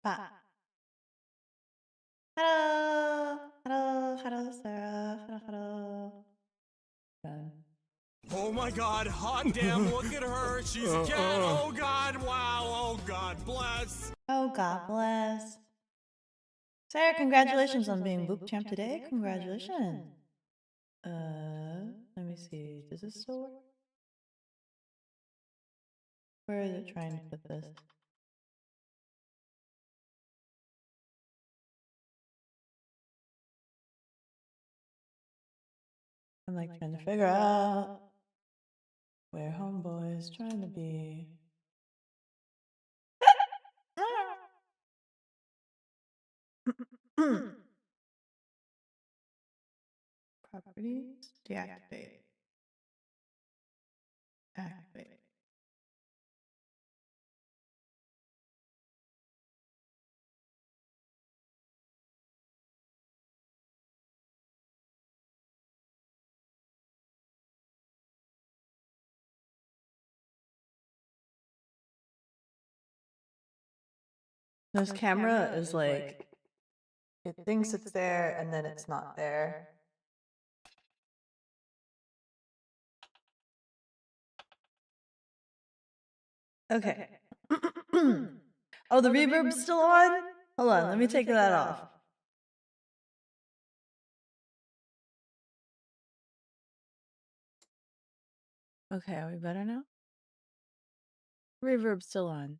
Pa. Hello. Hello. Hello, Sarah. Hello. Hello. Done. Oh my god, hot damn, look at her. She's a cat. Oh god, wow. Oh god, bless. Oh, God bless. Sarah, congratulations on being Boop Champ today. Congratulations. Let me see. Does this still work? Where is it trying to put this? I'm like trying to figure out where homeboy is trying to be. Properties, deactivate, activate. This camera is like, it thinks it's there and then it's not there. Okay. Oh, the reverb's still on? Hold on, let me take that off. Okay, are we better now? Reverb's still on.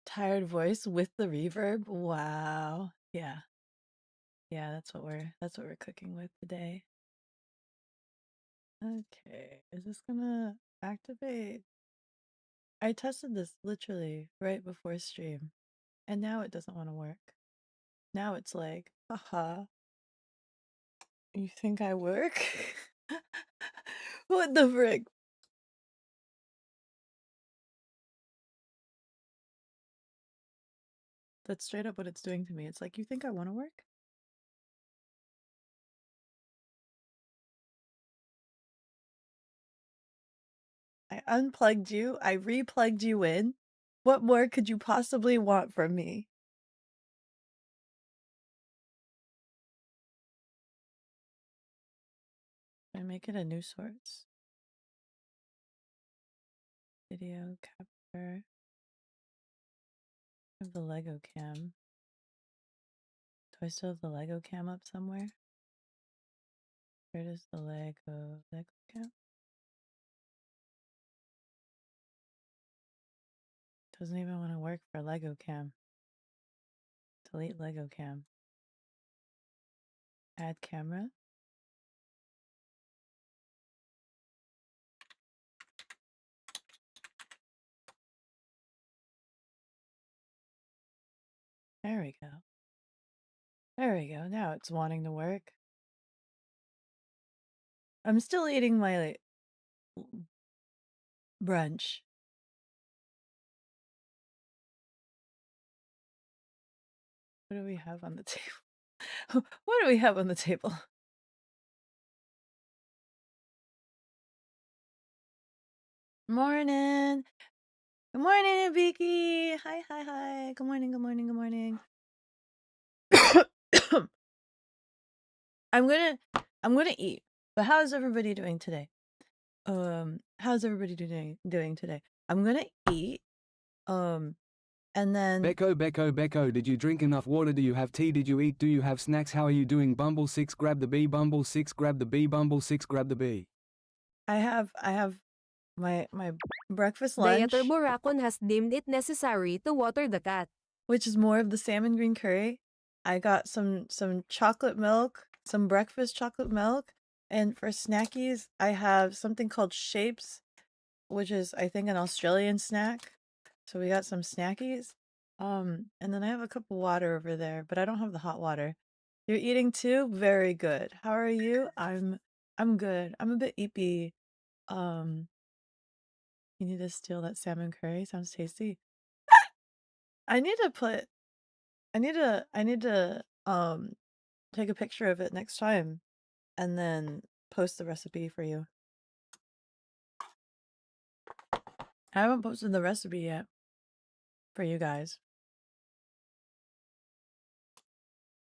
Tired voice with the reverb? Wow. Yeah. Yeah, that's what we're cooking with today. Okay, is this gonna activate? I tested this literally right before stream, and now it doesn't want to work. Now it's like, haha, you think I work? What the frick? That's straight up what it's doing to me. It's like, you think I want to work? I unplugged you. I replugged you in. What more could you possibly want from me? I make it a new source. Video capture. I have the Lego cam. Do I still have the Lego cam up somewhere? Where does the Lego cam? Doesn't even want to work for Lego cam. Delete Lego cam. Add camera. There we go. There we go. Now it's wanting to work. I'm still eating my brunch. What do we have on the table? What do we have on the table? Morning. Good morning, Vicky. Hi, hi, hi. Good morning, good morning, good morning. I'm gonna eat. But how's everybody doing today? How's everybody doing today? I'm gonna eat. And then Beko, did you drink enough water? Do you have tea? Did you eat? Do you have snacks? How are you doing? Bumble 6, grab the B. Bumble 6, grab the B. Bumble 6, grab the B. I have my breakfast lunch, Dieter Boracon has deemed it necessary to water the cat. which is more of the salmon green curry. I got some chocolate milk, some breakfast chocolate milk, and for snackies, I have something called Shapes, which is I think an Australian snack. So we got some snackies. And then I have a cup of water over there, but I don't have the hot water. You're eating too? Very good. How are you? I'm good. I'm a bit eepy. You need to steal that salmon curry. Sounds tasty. I need to take a picture of it next time and then post the recipe for you. I haven't posted the recipe yet for you guys.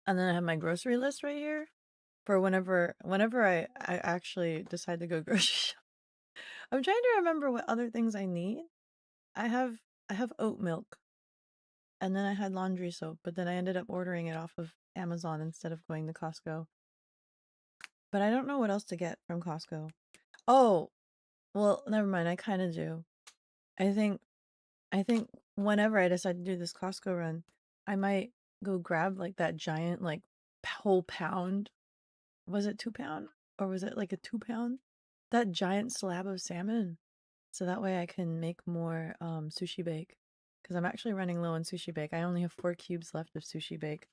And then I have my grocery list right here for whenever I actually decide to go grocery shop. I'm trying to remember what other things I need. I have oat milk, and then I had laundry soap, but then I ended up ordering it off of Amazon instead of going to Costco. But I don't know what else to get from Costco. Oh, well, never mind. I kind of do. I think whenever I decide to do this Costco run, I might go grab like that giant like whole pound. Was it 2 pound or was it like a 2 pound? That giant slab of salmon. So that way I can make more sushi bake. Because I'm actually running low on sushi bake. I only have 4 cubes left of sushi bake.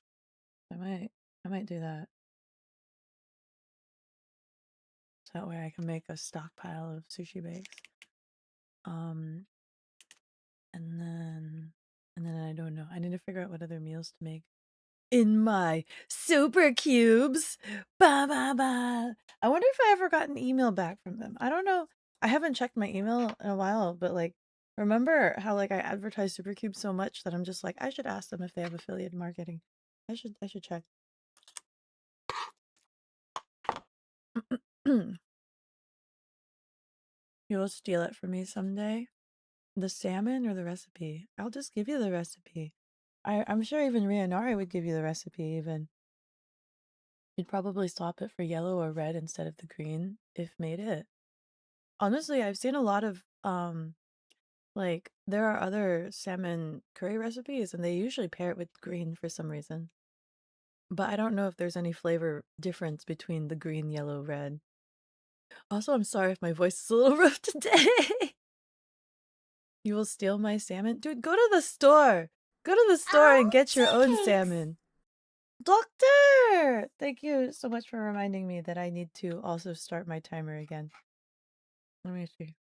I might do that. So that way I can make a stockpile of sushi bakes. Um and then I don't know. I need to figure out what other meals to make in my super cubes. Ba ba ba. I wonder if I ever got an email back from them. I don't know. I haven't checked my email in a while, but like remember how like I advertise super cubes so much that I'm just like I should ask them if they have affiliate marketing. I should check. You'll steal it from me someday. The salmon or the recipe? I'll just give you the recipe. I'm sure even Rianari would give you the recipe even. You'd probably swap it for yellow or red instead of the green if made it. Honestly, I've seen a lot of like there are other salmon curry recipes and they usually pair it with green for some reason. But I don't know if there's any flavor difference between the green, yellow, red. Also, I'm sorry if my voice is a little rough today. You will steal my salmon? Dude, go to the store. Go to the store and get your own salmon. Doctor! Thank you so much for reminding me that I need to also start my timer again. Let me see.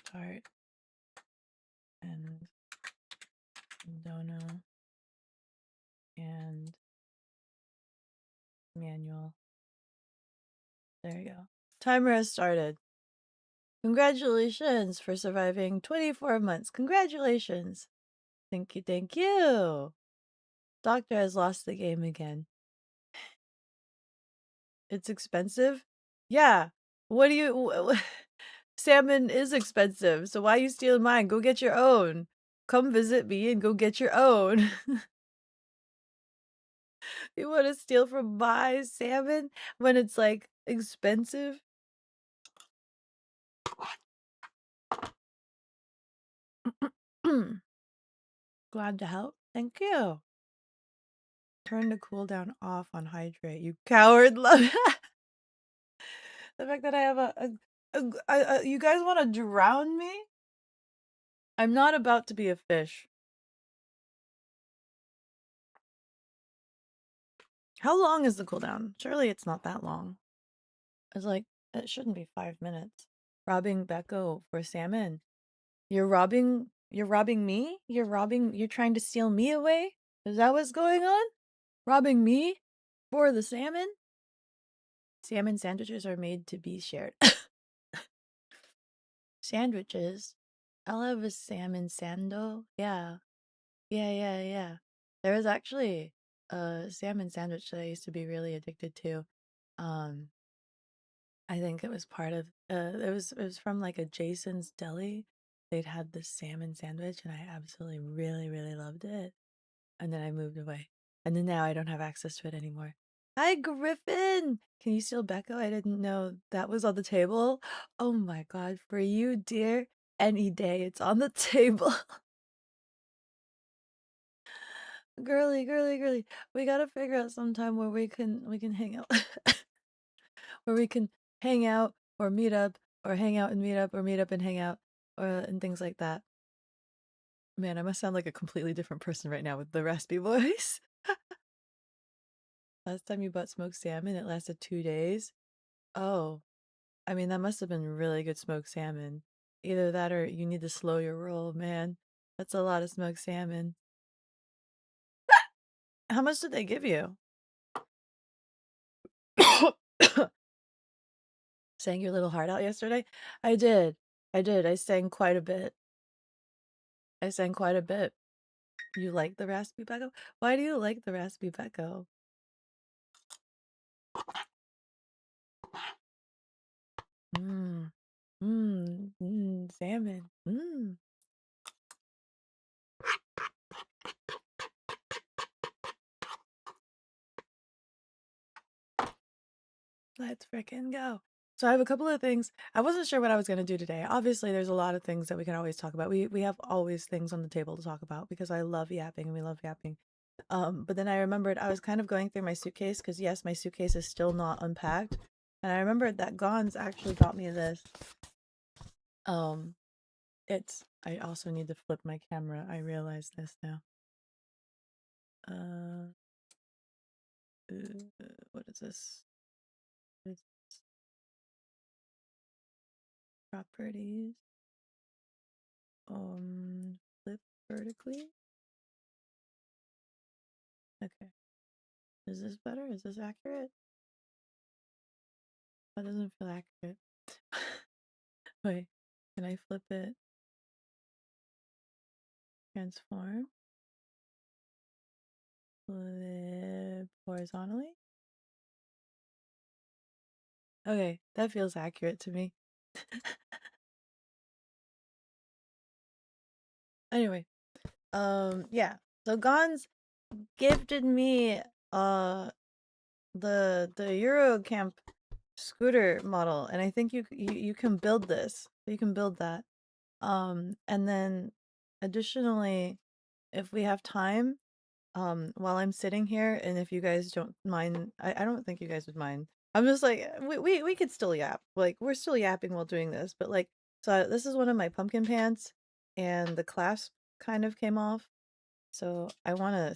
Start and dono and manual. There you go. Timer has started. Congratulations for surviving 24 months. Congratulations. Thank you, thank you. Doctor has lost the game again. It's expensive? Yeah. What do you... Salmon is expensive, so why are you stealing mine? Go get your own. Come visit me and go get your own. You want to steal from my salmon when it's like expensive? Glad to help. Thank you. Turn the cooldown off on hydrate. You coward. Love the fact that I have you guys want to drown me? I'm not about to be a fish. How long is the cooldown? Surely it's not that long. It's like, it shouldn't be 5 minutes. Robbing Beko for salmon. You're robbing me? You're trying to steal me away? Is that what's going on? Robbing me for the salmon? Salmon sandwiches are made to be shared. Sandwiches? I'll have a salmon sando. Yeah. Yeah. There was actually a salmon sandwich that I used to be really addicted to. Um, I think it was part of it was from like a Jason's Deli. They'd had this salmon sandwich and I absolutely really loved it. And then I moved away. And then now I don't have access to it anymore. Hi Griffin! Can you steal Beko? I didn't know that was on the table. Oh my god, for you, dear. Any day it's on the table. Girly. We gotta figure out some time where we can hang out. Where we can hang out or meet up or hang out and meet up or meet up and hang out or and things like that. Man, I must sound like a completely different person right now with the raspy voice. Last time you bought smoked salmon, it lasted 2 days. Oh, I mean, that must have been really good smoked salmon. Either that or you need to slow your roll, man. That's a lot of smoked salmon. How much did they give you? Sang your little heart out yesterday? I did. I sang quite a bit. I sang quite a bit. You like the raspy Beko? Why do you like the raspy Beko? Mmm. Mmm. Mmm. Salmon. Mmm. Let's frickin' go. So I have a couple of things. I wasn't sure what I was going to do today. Obviously, there's a lot of things that we can always talk about. We have always things on the table to talk about because I love yapping and we love yapping. But then I remembered I was kind of going through my suitcase because yes, my suitcase is still not unpacked. And I remembered that Gons actually got me this. I also need to flip my camera. I realize this now. What is this? What is this? Properties. Flip vertically. Okay. Is this better? Is this accurate? That doesn't feel accurate. Wait, can I flip it? Transform. Flip horizontally. Okay, that feels accurate to me. Anyway, yeah. So Gons gifted me the Eurocamp scooter model, and I think you can build this. You can build that. And then additionally, if we have time, while I'm sitting here, and if you guys don't mind, I don't think you guys would mind. I'm just like we could still yap. Like we're still yapping while doing this, but like so this is one of my pumpkin pants, and the clasp kind of came off. So I want to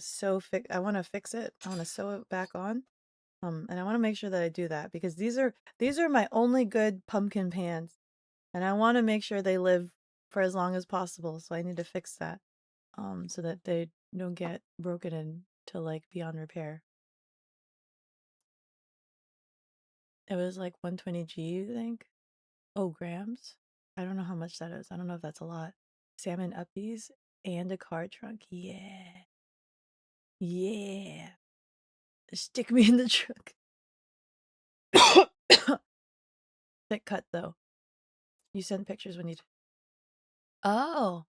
I want to fix it. I want to sew it back on. And I want to make sure that I do that because these are my only good pumpkin pants, and I want to make sure they live for as long as possible. So I need to fix that, so that they don't get broken into like beyond repair. It was like 120 G, you think? Oh, grams? I don't know how much that is. I don't know if that's a lot. Salmon uppies and a car trunk. Yeah. Yeah. Stick me in the trunk. Thick cut though. You sent pictures when you. Oh.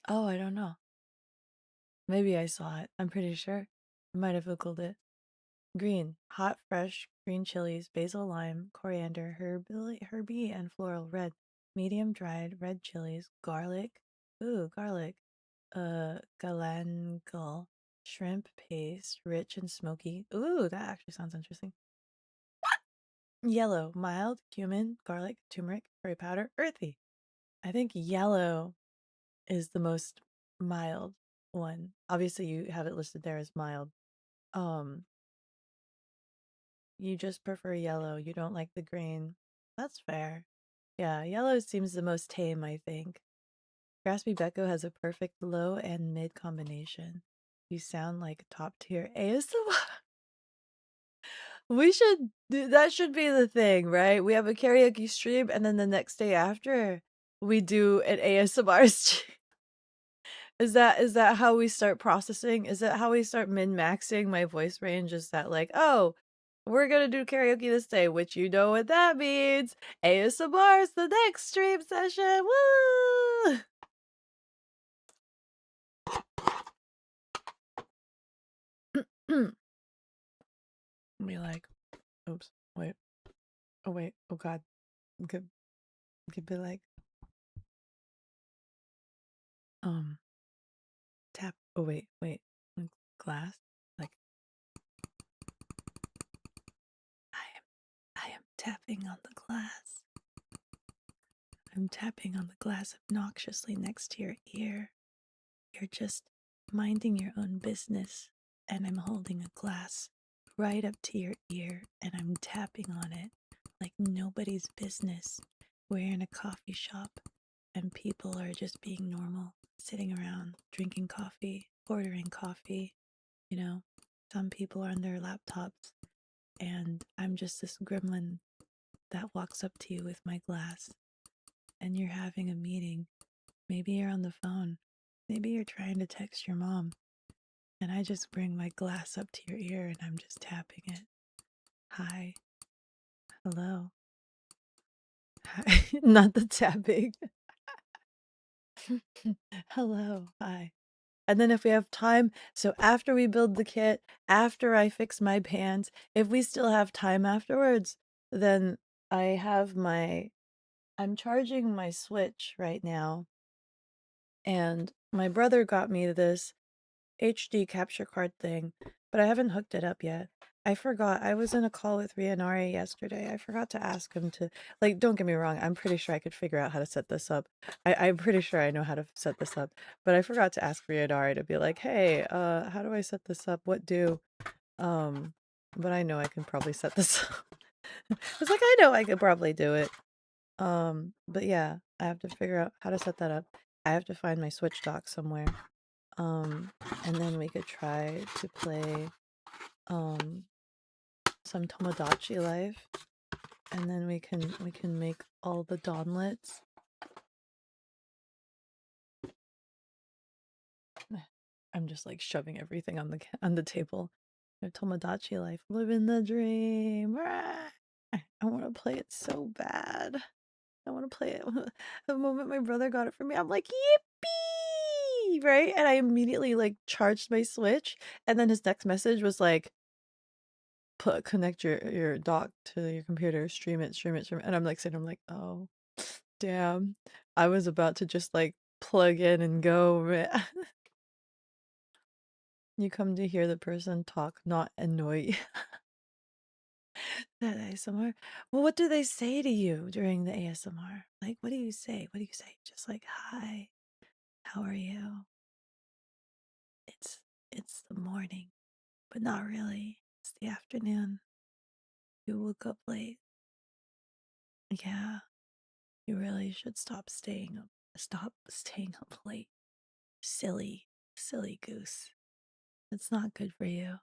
Oh, I don't know. Maybe I saw it. I'm pretty sure. I might have Googled it. Green, hot, fresh, green chilies, basil, lime, coriander, herby, and floral. Red, medium dried, red chilies, garlic. Ooh, garlic. Galangal, shrimp paste, rich and smoky. Ooh, that actually sounds interesting. Yellow, mild, cumin, garlic, turmeric, curry powder, earthy. I think yellow is the most mild one. Obviously, you have it listed there as mild. Um, You just prefer yellow. You don't like the green. That's fair. Yeah, yellow seems the most tame, I think. Graspy Beko has a perfect low and mid combination. You sound like top tier ASMR. We should do that, should be the thing, right? We have a karaoke stream and then the next day after we do an ASMR stream. Is that how we start processing? Is that how we start min-maxing my voice range? Is that like, oh, we're gonna do karaoke this day, which you know what that means. ASMR is the next stream session. Woo! Be like, oops, wait, oh wait, oh god, could be like, um, tap. Oh wait, glass. Like, I am tapping on the glass. I'm tapping on the glass obnoxiously next to your ear. You're just minding your own business, and I'm holding a glass right up to your ear, and I'm tapping on it like nobody's business. We're in a coffee shop, and people are just being normal, sitting around, drinking coffee, ordering coffee. You know, some people are on their laptops, and I'm just this gremlin that walks up to you with my glass, and you're having a meeting. Maybe you're on the phone. Maybe you're trying to text your mom, and I just bring my glass up to your ear and I'm just tapping it. Hi. Hello. Hi. Not the tapping. Hello. Hi. And then if we have time, so after we build the kit, after I fix my pants, if we still have time afterwards, then I'm charging my Switch right now. And my brother got me this HD capture card thing, but I haven't hooked it up yet. I forgot. I was in a call with Rianari yesterday. I forgot to ask him to, like, don't get me wrong. I'm pretty sure I could figure out how to set this up. I'm pretty sure I know how to set this up, but I forgot to ask Rianari to be like, hey, how do I set this up? What do? Um, but I know I can probably set this up. It's like, I know I could probably do it. But yeah, I have to figure out how to set that up. I have to find my Switch dock somewhere. And then we could try to play some Tomodachi Life, and then we can make all the donlets. I'm just like shoving everything on the table. Tomodachi Life, living the dream. I want to play it so bad. I want to play it. The moment my brother got it for me, I'm like, yippee! Right? And I immediately like charged my Switch, and then his next message was like, connect your dock to your computer, stream it, stream it, stream it. And I'm like sitting, I'm like, oh, damn. I was about to just like plug in and go. You come to hear the person talk, not annoy you. That ASMR. Well, what do they say to you during the ASMR? Like, what do you say? What do you say? Just like, hi, how are you? It's it's the morning, but not really. It's the afternoon. You woke up late. Yeah, you really should stop staying up. Stop staying up late. Silly, silly goose. It's not good for you.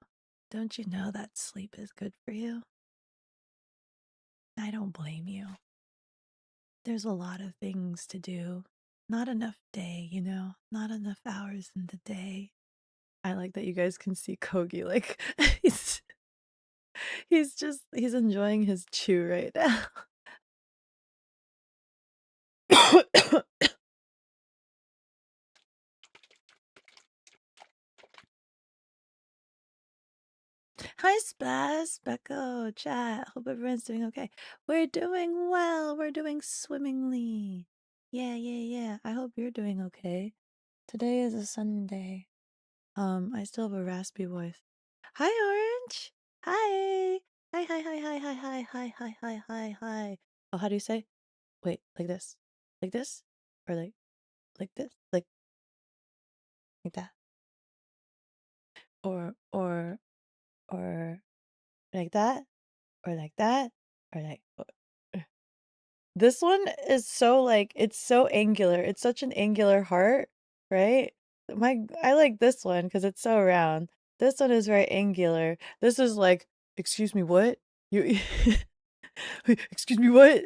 Don't you know that sleep is good for you? I don't blame you. There's a lot of things to do. Not enough day, not enough hours in the day. I like that you guys can see Kogi like he's he's enjoying his chew right now. Hi Splash, Beko, chat. Hope everyone's doing okay. We're doing well. We're doing swimmingly. Yeah, yeah, yeah. I hope you're doing okay. Today is a Sunday. I still have a raspy voice. Hi, Orange. Hi. Hi, hi, hi, hi, hi, hi, hi, hi, hi, hi, hi. Oh, how do you say? Wait, like this. Like this? Or like this? Like that. Or like that? Or like that? Or like this one is so like it's so angular. It's such an angular heart, right? I like this one because it's so round. This one is very angular. This is like, excuse me, what? You excuse me, what?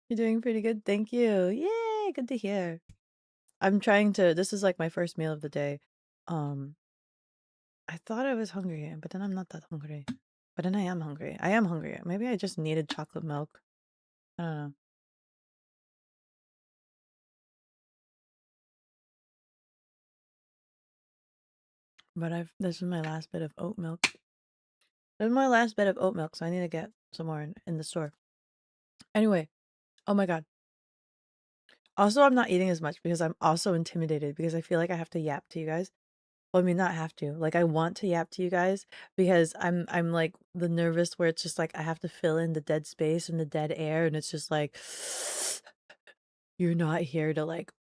You're doing pretty good. Thank you. Yay, good to hear. This is like my first meal of the day. Um, I thought I was hungry, but then I'm not that hungry. But then I am hungry. I am hungry. Maybe I just needed chocolate milk. I don't know. But this is my last bit of oat milk. This is my last bit of oat milk, so I need to get some more in the store. Anyway, oh my god. Also, I'm not eating as much because I'm also intimidated because I feel like I have to yap to you guys. Well, I mean, not have to. Like, I want to yap to you guys because I'm like the nervous where it's just like I have to fill in the dead space and the dead air, and it's just like you're not here to like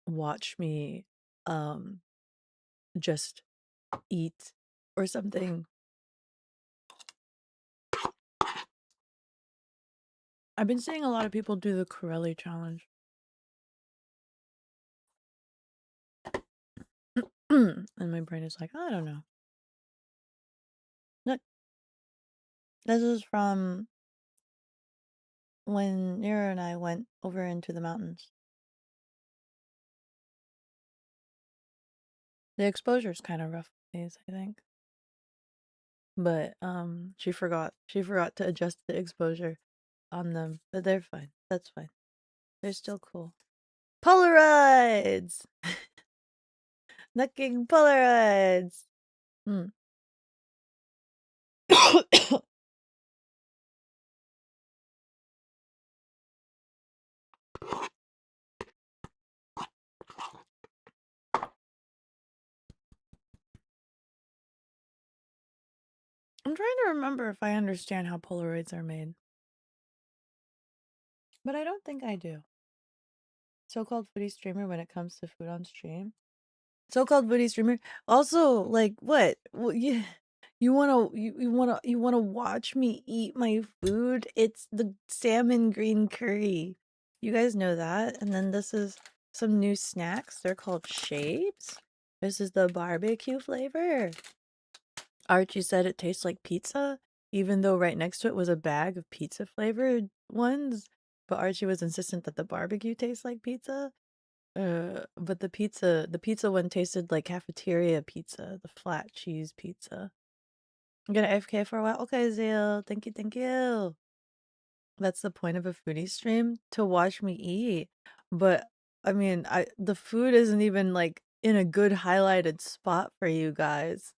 watch me just eat or something. I've been seeing a lot of people do the Corelli challenge. And my brain is like, I don't know. Look, this is from when Nira and I went over into the mountains. The exposure's kind of rough days, I think. But she forgot to adjust the exposure on them. But they're fine. That's fine. They're still cool. Polaroids! Looking Polaroids! Hmm. I'm trying to remember if I understand how Polaroids are made. But I don't think I do. So-called foodie streamer when it comes to food on stream. So-called foodie streamer. Also, like, what? Well, you wanna watch me eat my food? It's the salmon green curry. You guys know that? And then this is some new snacks. They're called shapes. This is the barbecue flavor. Archie said it tastes like pizza, even though right next to it was a bag of pizza flavored ones. But Archie was insistent that the barbecue tastes like pizza. But the pizza one tasted like cafeteria pizza, the flat cheese pizza. I'm gonna AFK for a while. Okay, Zeal. Thank you, thank you. That's the point of a foodie stream, to watch me eat. But I mean, the food isn't even like in a good highlighted spot for you guys.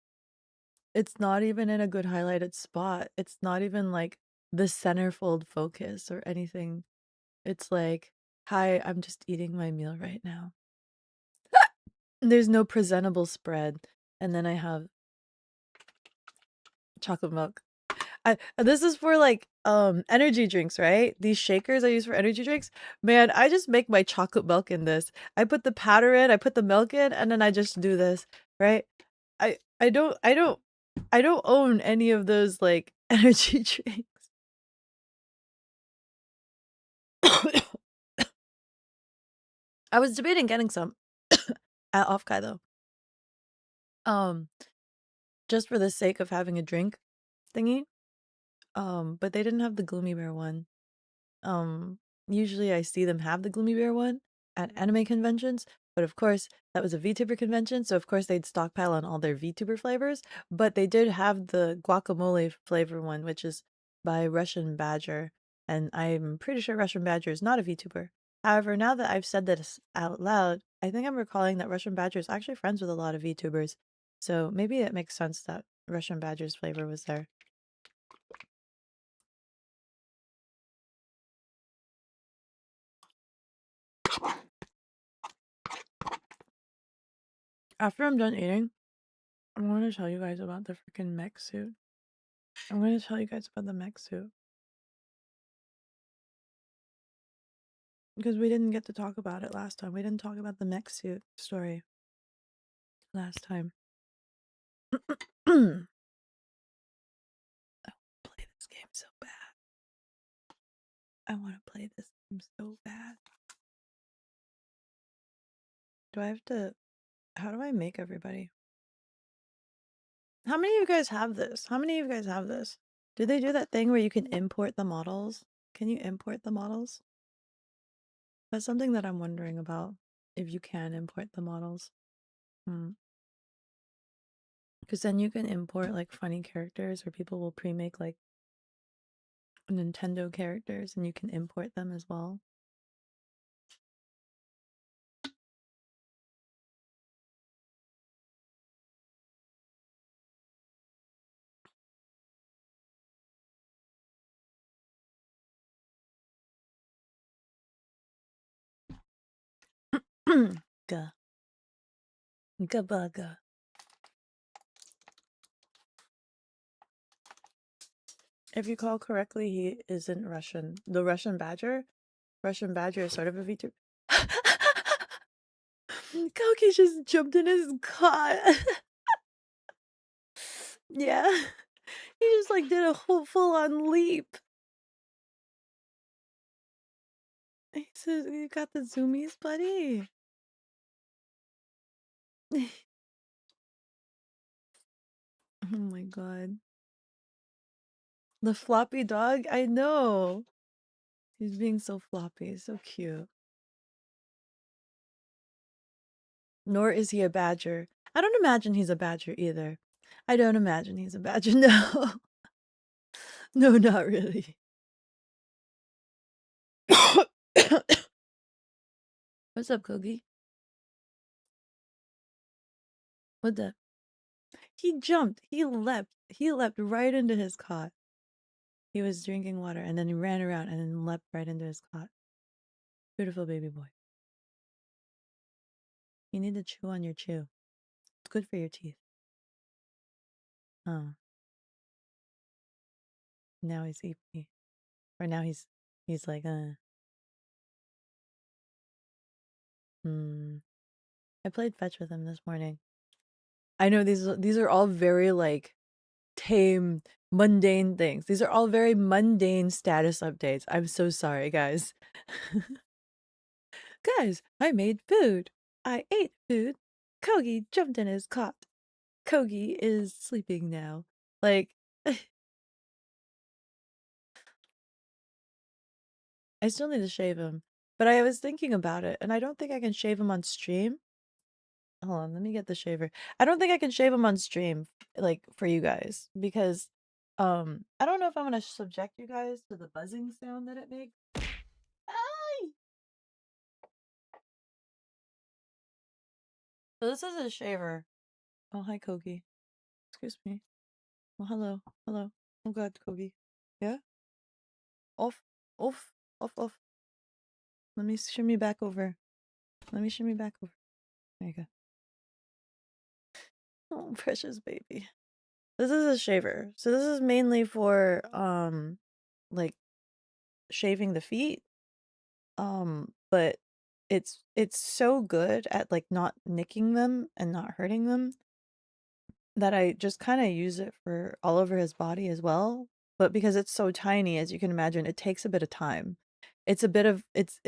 It's not even in a good highlighted spot. It's not even like the centerfold focus or anything. It's like, hi, I'm just eating my meal right now. There's no presentable spread. And then I have chocolate milk. This is for like energy drinks, right? These shakers I use for energy drinks. Man, I just make my chocolate milk in this. I put the powder in, I put the milk in, and then I just do this, right? I don't own any of those like energy drinks. I was debating getting some at Offkai though. Just for the sake of having a drink thingy. But they didn't have the Gloomy Bear one. Usually I see them have the Gloomy Bear one at anime conventions, but of course that was a VTuber convention, so of course they'd stockpile on all their VTuber flavors, but they did have the guacamole flavor one, which is by Russian Badger, and I'm pretty sure Russian Badger is not a VTuber. However, now that I've said this out loud, I think I'm recalling that Russian Badger is actually friends with a lot of VTubers, so maybe it makes sense that Russian Badger's flavor was there. After I'm done eating, I want to tell you guys about the freaking mech suit. I'm going to tell you guys about the mech suit. Because we didn't get to talk about it last time. We didn't talk about the mech suit story last time. I want to play this game so bad. I want to play this game so bad. Do I have to... How do I make everybody? How many of you guys have this? How many of you guys have this? Do they do that thing where you can import the models? Can you import the models? That's something that I'm wondering about. If you can import the models. Because then you can import like funny characters, or people will pre-make like Nintendo characters and you can import them as well. Ga. Gabaga. If you call correctly, he isn't Russian. The Russian Badger? Russian Badger is sort of a VTuber. Koki just jumped in his cot. Yeah. He just like did a whole full-on leap. He says, you got the zoomies, buddy. Oh my god. The floppy dog? I know. He's being so floppy. So cute. Nor is he a badger. I don't imagine he's a badger either. I don't imagine he's a badger. No. No, not really. What's up, Kogi? What the? He jumped. He leapt. He leapt right into his cot. He was drinking water and then he ran around and then leapt right into his cot. Beautiful baby boy. You need to chew on your chew. It's good for your teeth. Oh. Now he's eepy. Or now he's like, I played fetch with him this morning. I know these are all very like tame, mundane things. These are all very mundane status updates. I'm so sorry, guys. Guys, I made food. I ate food. Kogi jumped in his cot. Kogi is sleeping now. Like, I still need to shave him. But I was thinking about it, and I don't think I can shave him on stream. Hold on, let me get the shaver. I don't think I can shave him on stream, like, for you guys, because, I don't know if I'm gonna subject you guys to the buzzing sound that it makes. Ay! So this is a shaver. Oh, hi, Kogi. Excuse me. Oh, hello. Hello. Oh, God, Kogi. Yeah? Off. Off. Off, off. Let me shimmy back over. Let me shimmy back over. There you go. Oh, precious baby. This is a shaver. So this is mainly for, like, shaving the feet. But it's so good at, like, not nicking them and not hurting them that I just kinda use it for all over his body as well. But because it's so tiny, as you can imagine, it takes a bit of time. It's a bit of it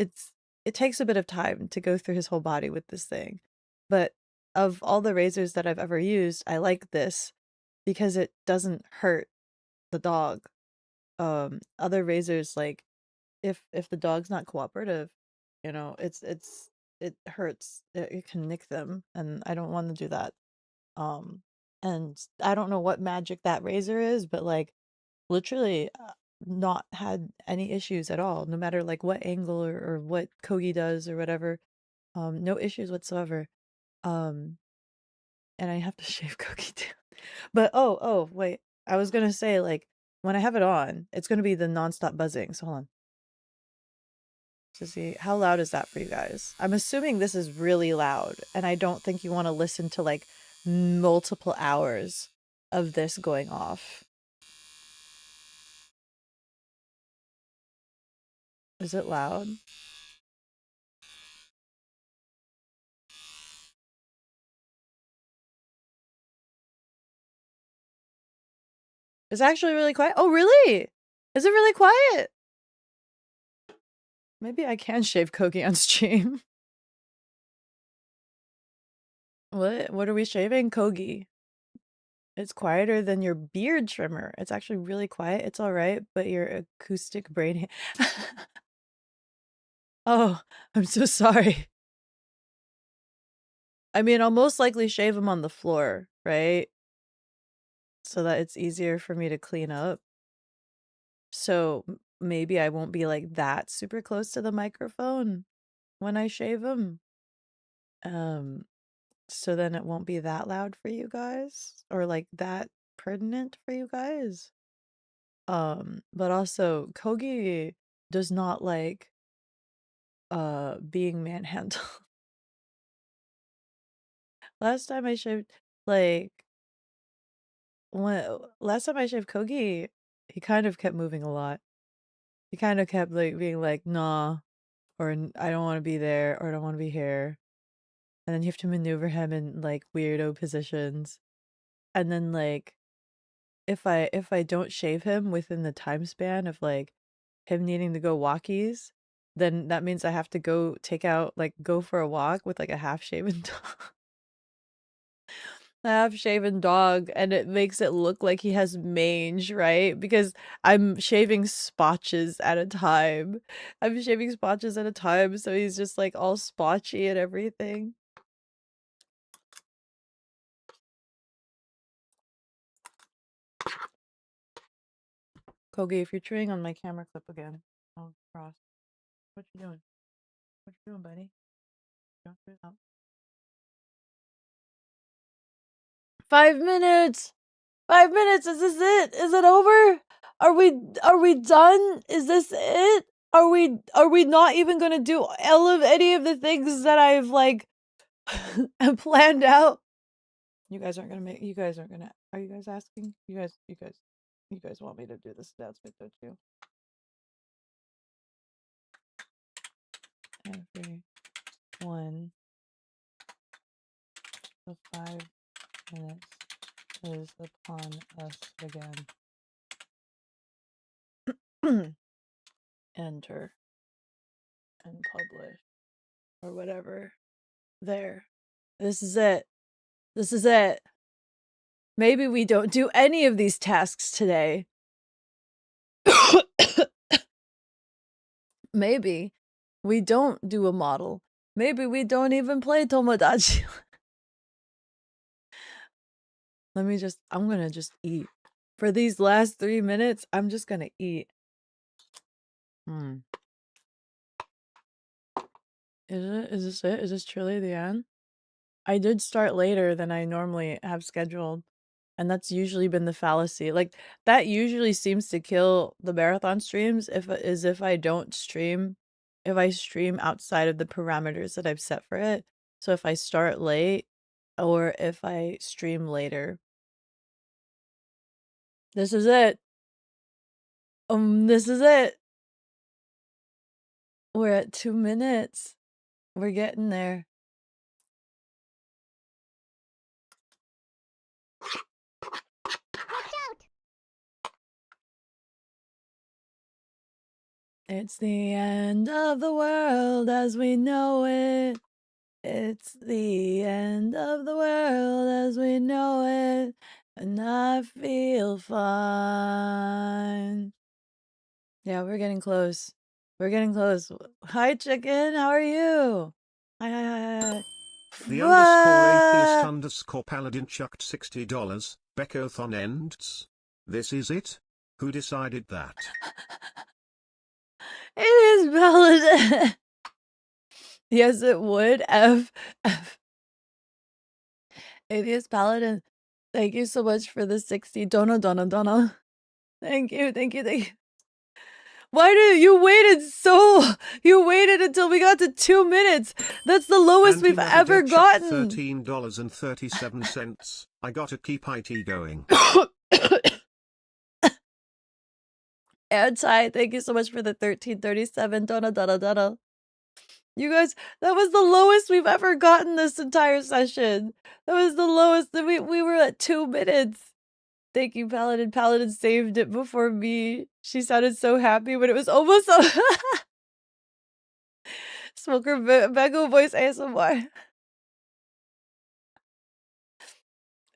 takes a bit of time to go through his whole body with this thing. But of all the razors that I've ever used, I like this because it doesn't hurt the dog. Other razors, like, if the dog's not cooperative, you know, it hurts. It can nick them, and I don't want to do that. Um, and I don't know what magic that razor is, but like literally not had any issues at all, no matter like what angle or what Kogi does or whatever. No issues whatsoever. Um, and I have to shave Kogi too. But oh, wait. I was gonna say like when I have it on, it's gonna be the nonstop buzzing. So hold on. To see how loud is that for you guys. I'm assuming this is really loud, and I don't think you want to listen to like multiple hours of this going off. Is it loud? It's actually really quiet. Oh, really? Is it really quiet? Maybe I can shave Kogi on stream. What? What are we shaving? Kogi. It's quieter than your beard trimmer. It's actually really quiet. It's all right, but your acoustic brain. Oh, I'm so sorry. I mean, I'll most likely shave him on the floor, right? So that it's easier for me to clean up. So maybe I won't be like that super close to the microphone when I shave him. Um, so then it won't be that loud for you guys or like that pertinent for you guys. But also Kogi does not like being manhandled. Last time I shaved like last time I shaved Kogi, he kind of kept moving a lot. He kind of kept like being like, nah, or I don't want to be there, or I don't want to be here. And then you have to maneuver him in like weirdo positions. And then like if I don't shave him within the time span of like him needing to go walkies, then that means I have to go go for a walk with like a half shaven dog. A half shaven dog, and it makes it look like he has mange, right? Because I'm shaving spotches at a time. I'm shaving spotches at a time, so he's just like all spotchy and everything. Kogi, if you're chewing on my camera clip again, I'll cross. What you doing? What you doing, buddy? Don't do that. 5 minutes! 5 minutes! Is this it? Is it over? Are we done? Is this it? Are we not even gonna do any of the things that I've like planned out? You guys aren't gonna are you guys asking? You guys want me to do this announcement, don't you? Everyone, the 5 minutes is upon us again. Enter and publish or whatever. There. This is it. This is it. Maybe we don't do any of these tasks today. Maybe we don't do a model. Maybe we don't even play Tomodachi. I'm gonna just eat. For these last 3 minutes, I'm just gonna eat. Is it? Is this it? Is this truly the end? I did start later than I normally have scheduled. And that's usually been the fallacy. Like, that usually seems to kill the marathon streams if I don't stream. If I stream outside of the parameters that I've set for it. So if I start late or if I stream later. This is it. This is it. We're at 2 minutes. We're getting there. It's the end of the world as we know it. It's the end of the world as we know it. And I feel fine. Yeah, we're getting close. We're getting close. Hi, chicken. How are you? Hi. The _atheist _paladin chucked $60. Bekothon ends. This is it? Who decided that? It is paladin. Yes, it would. F. It is paladin. Thank you so much for the 60. Donna. Thank you. Why did you you waited until we got to 2 minutes. That's the lowest we've ever gotten. $13.37. I gotta keep IT going. Anti, thank you so much for the 1337. Donna. You guys, that was the lowest we've ever gotten this entire session. That was the lowest. We were at 2 minutes. Thank you, Paladin. Paladin saved it before me. She sounded so happy when it was almost Smoker Beko voice ASMR.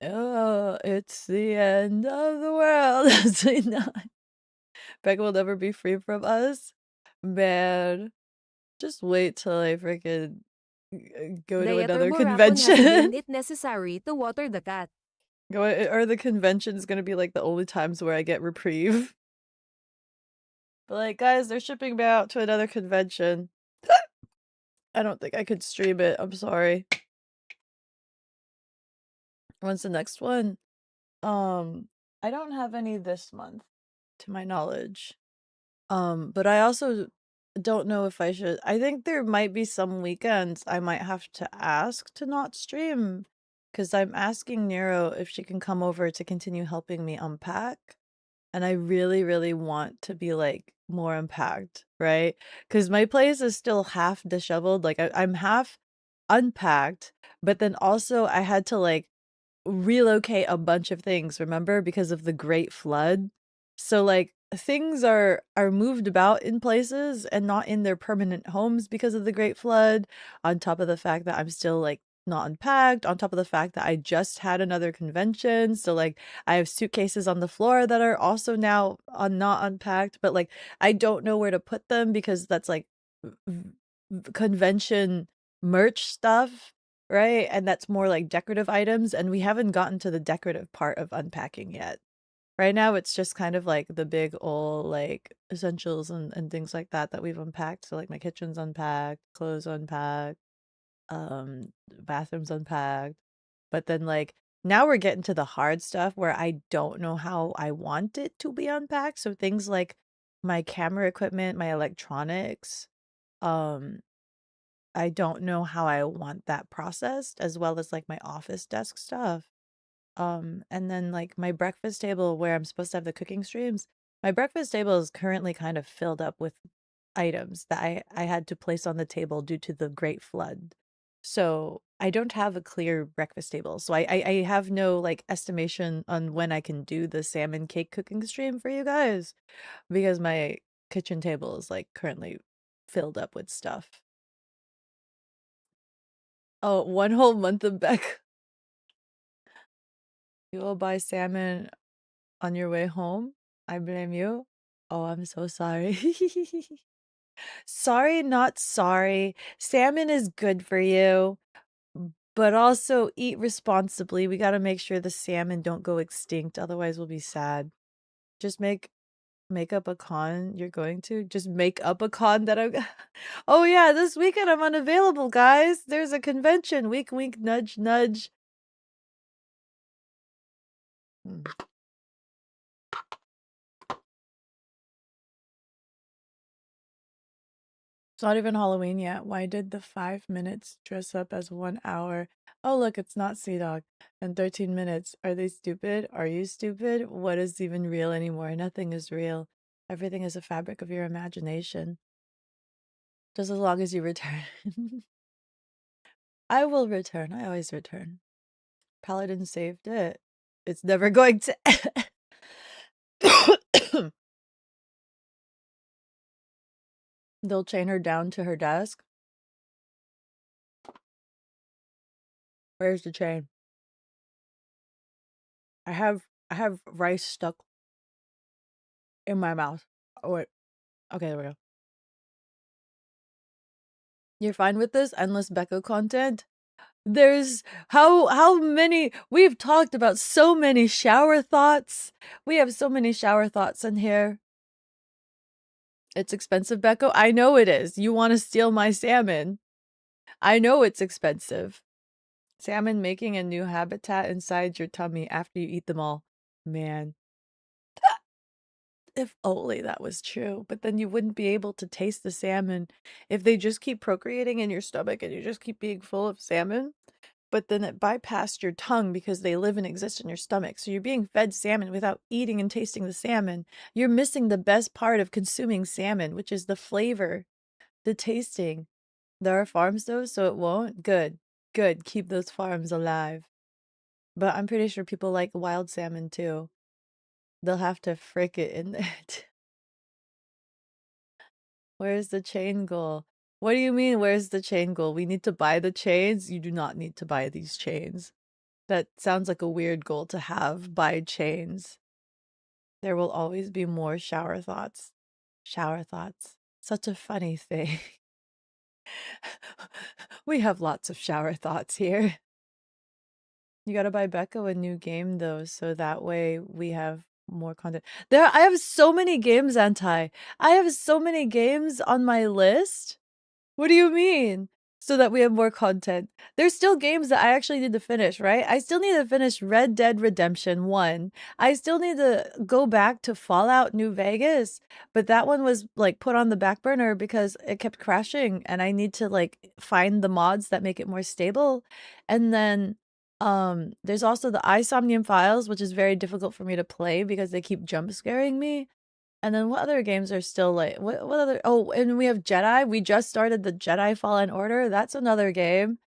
Oh, it's the end of the world. Beko will never be free from us. Man, just wait till I freaking go to another convention. Deemed it necessary to water the cat. Or the convention is gonna be like the only times where I get reprieve. But like, guys, they're shipping me out to another convention. I don't think I could stream it. I'm sorry. When's the next one? I don't have any this month, to my knowledge. But I also don't know if I should. I think there might be some weekends I might have to ask to not stream. Because I'm asking Nero if she can come over to continue helping me unpack. And I really, really want to be like more unpacked, right? Because my place is still half disheveled. Like I'm half unpacked, but then also I had to like relocate a bunch of things, remember? Because of the Great Flood. So like things are moved about in places and not in their permanent homes because of the Great Flood, on top of the fact that I'm still like not unpacked, on top of the fact that I just had another convention. So like I have suitcases on the floor that are also now not unpacked, but like I don't know where to put them because that's like convention merch stuff, right? And that's more like decorative items, and we haven't gotten to the decorative part of unpacking yet. Right now, it's just kind of like the big old like essentials and things like that that we've unpacked. So like my kitchen's unpacked, clothes unpacked, bathrooms unpacked. But then like now we're getting to the hard stuff where I don't know how I want it to be unpacked. So things like my camera equipment, my electronics, um, I don't know how I want that processed, as well as like my office desk stuff. And then like my breakfast table where I'm supposed to have the cooking streams, my breakfast table is currently kind of filled up with items that I had to place on the table due to the Great Flood. So I don't have a clear breakfast table. So I have no like estimation on when I can do the salmon cake cooking stream for you guys because my kitchen table is like currently filled up with stuff. Oh, one whole month of Beck. You will buy salmon on your way home? I blame you. Oh, I'm so sorry. Sorry, not sorry. Salmon is good for you, but also eat responsibly. We gotta make sure the salmon don't go extinct, otherwise we'll be sad. Just make up a con you're going to. Just make up a con that I'm Oh yeah, this weekend I'm unavailable, guys. There's a convention. Wink, wink, nudge, nudge. Hmm. It's not even Halloween yet. Why did the 5 minutes dress up as 1 hour? Oh, look, it's not Sea Dog. And 13 minutes. Are they stupid? Are you stupid? What is even real anymore? Nothing is real. Everything is a fabric of your imagination. Just as long as you return. I will return. I always return. Paladin saved it. It's never going to. They'll chain her down to her desk. Where's the chain? I have rice stuck in my mouth. Oh wait. Okay, there we go. You're fine with this endless Beko content? There's how many we've talked about so many shower thoughts. We have so many shower thoughts in here. It's expensive, Beko. I know it is. You want to steal my salmon. I know it's expensive. Salmon making a new habitat inside your tummy after you eat them all. Man. If only that was true, but then you wouldn't be able to taste the salmon if they just keep procreating in your stomach and you just keep being full of salmon. But then it bypassed your tongue because they live and exist in your stomach. So you're being fed salmon without eating and tasting the salmon. You're missing the best part of consuming salmon, which is the flavor, the tasting. There are farms though, so it won't. Good. Good. Keep those farms alive. But I'm pretty sure people like wild salmon too. They'll have to frick it in it. Where's the chain goal? What do you mean, where's the chain goal? We need to buy the chains? You do not need to buy these chains. That sounds like a weird goal to have. Buy chains. There will always be more shower thoughts. Shower thoughts. Such a funny thing. We have lots of shower thoughts here. You gotta buy Beko a new game though, so that way we have more content. I have so many games, Anti. I have so many games on my list. What do you mean? So that we have more content. There's still games that I actually need to finish, right? I still need to finish Red Dead Redemption 1. I still need to go back to Fallout New Vegas, but that one was like put on the back burner because it kept crashing and I need to like find the mods that make it more stable. And then there's also the iSomnium Files, which is very difficult for me to play because they keep jump scaring me. And then what other games are still like what other oh, and we have Jedi. We just started the Jedi Fallen Order. That's another game.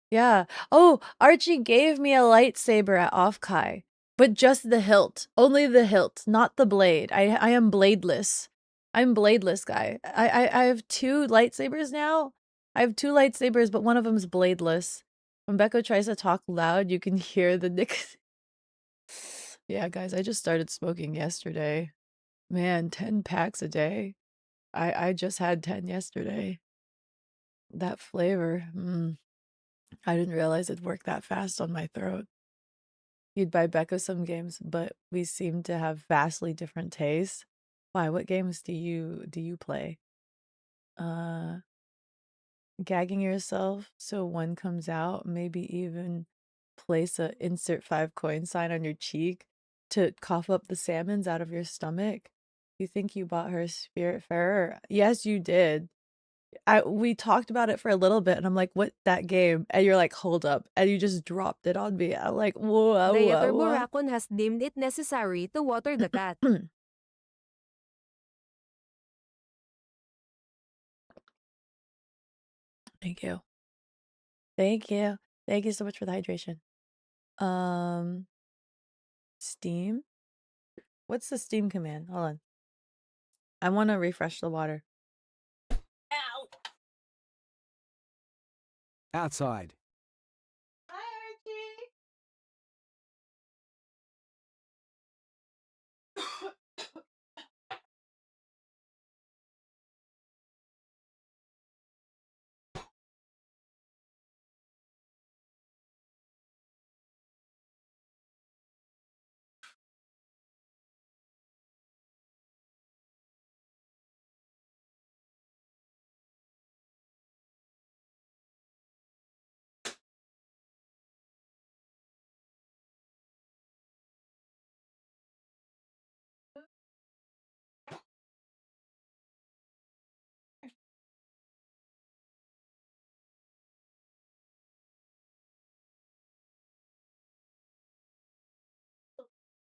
Yeah. Oh, Archie gave me a lightsaber at Offkai, but just the hilt. Only the hilt, not the blade. I am bladeless. I'm bladeless, guy. I have 2 lightsabers now. I have 2 lightsabers, but one of them is bladeless. When Beko tries to talk loud, you can hear the nick. Yeah, guys, I just started smoking yesterday. Man, 10 packs a day. I just had 10 yesterday. That flavor, I didn't realize it worked that fast on my throat. you'd buy Beko some games, but we seem to have vastly different tastes. Why? What games do you play? Gagging yourself so one comes out, maybe even place a insert 5 coin sign on your cheek to cough up the salmons out of your stomach. You think you bought her a Spiritfarer? Yes, you did. We talked about it for a little bit and I'm like, what that game? And you're like, hold up. And you just dropped it on me. I'm like, whoa, Dieter whoa, whoa. Burakon has deemed it necessary to water the cat. Thank you. Thank you. Thank you so much for the hydration. Steam? What's the steam command? Hold on. I want to refresh the water. Ow! Outside. Hi, Archie!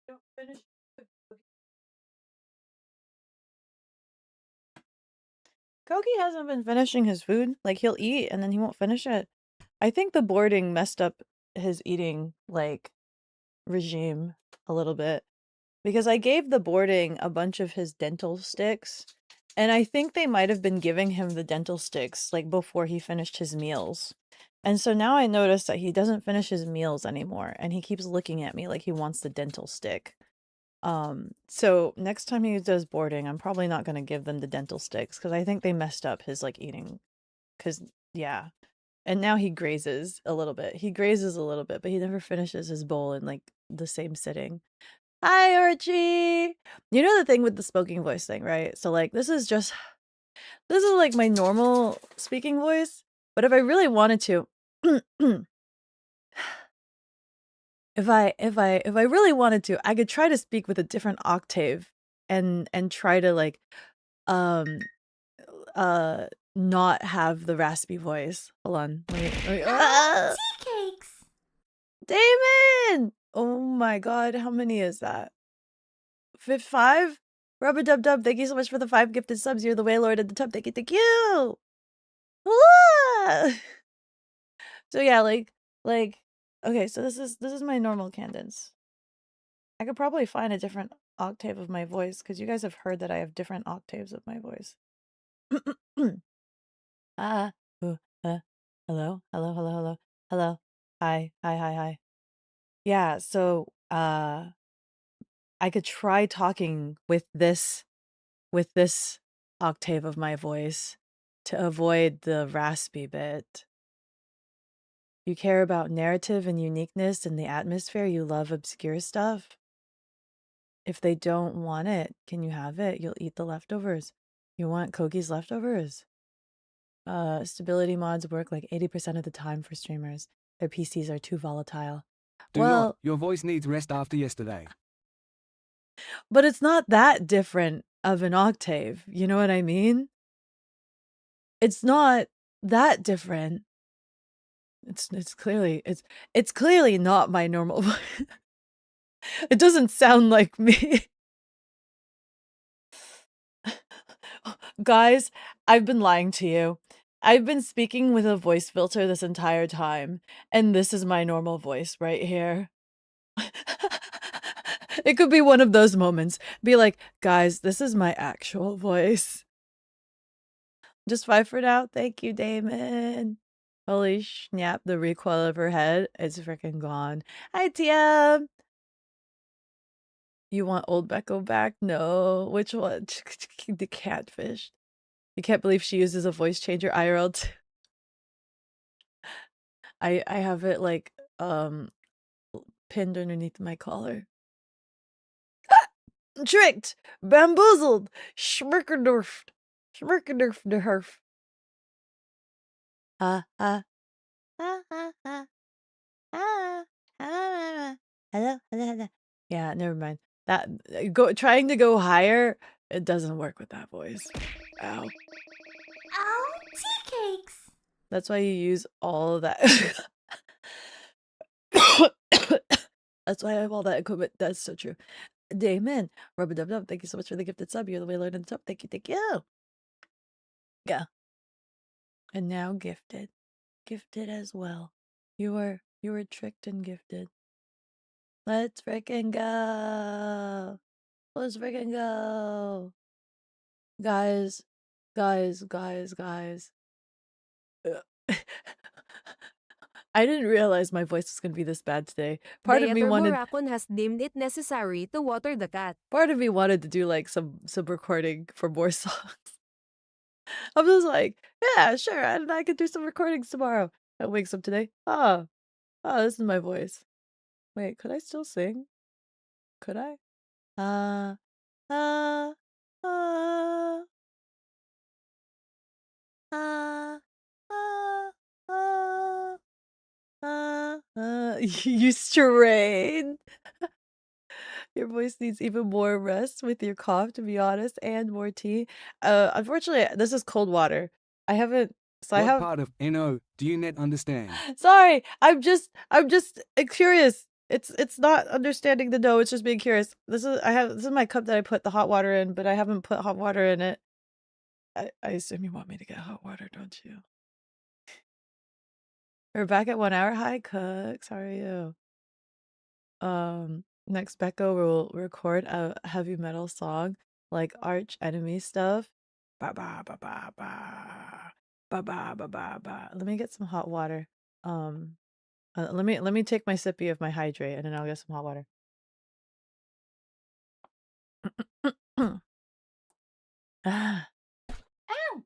Don't finish. Kogi hasn't been finishing his food. Like, he'll eat and then he won't finish it. I think the boarding messed up his eating, like, regime a little bit. Because I gave the boarding a bunch of his dental sticks. And I think they might have been giving him the dental sticks, like, before he finished his meals. And so now I notice that he doesn't finish his meals anymore. And he keeps looking at me like he wants the dental stick. So next time he does boarding, I'm probably not going to give them the dental sticks because I think they messed up his like eating. Because yeah, and now he grazes a little bit. He grazes a little bit, but he never finishes his bowl in like the same sitting. Hi, Archie. You know the thing with the spoken voice thing, right? So like this is like my normal speaking voice, but if I really wanted to, if I really wanted to, I could try to speak with a different octave and try to like um not have the raspy voice. Hold on. Tea cakes. Damon! Oh my god, how many is that? 5? Rubber Dub Dub, thank you so much for the 5 gifted subs. You're the Waylord at the top. Thank you, thank you! Wah! So yeah, like okay, so this is my normal cadence. I could probably find a different octave of my voice because you guys have heard that I have different octaves of my voice. Ah, ooh, hello, hello, hello, hello, hello. Hi, hi, hi, hi. Yeah, so I could try talking with this octave of my voice to avoid the raspy bit. You care about narrative and uniqueness in the atmosphere. You love obscure stuff. If they don't want it, can you have it? You'll eat the leftovers. You want Kogi's leftovers? Stability mods work like 80% of the time for streamers. Their PCs are too volatile. Do Well, not. Your voice needs rest after yesterday. but it's not that different of an octave. You know what I mean? It's not that different. It's clearly not my normal voice. It doesn't sound like me. Guys, I've been lying to you. I've been speaking with a voice filter this entire time, and this is my normal voice right here. It could be one of those moments. Be like, guys, this is my actual voice. Just 5 for now. Thank you, Damon. Holy snap, the recoil of her head is freaking gone. Hi, TM. You want old Beko back? No. Which one? The catfish. I can't believe she uses a voice changer IRL too. I have it like pinned underneath my collar. Tricked! Bamboozled! Schmirkerdorfed! Schmirkerdorfderherf. Ha ha. Ha ha ha. Ah, hello, hello, hello. Yeah, never mind. That trying to go higher, it doesn't work with that voice. Ow. Oh, tea cakes. That's why you use all of that. That's why I have all that equipment. That's so true. Damon, rub a dub dub. Thank you so much for the gifted sub. You're the way Lord in the top. Thank you, thank you. Yeah. And now gifted. Gifted as well. You were tricked and gifted. Let's freaking go. Let's freaking go. Guys, guys. I didn't realize my voice was going to be this bad today. Part of me wanted has deemed it necessary to water the cat. to do like some recording for more songs. I'm just like, yeah, sure, and I could do some recordings tomorrow. I wakes up today. Oh, this is my voice. Wait, could I still sing? Could I? Uh, uh, uh, uh, uh, you strain. Your voice needs even more rest with your cough, to be honest, and more tea. Unfortunately, this is cold water. I haven't. So I What have. part of NO do you not understand? Sorry, I'm just curious. It's not understanding the no. It's just being curious. This is my cup that I put the hot water in, but I haven't put hot water in it. I assume you want me to get hot water, don't you? We're back at 1 hour. Hi, Cooks. How are you? Next Beko will record a heavy metal song like Arch Enemy stuff. Ba ba ba ba ba ba ba ba ba ba. Let me get some hot water. Let me take my sippy of my hydrate and then I'll get some hot water. Ah. Ow.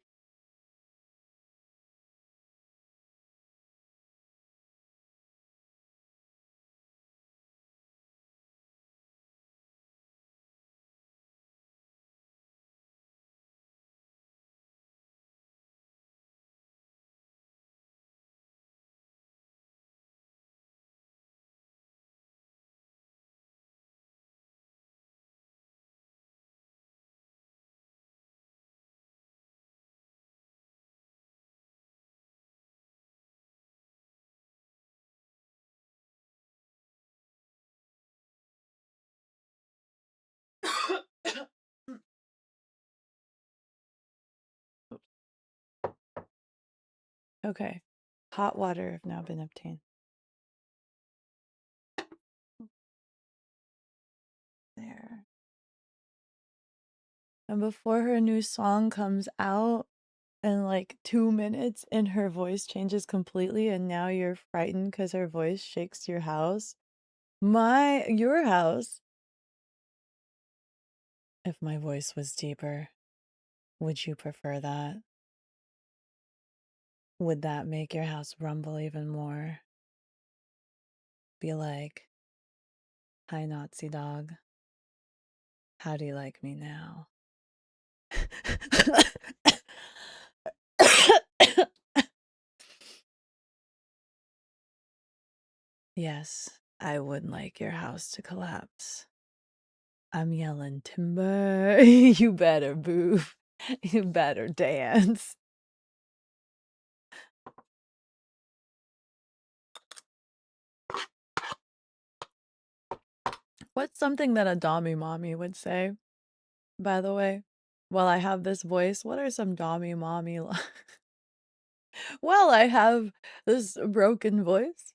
Okay. Hot water have now been obtained. There. And before her new song comes out in like 2 minutes and her voice changes completely and now you're frightened because her voice shakes your house. Your house. If my voice was deeper, would you prefer that? Would that make your house rumble even more? Be like, hi, Nazi dog. How do you like me now? Yes, I would like your house to collapse. I'm yelling, timber, you better move. You better dance. What's something that a Dommy mommy would say, by the way? While I have this voice, what are some Dommy mommy Well, I have this broken voice.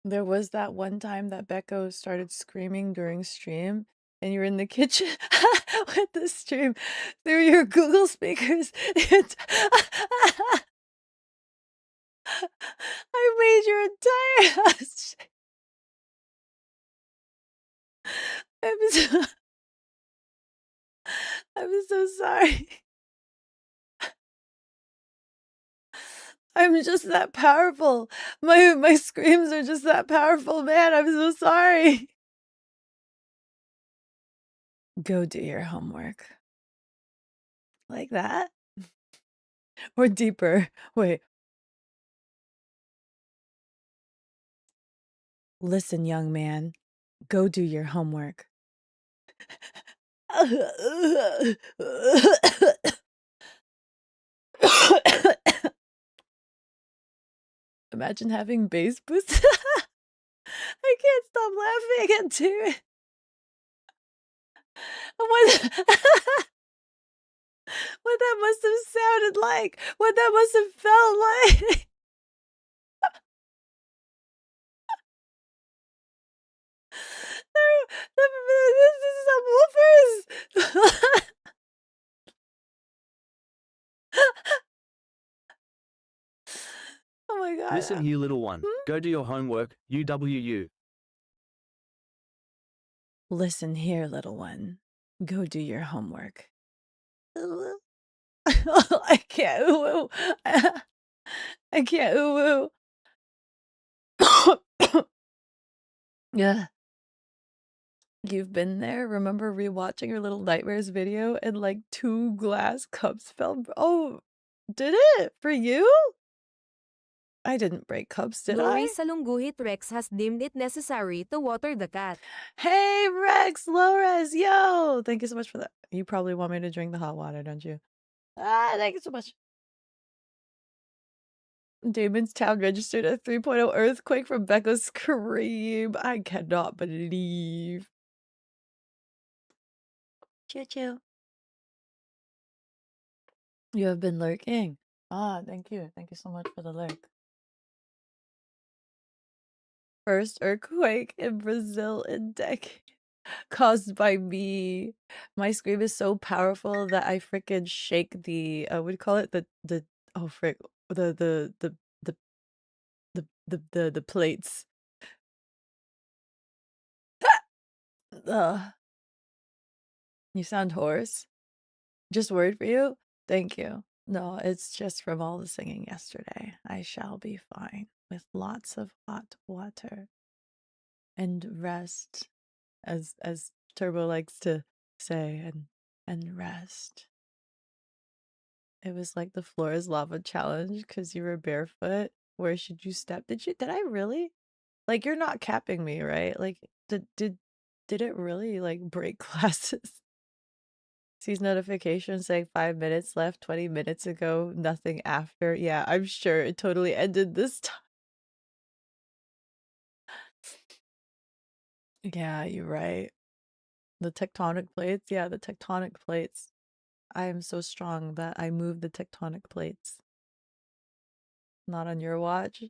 There was that one time that Beko started screaming during stream, and you were in the kitchen with the stream through your Google speakers. I made your entire house shake. I'm so, I'm so sorry. I'm just that powerful. My screams are just that powerful, man. I'm so sorry. Go do your homework. Like that? Or deeper. Wait. Listen, young man. Go do your homework. Imagine having bass boost. I can't stop laughing. I can't do it. What, what that must have sounded like. What that must have felt like. This is some woofers. Oh my god. Listen here, little one. Go do your homework, UWU. Listen here, little one. Go do your homework. I can't ooh. I can't ooh. Yeah. You've been there? Remember rewatching your Little Nightmares video and like 2 glass cups fell? Oh, did it? For you? I didn't break cups, did Lori I? Salungguhit Rex has deemed it necessary to water the cat. Hey, Rex Lores, yo! Thank you so much for that. You probably want me to drink the hot water, don't you? Thank you so much. Damon's town registered a 3.0 earthquake from Beko's scream. I cannot believe. Choo choo. You have been lurking. Thank you. Thank you so much for the lurk. First earthquake in Brazil in decades. Caused by me. My scream is so powerful that I freaking shake the what do you call it? The oh frick the the plates. Ugh. You sound hoarse. Just worried for you? Thank you. No, it's just from all the singing yesterday. I shall be fine with lots of hot water and rest, as Turbo likes to say, and rest. It was like the floor is lava challenge because you were barefoot. Where should you step? Did I really? Like, you're not capping me, right? Like, did it really like break glasses? Sees notification saying 5 minutes left, 20 minutes ago, nothing after. Yeah, I'm sure it totally ended this time. Yeah, you're right. The tectonic plates. Yeah, the tectonic plates. I am so strong that I move the tectonic plates. Not on your watch.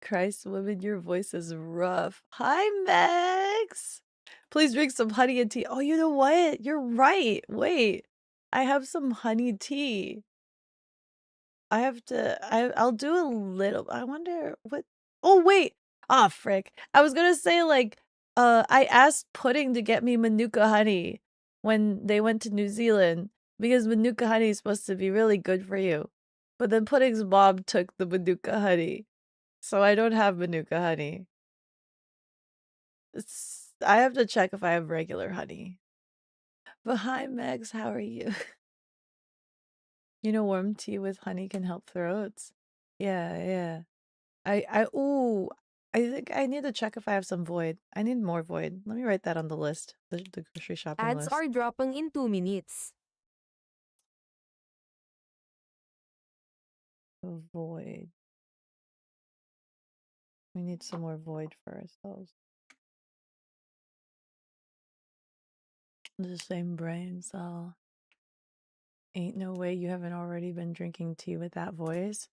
Christ, woman, your voice is rough. Hi, Max. Please drink some honey and tea. Oh, you know what? You're right. Wait, I have some honey tea. I have to. I'll do a little. I wonder what. Oh wait. Ah, frick. I was gonna say like, I asked Pudding to get me Manuka honey when they went to New Zealand because Manuka honey is supposed to be really good for you, but then Pudding's mom took the Manuka honey. So I don't have Manuka honey. I have to check if I have regular honey. But hi, Megs, how are you? You know, warm tea with honey can help throats. Yeah, yeah. Ooh, I think I need to check if I have some void. I need more void. Let me write that on the list, the grocery shopping Ads list. are dropping in 2 minutes. Void. We need some more void for ourselves. The same brain cell. Ain't no way you haven't already been drinking tea with that voice.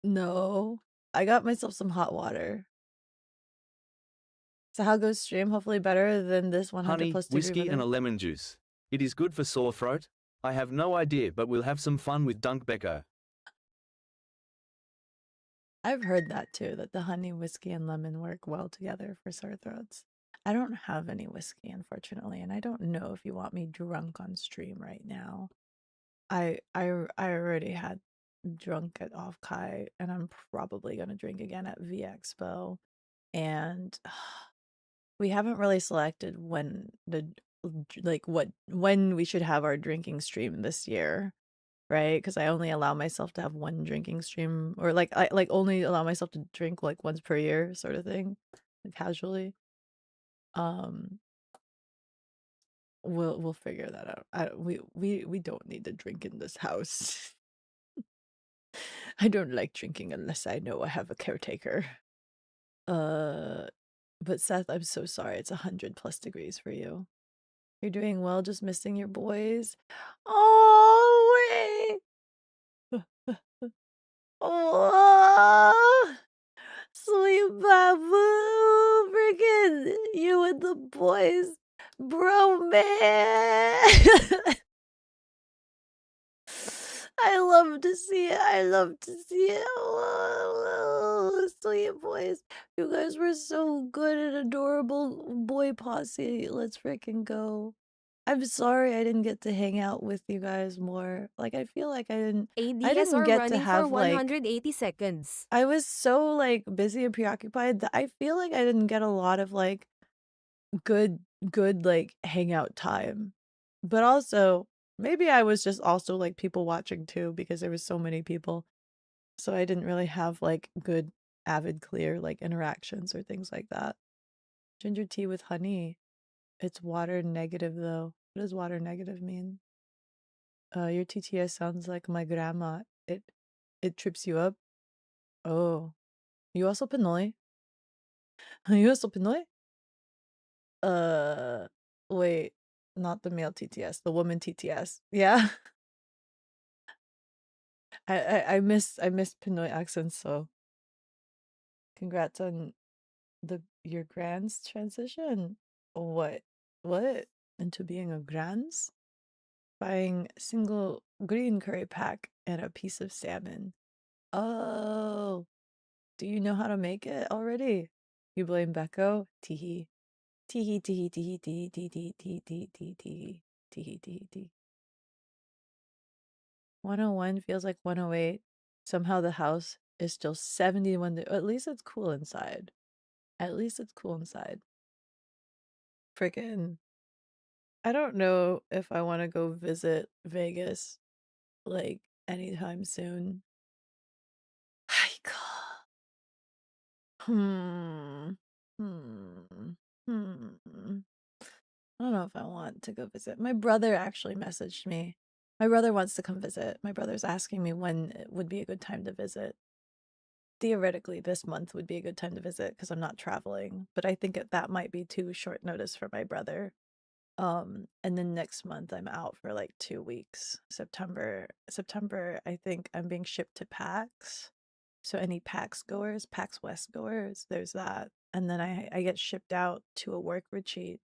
No. I got myself some hot water. So how goes stream? Hopefully better than this 100 Honey, plus degree whiskey, and a weather. lemon juice. It is good for sore throat. I have no idea, but we'll have some fun with Dunk Beko. I've heard that too, that the honey, whiskey, and lemon work well together for sore throats. I don't have any whiskey, unfortunately, and I don't know if you want me drunk on stream right now. I already had drunk at Off Kai, and I'm probably gonna drink again at V Expo. And we haven't really selected when when we should have our drinking stream this year, right? Because I only allow myself to have one drinking stream, or I only allow myself to drink like once per year, sort of thing, like casually. Um, we'll figure that out. We don't need to drink in this house. I don't like drinking unless I know I have a caretaker. Uh, but Seth, I'm so sorry. It's 100+ degrees for you. You're doing well, just missing your boys. Oh, wait. Oh, sweet babu, freaking you and the boys, bro, man. I love to see it. I love to see it. Oh, sweet boys. You guys were so good and adorable boy posse. Let's freaking go. I'm sorry I didn't get to hang out with you guys more. Like I feel like I didn't ADSR get to running for have like 180 seconds. I was so like busy and preoccupied that I feel like I didn't get a lot of like good like hangout time. But also maybe I was just also like people watching too because there was so many people. So I didn't really have like good avid clear like interactions or things like that. Ginger tea with honey. It's water negative though. What does water negative mean? Your TTS sounds like my grandma. It trips you up. Oh. You also Pinoy? You also Pinoy? Uh, wait, not the male TTS, the woman TTS. Yeah. I miss Pinoy accents, so congrats on your grand's transition. What? What? Into being a grand's? Buying single green curry pack and a piece of salmon. Oh, do you know how to make it already? You blame Beko? Teehee. Teehee, teehee, teehee, teehee, teehee, teehee, teehee, teehee, teehee, teehee, teehee, teehee. 101 feels like 108. Somehow the house is still 71. At least it's cool inside. At least it's cool inside. Freaking. I don't know if I want to go visit Vegas like anytime soon. Hmm. Hmm. Hmm. I don't know if I want to go visit. My brother actually messaged me. My brother wants to come visit. My brother's asking me when it would be a good time to visit. Theoretically, this month would be a good time to visit because I'm not traveling, but I think that might be too short notice for my brother. And then next month I'm out for like 2 weeks. September, I think I'm being shipped to PAX. So any PAX goers, PAX West goers, there's that. And then I get shipped out to a work retreat.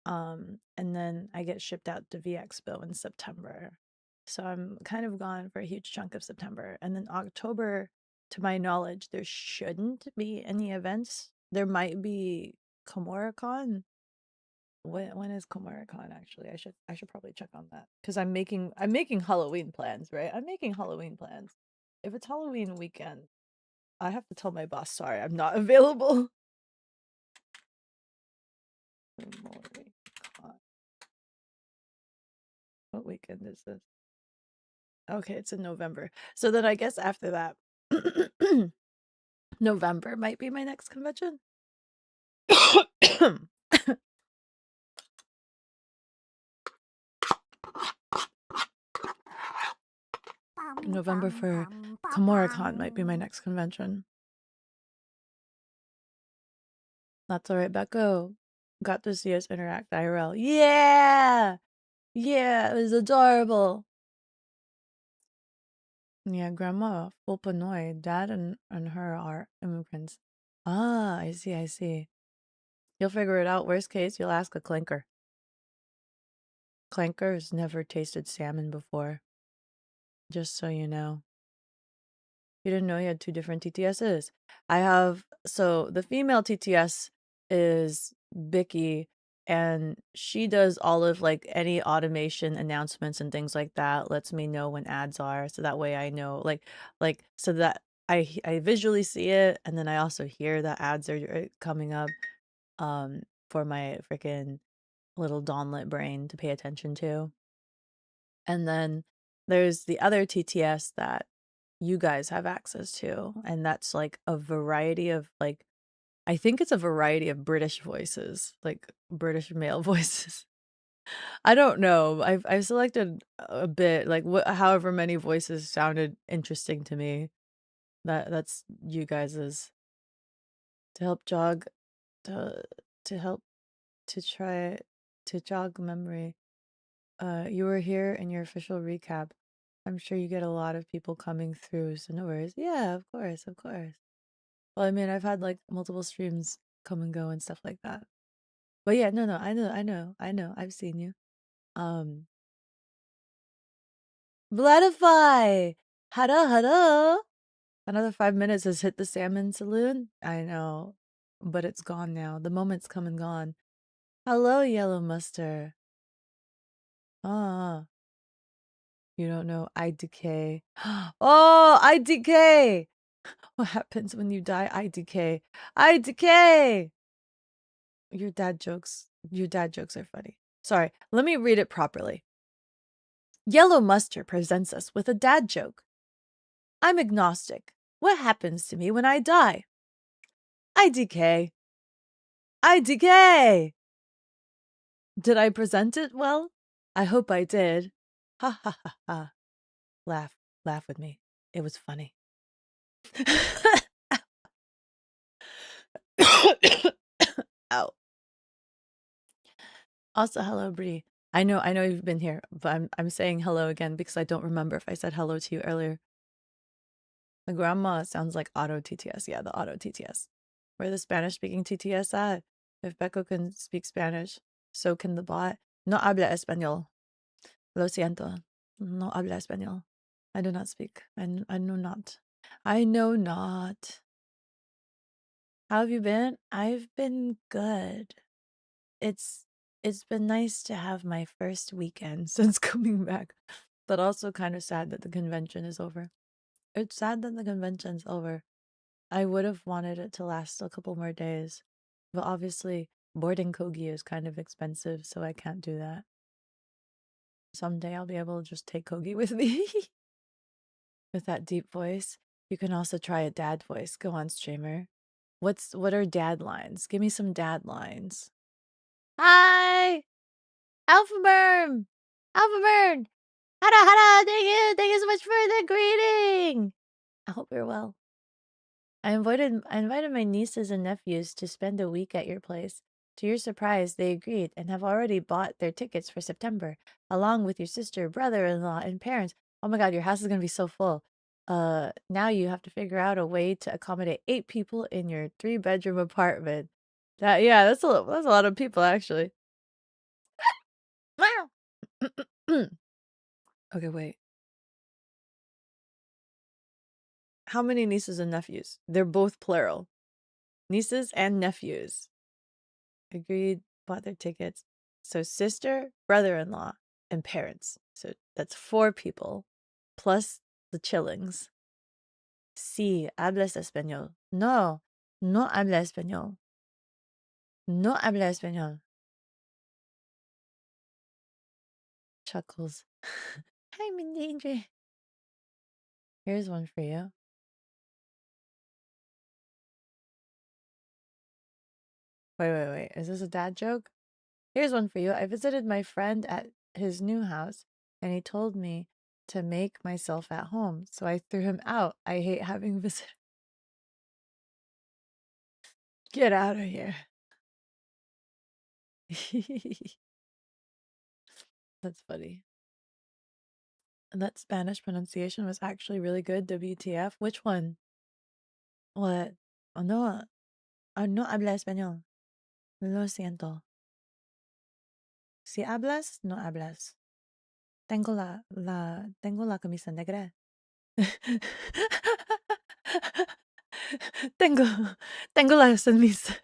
And then I get shipped out to V Expo in September. So I'm kind of gone for a huge chunk of September. And then October, to my knowledge, there shouldn't be any events. There might be KomuraCon. When is KomuraCon actually? I should probably check on that because I'm making Halloween plans, right? I'm making Halloween plans. If it's Halloween weekend, I have to tell my boss, sorry, I'm not available. KomuraCon. What weekend is this? Okay, it's in November. So then I guess after that, November might be my next convention. November for KomuraCon might be my next convention. That's all right, Beko. Got to see us interact IRL. Yeah! Yeah, it was adorable. Yeah, grandma, full Pinoy. Dad and her are immigrants. Ah, I see, I see. You'll figure it out. Worst case, you'll ask a clinker. Clanker has never tasted salmon before. Just so you know. You didn't know you had two different TTSs. So the female TTS is Bicky, and she does all of like any automation announcements and things like that, lets me know when ads are, so that way I know like so that I visually see it, and then I also hear that ads are coming up for my freaking little dawnlet brain to pay attention to. And then there's the other TTS that you guys have access to, and that's like a variety of like I think it's a variety of British voices, like British male voices. I don't know. I've selected a bit, like however many voices sounded interesting to me. That's you guys's to help jog to help to try to jog memory. You were here in your official recap. I'm sure you get a lot of people coming through, so no worries. Yeah, of course, of course. Well, I mean, I've had like multiple streams come and go and stuff like that. But yeah, no, I know. I've seen you. Bloodify! Hada hada! Another 5 minutes has hit the salmon saloon. I know, but it's gone now. The moment's come and gone. Hello, yellow muster. Ah, you don't know I decay. Oh, I decay! What happens when you die? I decay. I decay! Your dad jokes are funny. Sorry, let me read it properly. Yellow Muster presents us with a dad joke. I'm agnostic. What happens to me when I die? I decay. I decay! Did I present it well? I hope I did. Ha ha ha ha. Laugh. Laugh with me. It was funny. Ow. Also, hello, Bree. I know you've been here, but I'm saying hello again because I don't remember if I said hello to you earlier. The grandma sounds like auto TTS. Yeah, the auto TTS. Where the Spanish speaking TTS at? If Beko can speak Spanish, so can the bot. No habla español. Lo siento. No habla español. I do not speak. I know not. I know not. How have you been? I've been good. It's been nice to have my first weekend since coming back, but also kind of sad that the convention is over. It's sad that the convention's over. I would have wanted it to last a couple more days, but obviously boarding Kogi is kind of expensive, so I can't do that. Someday I'll be able to just take Kogi with me. With that deep voice. You can also try a dad voice. Go on, streamer. What are dad lines? Give me some dad lines. Hi! Alpha Burn! Alpha Burn! Hada hada! Thank you so much for the greeting! I hope you're well. I invited my nieces and nephews to spend a week at your place. To your surprise, they agreed and have already bought their tickets for September, along with your sister, brother-in-law, and parents. Oh my god, your house is gonna be so full. Now you have to figure out a way to accommodate 8 people in your 3-bedroom apartment. Yeah, that's a lot of people actually. Okay, wait. How many nieces and nephews? They're both plural. Nieces and nephews. Agreed, bought their tickets. So sister, brother-in-law, and parents. So that's 4 people, plus the chillings. Sí, hablas español. No, no habla español. No habla español. Chuckles. I'm in danger. Here's one for you. Wait. Is this a dad joke? Here's one for you. I visited my friend at his new house, and he told me to make myself at home, so I threw him out. I hate having visitors. Get out of here. That's funny. And that Spanish pronunciation was actually really good. WTF? Which one? What? Oh, no. No habla español. Lo siento. Si hablas, no hablas. Tengo la camisa negra. tengo la camisa.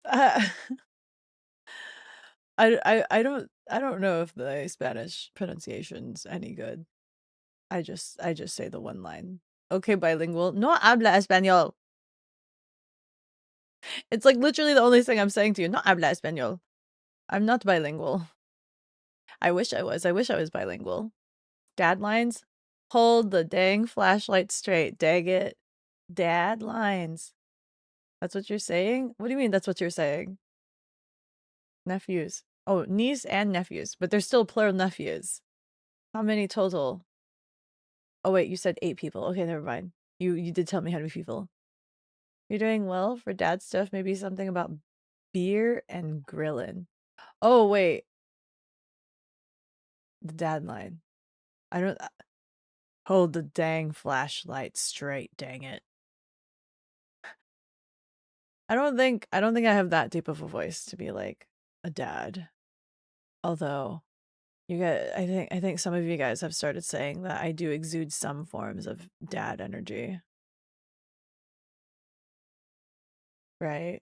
I don't know if the Spanish pronunciation's any good. I just say the one line. Okay, bilingual. No habla español. It's like literally the only thing I'm saying to you. No habla español. I'm not bilingual. I wish I was. I wish I was bilingual. Dad lines? Hold the dang flashlight straight. Dang it. Dad lines. That's what you're saying? What do you mean that's what you're saying? Nephews. Oh, niece and nephews, but there's still plural nephews. How many total? Oh wait, you said 8 people. Okay, never mind. You did tell me how many people. You're doing well for dad stuff. Maybe something about beer and grilling. Oh wait. The dad line. I don't hold the dang flashlight straight, dang it. I don't think I have that deep of a voice to be like a dad. Although you guys, I think some of you guys have started saying that I do exude some forms of dad energy. Right?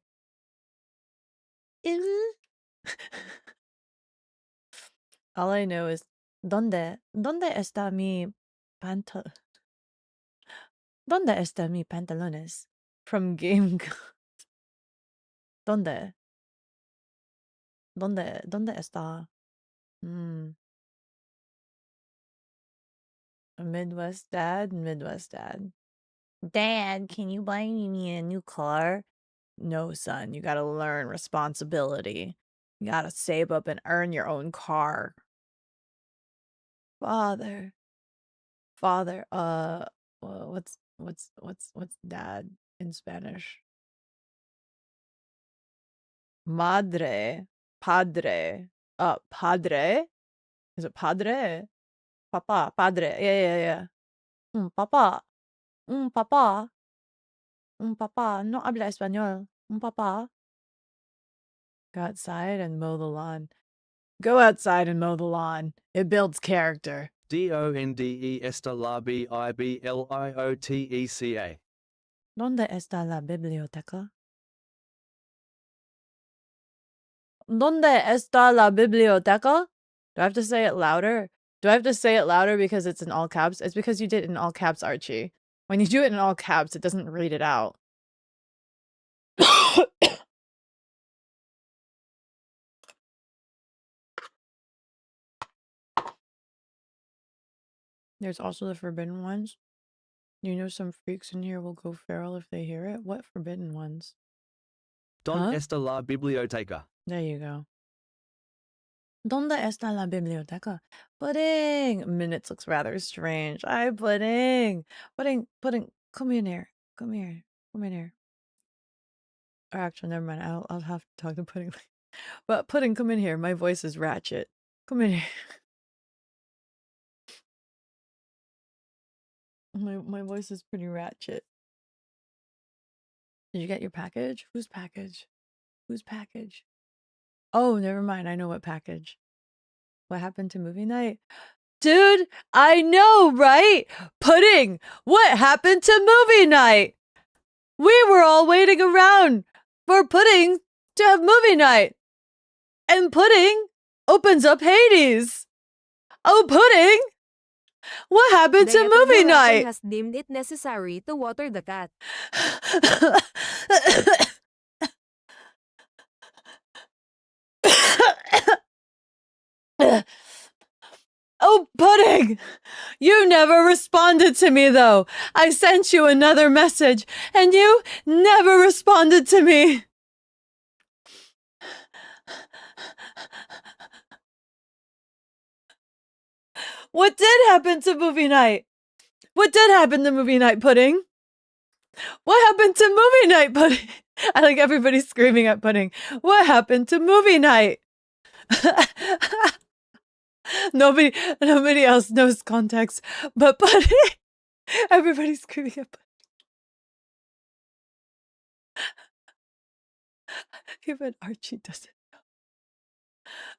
All I know is ¿Dónde está mi pantal ¿Dónde está mi pantalones? From Game ¿Dónde? ¿Dónde está? A Midwest dad? Midwest dad. Dad, can you buy me a new car? No, son, you gotta learn responsibility. You gotta save up and earn your own car. Father. Father, what's dad in Spanish? Madre. Padre. Padre? Is it padre? Papa. Padre. Yeah. Papa. Papa. Papa. No habla español. Papa. Go outside and mow the lawn. Go outside and mow the lawn. It builds character. DONDE esta la BIBLIOTECA. ¿Dónde está la biblioteca? ¿Dónde está la biblioteca? Do I have to say it louder? Do I have to say it louder because it's in all caps? It's because you did it in all caps, Archie. When you do it in all caps, it doesn't read it out. There's also the forbidden ones. You know some freaks in here will go feral if they hear it? What forbidden ones? Don Huh? esta la biblioteca. There you go. ¿Dónde está la biblioteca? Pudding! Minutes looks rather strange. Hi, Pudding! Pudding, come in here. Come here. Come in here. Or actually, never mind. I'll have to talk to Pudding. But Pudding, come in here. My voice is ratchet. Come in here. My voice is pretty ratchet. Did you get your package? Whose package? Whose package? Oh, never mind. I know what package. What happened to movie night? Dude, I know, right? Pudding, what happened to movie night? We were all waiting around for Pudding to have movie night. And Pudding opens up Hades. Oh, Pudding, what happened to Beto movie Buracan night? has deemed it necessary to water the cat. Oh, Pudding! You never responded to me, though. I sent you another message, and you never responded to me. What did happen to movie night? What did happen to movie night, Pudding? What happened to movie night, Pudding? I like everybody screaming at Pudding. What happened to movie night? Nobody else knows context, but Pudding. Everybody's screaming at Pudding. Even Archie doesn't know.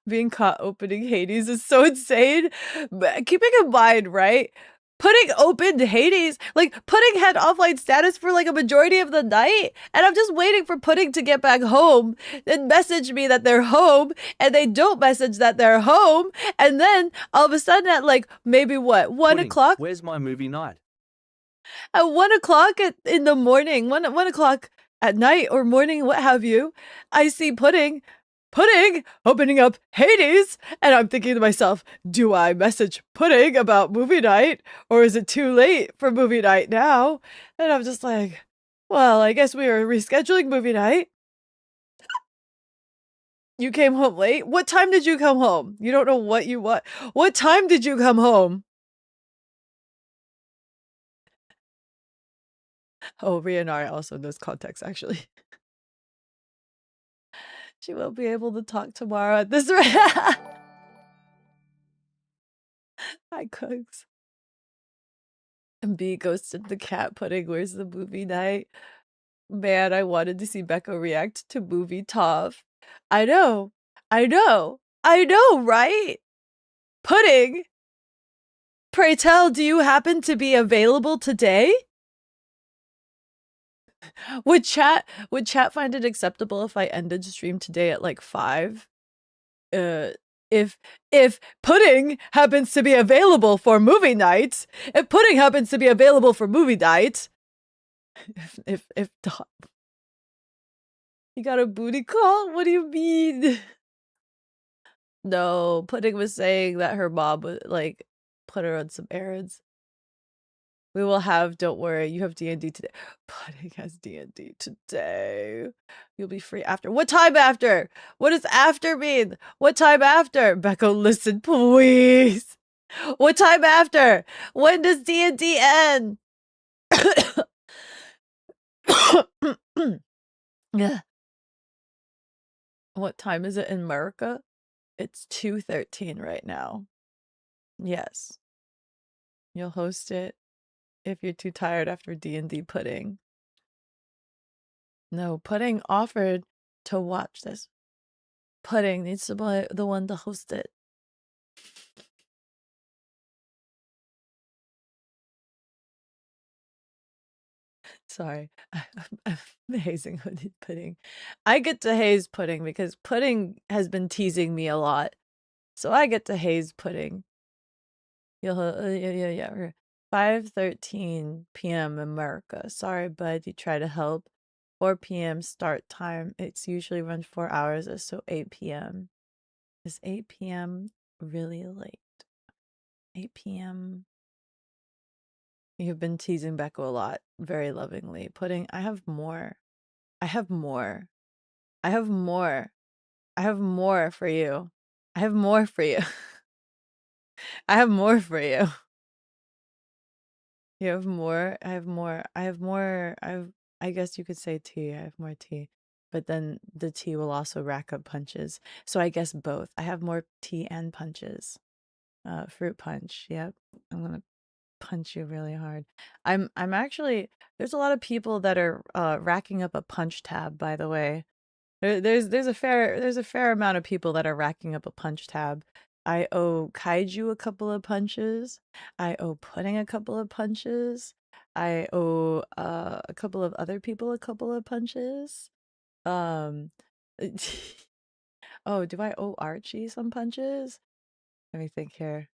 Being caught opening Hades is so insane. But keeping in mind, right? Pudding opened Hades. Like, Pudding had offline status for like a majority of the night. And I'm just waiting for Pudding to get back home and message me that they're home. And they don't message that they're home. And then all of a sudden at like maybe what, 1 Pudding, o'clock? where's my movie night? At 1 o'clock in the morning, 1 o'clock at night or morning, what have you, I see Pudding opening up Hades, and I'm thinking to myself, do I message Pudding about movie night, or is it too late for movie night now? And I'm just like, well, I guess we are rescheduling movie night. You came home late? What time did you come home? You don't know what you want. What time did you come home? Oh, Rihanna also knows context, actually. She won't be able to talk tomorrow at this rate. Hi, Cooks. And B ghosted the cat. Pudding, where's the movie night? Man, I wanted to see Beko react to movie Tov. I know, right? Pudding, pray tell, do you happen to be available today? Would chat find it acceptable if I ended stream today at like 5? If Pudding happens to be available for movie night, if Pudding happens to be available for movie night, if you got a booty call? What do you mean? No, Pudding was saying that her mom would like put her on some errands. We will have, don't worry, you have D&D today. Pudding has D&D today. You'll be free after. What time after? What does after mean? What time after? Beko, listen, please. What time after? When does D&D end? Yeah. What time is it in America? It's 2:13 right now. Yes. You'll host it if you're too tired after D&D Pudding. No, Pudding offered to watch this. Pudding needs to be the one to host it. Sorry, I'm hazing Pudding. I get to haze Pudding because Pudding has been teasing me a lot. So I get to haze Pudding. Yeah. 5:13 p.m. America. Sorry, bud, you try to help. 4 p.m. start time. It's usually runs 4 hours, so 8 p.m. Is 8 p.m. really late? 8 p.m. You've been teasing Beko a lot, very lovingly. Pudding, I have more. I have more. I have more. I have more for you. I have more for you. I have more for you. You have more? I have more. I have more. I guess you could say tea. I have more tea. But then the tea will also rack up punches. So I guess both. I have more tea and punches. Fruit punch. Yep. I'm gonna punch you really hard. I'm actually, there's a lot of people that are racking up a punch tab, by the way. There's a fair amount of people that are racking up a punch tab. I owe Kaiju a couple of punches. I owe Pudding a couple of punches. I owe a couple of other people a couple of punches. Um oh, do I owe Archie some punches? Let me think here.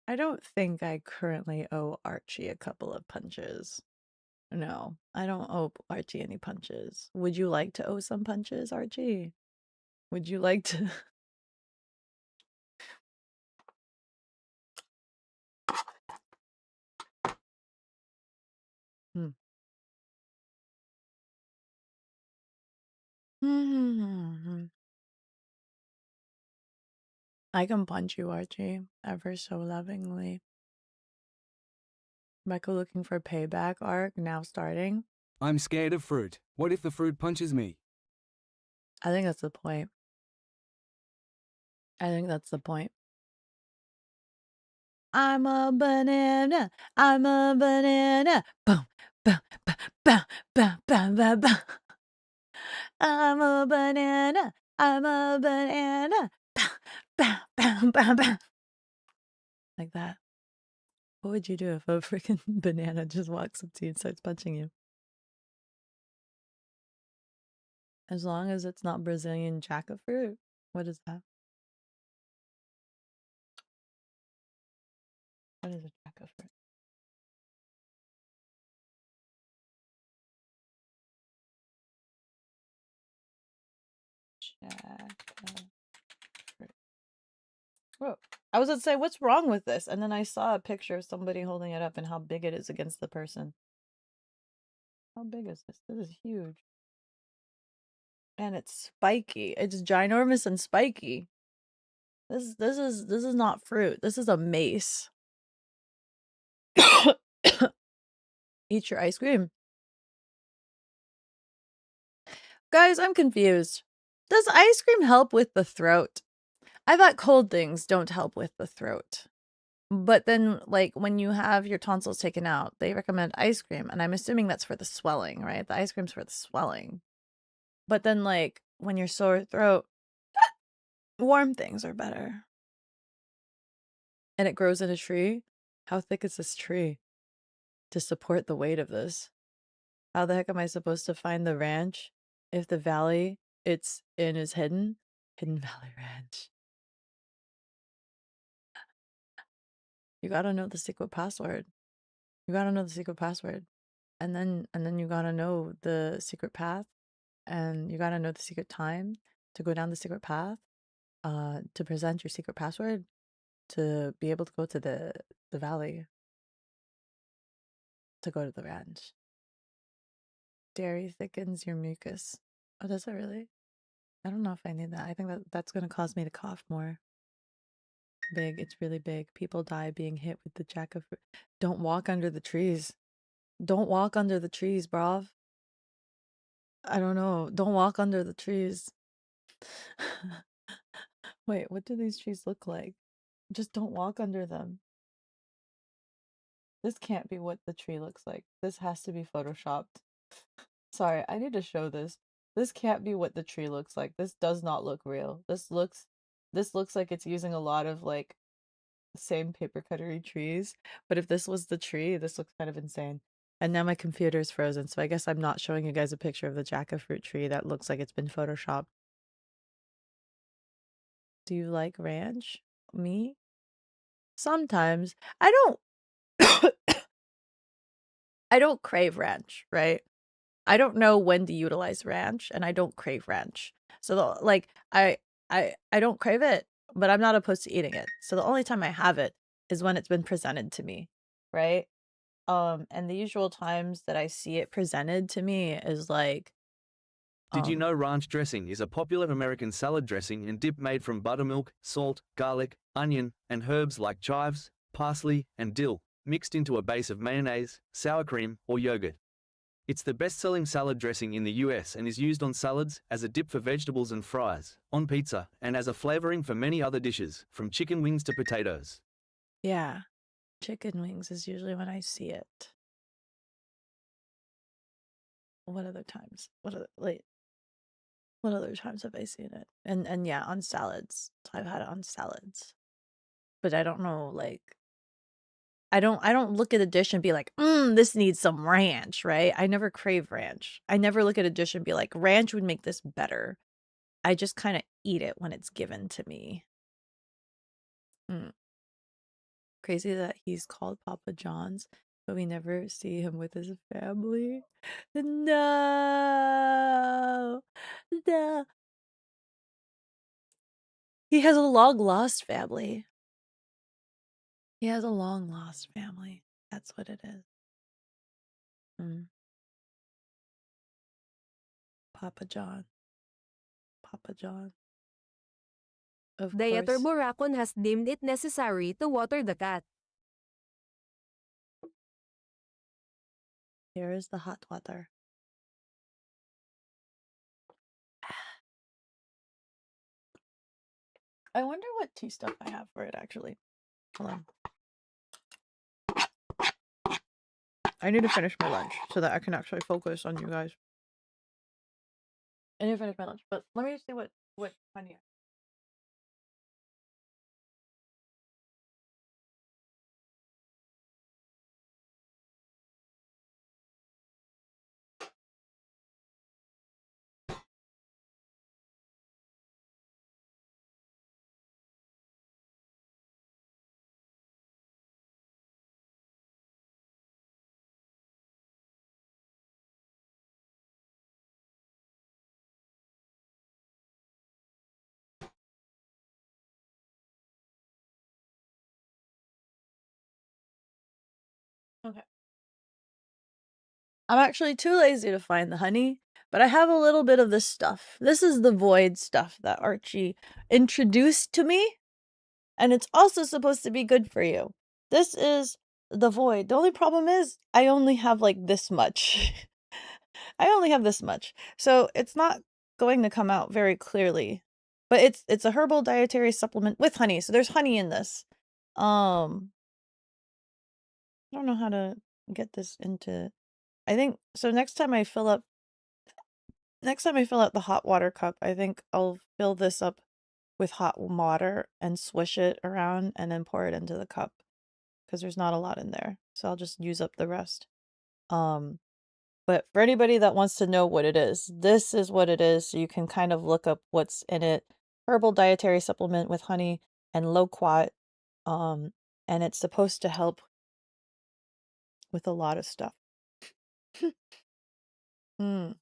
I don't think I currently owe Archie a couple of punches. No, I don't owe Archie any punches. Would you like to owe some punches, Archie? Would you like to? Hmm. I can punch you, Archie, ever so lovingly. Michael looking for payback arc now starting. I'm scared of fruit. What if the fruit punches me? I think that's the point. I think that's the point. I'm a banana. I'm a banana. Boom, boom, boom, boom, boom, boom, boom, boom. I'm a banana. I'm a banana. Bow, bow, bow, bow, bow. Like that. What would you do if a freaking banana just walks up to you and starts punching you? As long as it's not Brazilian jackfruit. What is that? What is a jackfruit? Jackfruit. Whoa. I was gonna say, what's wrong with this? And then I saw a picture of somebody holding it up and how big it is against the person. How big is this? This is huge. And it's spiky. It's ginormous and spiky. This is not fruit. This is a mace. Eat your ice cream. Guys, I'm confused. Does ice cream help with the throat? I thought cold things don't help with the throat. But then, like, when you have your tonsils taken out, they recommend ice cream. And I'm assuming that's for the swelling, right? The ice cream's for the swelling. But then, like, when you're sore throat, warm things are better. And it grows in a tree? How thick is this tree to support the weight of this? How the heck am I supposed to find the ranch if the valley it's in is hidden? Hidden Valley Ranch. You gotta know the secret password. You gotta know the secret password. And then you gotta know the secret path. And you gotta know the secret time to go down the secret path. To present your secret password to be able to go to the valley. To go to the ranch. Dairy thickens your mucus. Oh, does it really? I don't know if I need that. I think that's gonna cause me to cough more. Big. It's really big. People die being hit with the jackfruit. Don't walk under the trees. Don't walk under the trees, bruv. I don't know. Don't walk under the trees. Wait, what do these trees look like? Just don't walk under them. This can't be what the tree looks like. This has to be photoshopped. Sorry, I need to show this. This can't be what the tree looks like. This does not look real. This looks like it's using a lot of like same paper cuttery trees. But if this was the tree, this looks kind of insane. And now my computer's frozen, so I guess I'm not showing you guys a picture of the jackfruit tree that looks like it's been photoshopped. Do you like ranch? Me? Sometimes. I don't I don't crave ranch, right? I don't know when to utilize ranch, and I don't crave ranch. So like I don't crave it, but I'm not opposed to eating it. So the only time I have it is when it's been presented to me, right? And the usual times that I see it presented to me is like Did you know ranch dressing is a popular American salad dressing and dip made from buttermilk, salt, garlic, onion, and herbs like chives, parsley, and dill, mixed into a base of mayonnaise, sour cream, or yogurt. It's the best-selling salad dressing in the US and is used on salads, as a dip for vegetables and fries, on pizza, and as a flavoring for many other dishes, from chicken wings to potatoes. yeah, chicken wings is usually when I see it. What other times? What other times have I seen it? And yeah, on salads. I've had it on salads. But I don't know, like I don't look at a dish and be like, this needs some ranch, right? I never crave ranch. I never look at a dish and be like, ranch would make this better. I just kind of eat it when it's given to me. Crazy that he's called Papa John's, but we never see him with his family. No. No. He has a long lost family. He has a long lost family. That's what it is. Papa John. Papa John. Of Dieter course. Boracon has deemed it necessary to water the cat. Here is the hot water. I wonder what tea stuff I have for it, actually. Hold on. I need to finish my lunch so that I can actually focus on you guys. I need to finish my lunch, but let me see what honey. I'm actually too lazy to find the honey, but I have a little bit of this stuff. This is the void stuff that Archie introduced to me, and it's also supposed to be good for you. This is the void. The only problem is I only have like this much. I only have this much. So it's not going to come out very clearly. But it's a herbal dietary supplement with honey. So there's honey in this. I don't know how to get this into. I think so next time I fill out the hot water cup, I think I'll fill this up with hot water and swish it around and then pour it into the cup because there's not a lot in there. So I'll just use up the rest. But for anybody that wants to know what it is, this is what it is. So you can kind of look up what's in it. Herbal dietary supplement with honey and loquat. And it's supposed to help with a lot of stuff. Mm.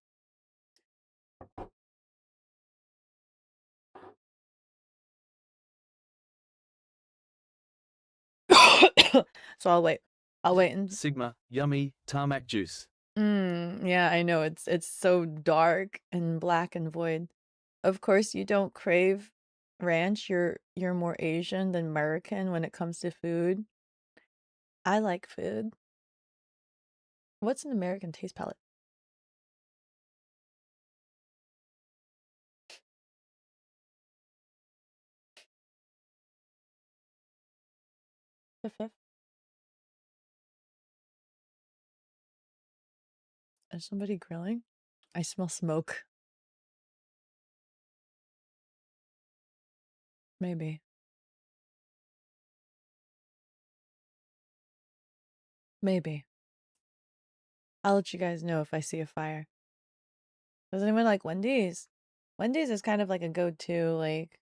So I'll wait. I'll wait and Sigma, yummy, tarmac juice. yeah, I know it's so dark and black and void. Of course, you don't crave ranch. You're more Asian than American when it comes to food. I like food. What's an American taste palette? Fifth. Is somebody grilling? I smell smoke. Maybe. Maybe. I'll let you guys know if I see a fire. Does anyone like Wendy's? Wendy's is kind of like a go-to, like,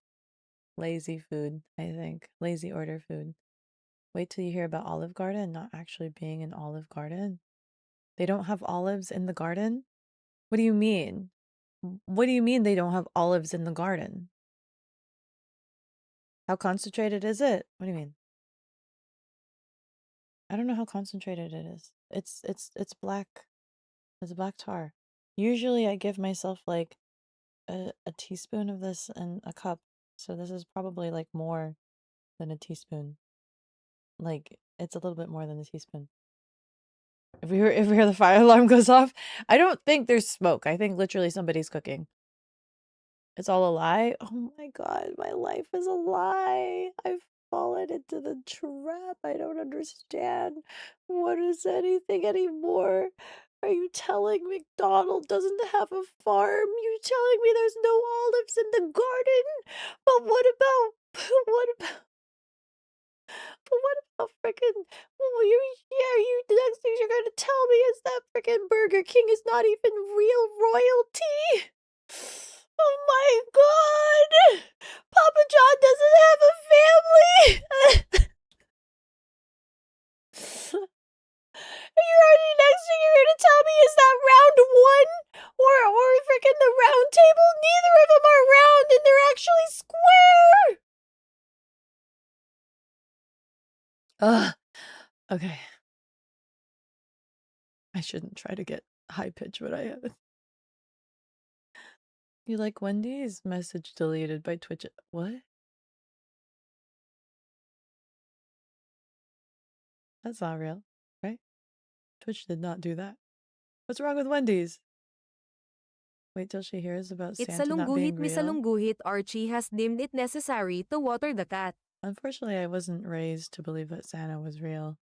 lazy food, I think. Lazy order food. Wait till you hear about Olive Garden not actually being an Olive Garden. They don't have olives in the garden? What do you mean? What do you mean they don't have olives in the garden? How concentrated is it? What do you mean? I don't know how concentrated it is. It's black. It's black tar. Usually I give myself like a teaspoon of this in a cup. So this is probably like more than a teaspoon. Like it's a little bit more than a teaspoon. If we hear the fire alarm goes off, I don't think there's smoke. I think literally somebody's cooking. It's all a lie? Oh my god, my life is a lie. I've fallen into the trap. I don't understand. What is anything anymore? Are you telling McDonald doesn't have a farm? You're telling me there's no olives in the garden? But what about frickin' well, the next thing you're gonna tell me is that frickin' Burger King is not even real royalty? Oh my god! Papa John doesn't have a family! Next thing you're gonna tell me is that round one? Or frickin' the round table? Neither of them are round and they're actually square! Ugh. Okay. I shouldn't try to get high pitch what I have. You like Wendy's? Message deleted by Twitch. What? That's not real, right? Twitch did not do that. What's wrong with Wendy's? Wait till she hears about It's Santa not being salungguhit real. misalungguhit Archie has deemed it necessary to water the cat. Unfortunately, I wasn't raised to believe that Santa was real.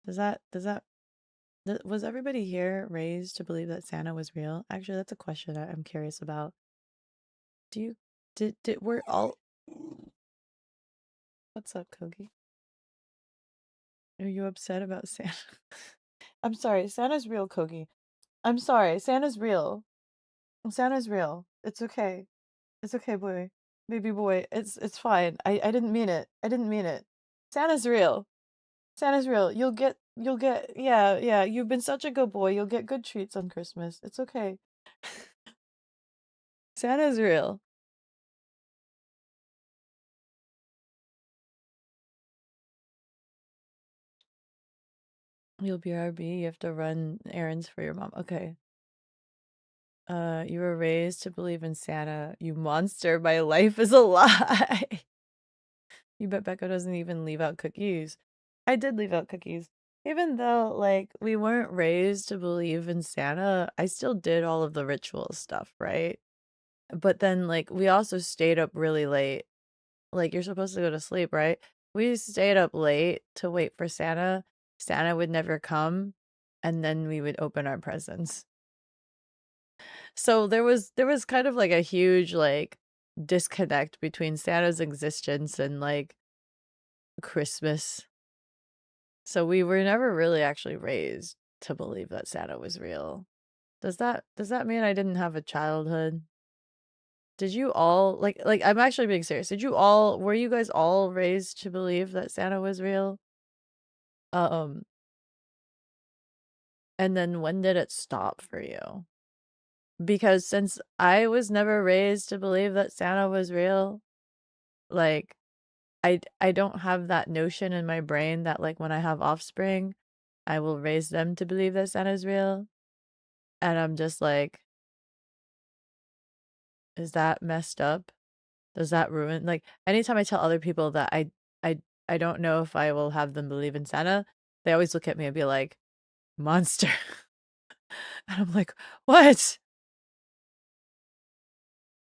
Was everybody here raised to believe that Santa was real? Actually, that's a question I'm curious about. We're all... What's up, Kogi? Are you upset about Santa? I'm sorry, Santa's real, Kogi. I'm sorry, Santa's real. Santa's real. It's okay. It's okay, boy. Baby boy. It's fine. I didn't mean it. I didn't mean it. Santa's real. Santa's real. You'll get yeah, you've been such a good boy. You'll get good treats on Christmas. It's okay. Santa's real. You'll be RB. You have to run errands for your mom. Okay. You were raised to believe in Santa. You monster. My life is a lie. You bet Beko doesn't even leave out cookies. I did leave out cookies. Even though, like, we weren't raised to believe in Santa, I still did all of the ritual stuff, right? But then, like, we also stayed up really late. Like, you're supposed to go to sleep, right? We stayed up late to wait for Santa. Santa would never come, and then we would open our presents. So there was kind of like a huge like disconnect between Santa's existence and like Christmas. So we were never really actually raised to believe that Santa was real. Does that mean I didn't have a childhood? Did you all like I'm actually being serious. Were you guys all raised to believe that Santa was real? Um and then when did it stop for you? Because since I was never raised to believe that Santa was real, like I don't have that notion in my brain that like when I have offspring, I will raise them to believe that Santa's real. And I'm just like, is that messed up? Does that ruin like anytime I tell other people that I don't know if I will have them believe in Santa, they always look at me and be like, monster. And I'm like, what?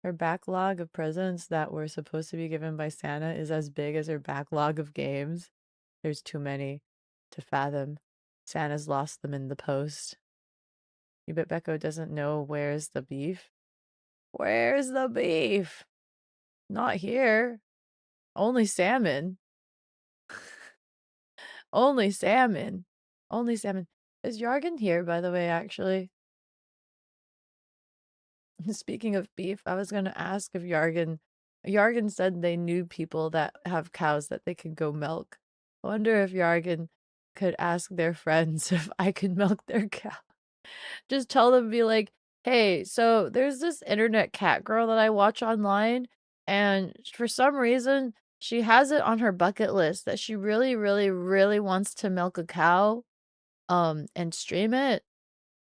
Her backlog of presents that were supposed to be given by Santa is as big as her backlog of games. There's too many to fathom. Santa's lost them in the post. You bet Beko doesn't know where's the beef. Where's the beef? Not here. Only salmon. Only salmon. Only salmon. Is Yargan here, by the way, actually? Speaking of beef, I was going to ask if Yargan said they knew people that have cows that they could go milk. I wonder if Yargan could ask their friends if I could milk their cow. Just tell them, be like, hey, so there's this internet cat girl that I watch online, and for some reason, she has it on her bucket list that she really, really, really wants to milk a cow, and stream it.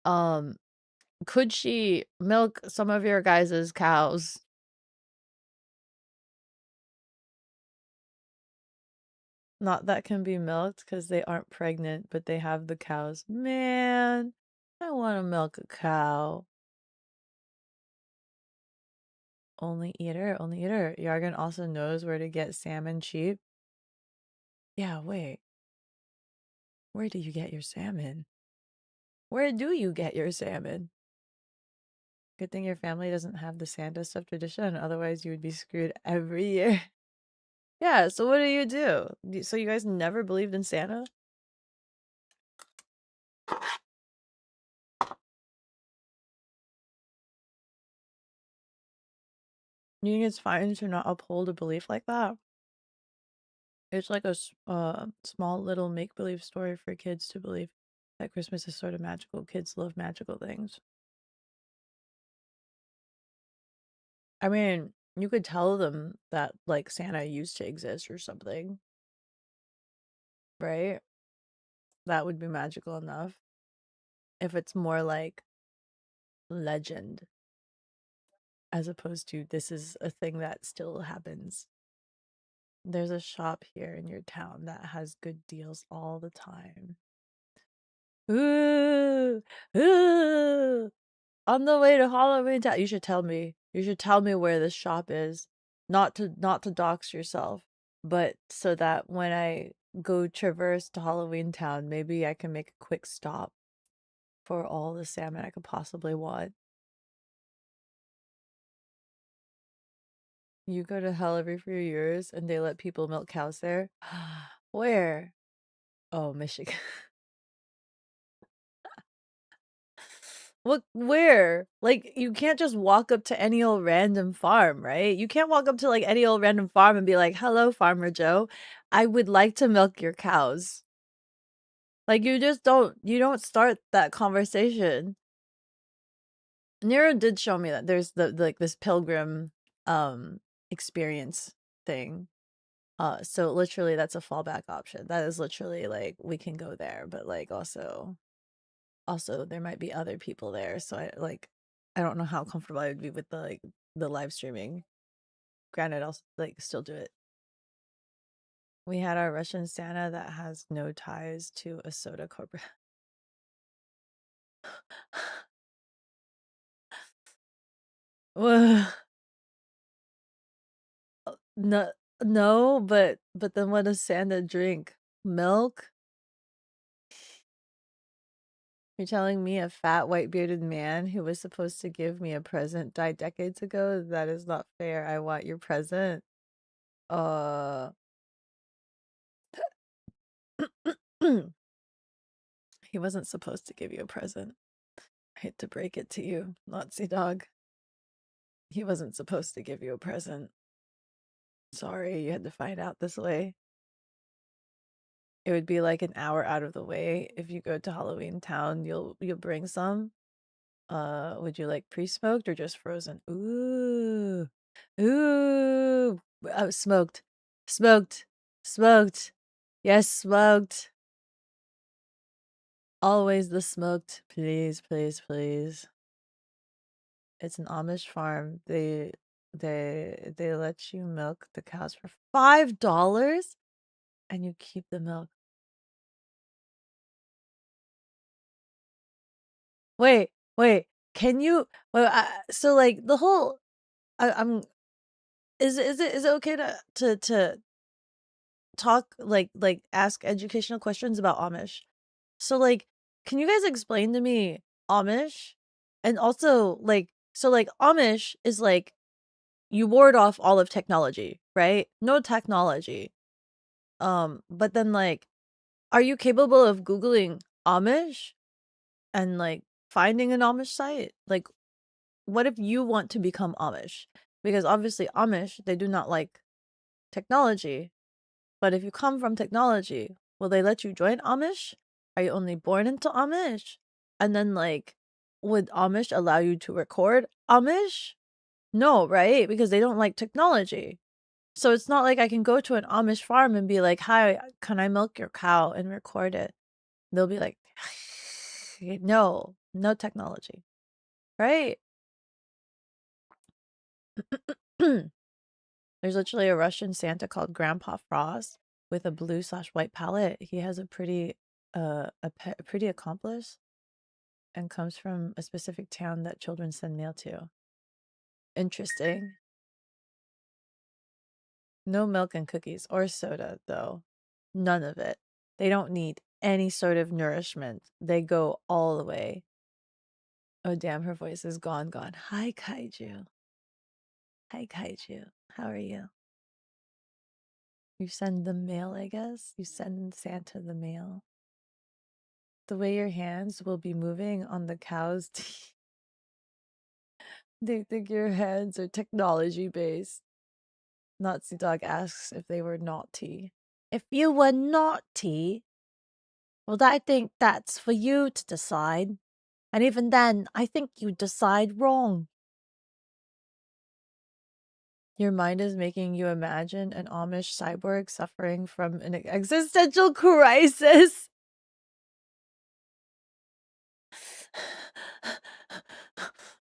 Um, could she milk some of your guys' cows? Not that can be milked because they aren't pregnant, but they have the cows. Man, I want to milk a cow. Only eater, only eater. Yargan also knows where to get salmon cheap. Yeah, wait. Where do you get your salmon? Where do you get your salmon? Good thing your family doesn't have the Santa stuff tradition, otherwise you would be screwed every year. Yeah, so what do you do? So you guys never believed in Santa? You think it's fine to not uphold a belief like that? It's like a small little make-believe story for kids to believe that Christmas is sort of magical. Kids love magical things. I mean, you could tell them that, like, Santa used to exist or something, right? That would be magical enough. If it's more like legend, as opposed to this is a thing that still happens. There's a shop here in your town that has good deals all the time. Ooh, ooh. On the way to Halloween town. You should tell me. You should tell me where this shop is. Not to dox yourself, but so that when I go traverse to Halloween town, maybe I can make a quick stop for all the salmon I could possibly want. You go to hell every few years and they let people milk cows there? Where? Oh, Michigan. What, where? Like, you can't just walk up to any old random farm, right? You can't walk up to like any old random farm and be like, hello, Farmer Joe. I would like to milk your cows. Like, you don't start that conversation. Nero did show me that there's like this pilgrim experience thing. So literally that's a fallback option. That is literally like we can go there, but like also there might be other people there. So I don't know how comfortable I would be with the live streaming. Granted, I'll like still do it. We had our Russian Santa that has no ties to a soda corporate. Well, no, no, but then what does Santa drink? Milk? You're telling me a fat white bearded man who was supposed to give me a present died decades ago? That is not fair. I want your present. Uh, he wasn't supposed to give you a present. I hate to break it to you, Nazi dog. He wasn't supposed to give you a present. Sorry, you had to find out this way. It would be like an hour out of the way. If you go to Halloween Town, you'll bring some. Would you like pre-smoked or just frozen? Ooh. Ooh. Oh, smoked. Smoked. Smoked. Yes, smoked. Always the smoked. Please, please, please. It's an Amish farm. They let you milk the cows for $5 and you keep the milk. Wait, wait. Can you well so like the whole I'm is it okay to talk like ask educational questions about Amish? So like can you guys explain to me Amish? And also like so like Amish is like you ward off all of technology, right? No technology. But then like are you capable of googling Amish and like finding an Amish site? Like what if you want to become Amish? Because obviously Amish, they do not like technology. But if you come from technology, will they let you join Amish? Are you only born into Amish? And then like, would Amish allow you to record Amish? No, right? Because they don't like technology. So it's not like I can go to an Amish farm and be like, hi, can I milk your cow and record it? They'll be like, no, no technology, right? There's literally a Russian Santa called Grandpa Frost with a blue/white palette. He has a pretty pretty accomplice and comes from a specific town that children send mail to. Interesting. No milk and cookies or soda though. None of it. They don't need any sort of nourishment. They go all the way. Oh damn, her voice is gone. Hi Kaiju. Hi Kaiju. How are you? You send the mail, I guess? You send Santa the mail. The way your hands will be moving on the cow's teeth. They think your hands are technology based. Nazi dog asks if they were naughty. If you were naughty, well, I think that's for you to decide. And even then, I think you decide wrong. Your mind is making you imagine an Amish cyborg suffering from an existential crisis.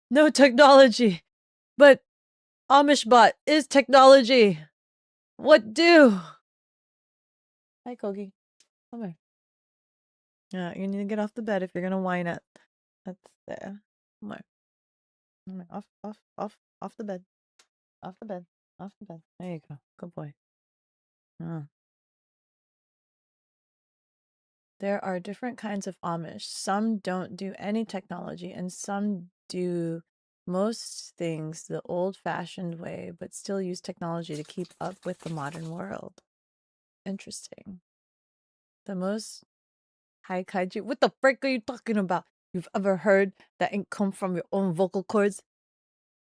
No technology, but Amishbot is technology. What do? Hi, Kogi. Come here. Yeah, you need to get off the bed if you're gonna whine it. That's there. Come on. Come on. Off the bed. Off the bed. Off the bed. There you go. Good boy. There are different kinds of Amish. Some don't do any technology, and some do most things the old-fashioned way, but still use technology to keep up with the modern world. Interesting. The most high kaiju. What the frick are you talking about? You've ever heard that ain't come from your own vocal cords?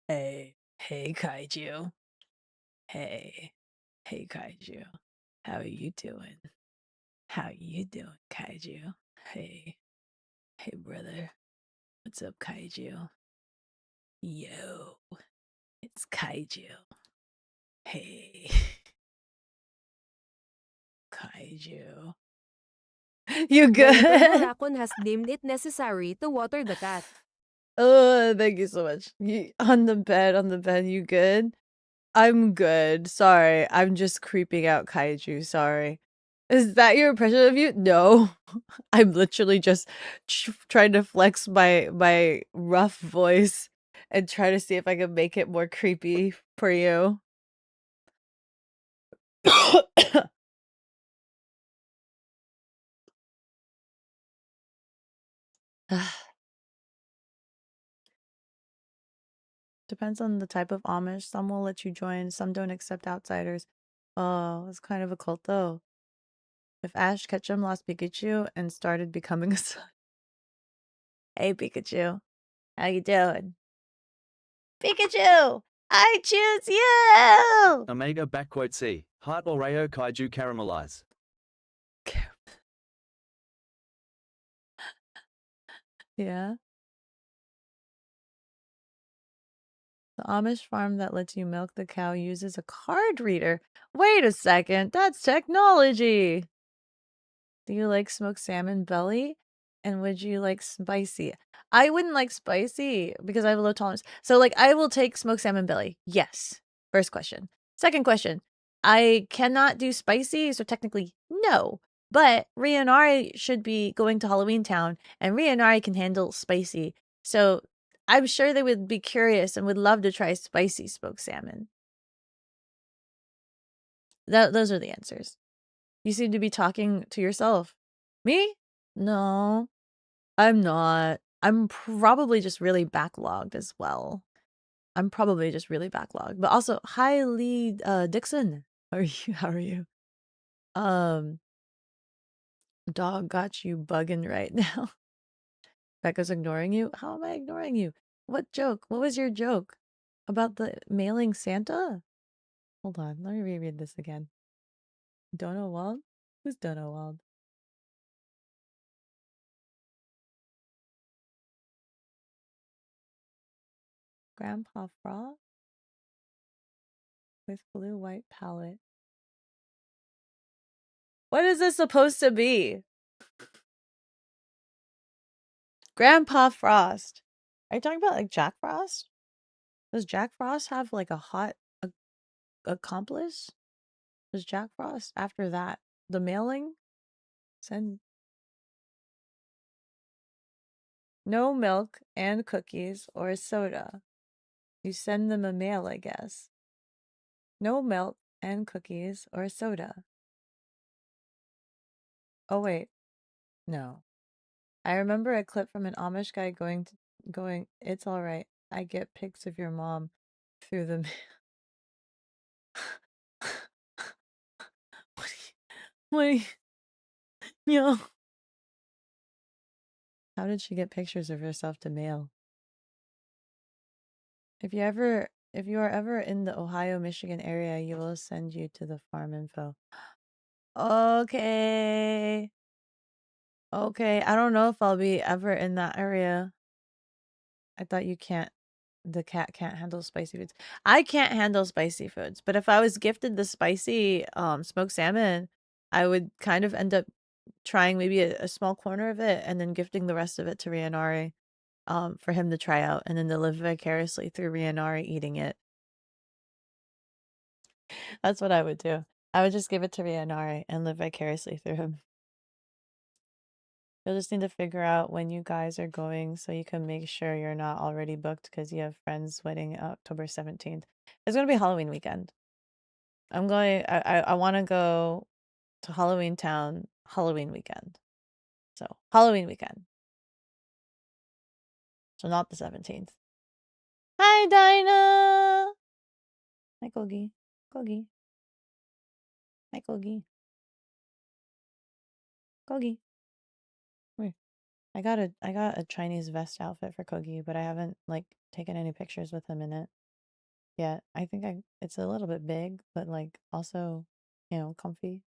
Hey kaiju. Hey kaiju. How are you doing? How you doing, kaiju? Hey brother. What's up, kaiju? Yo, it's kaiju. Hey. kaiju. You The Eternal good? Raccoon has deemed it necessary to water the cat. Oh, thank you so much. On the bed, you good? I'm good. Sorry, I'm just creeping out kaiju. Sorry. Is that your impression of you? No. I'm literally just trying to flex my rough voice and try to see if I can make it more creepy for you. Depends on the type of Amish. Some will let you join, some don't accept outsiders. Oh, it's kind of a cult though. If Ash Ketchum lost Pikachu and started becoming a son. Hey Pikachu, how you doing? Pikachu! I choose you! Omega backquote C. Heart Oreo Kaiju Caramelize. Yeah. The Amish farm that lets you milk the cow uses a card reader. Wait a second, that's technology! Do you like smoked salmon belly? And would you like spicy? I wouldn't like spicy because I have a low tolerance. So, like, I will take smoked salmon belly. Yes. First question. Second question. I cannot do spicy, so technically, no. But Rianari should be going to Halloween Town, and Rianari can handle spicy. So, I'm sure they would be curious and would love to try spicy smoked salmon. Those are the answers. You seem to be talking to yourself. Me? No, I'm not. I'm probably just really backlogged as well. I'm probably just really backlogged. But also, hi Lee Dixon. How are you? How are you? Um, dog got you bugging right now. Becca's ignoring you? How am I ignoring you? What joke? What was your joke? About the mailing Santa? Hold on, let me reread this again. Donowald? Who's Donowald? Grandpa Frog? With blue-white palette. What is this supposed to be? Grandpa Frost. Are you talking about like Jack Frost? Does Jack Frost have like a hot accomplice? Does Jack Frost after that? The mailing? Send no milk and cookies or soda. You send them a mail, I guess. No milk and cookies or soda. Oh wait. No. I remember a clip from an Amish guy going, it's all right. I get pics of your mom through the mail. What do you, yo. How did she get pictures of herself to mail? If you are ever in the Ohio, Michigan area, you will send you to the farm info. Okay. Okay. I don't know if I'll be ever in that area. I thought the cat can't handle spicy foods. I can't handle spicy foods, but if I was gifted the spicy smoked salmon, I would kind of end up trying maybe a small corner of it and then gifting the rest of it to Rianari for him to try out and then to live vicariously through Rianari eating it. That's what I would do. I would just give it to Rianari and live vicariously through him. You'll just need to figure out when you guys are going so you can make sure you're not already booked because you have friends wedding October 17th. It's going to be Halloween weekend. I want to go to Halloween Town Halloween weekend. So, Halloween weekend. So, not the 17th. Hi, Dinah! Hi, Kogi. Kogi. Hi, Kogi. Kogi. Where? I got a Chinese vest outfit for Kogi, but I haven't like taken any pictures with him in it yet. I think it's a little bit big, but like also, comfy.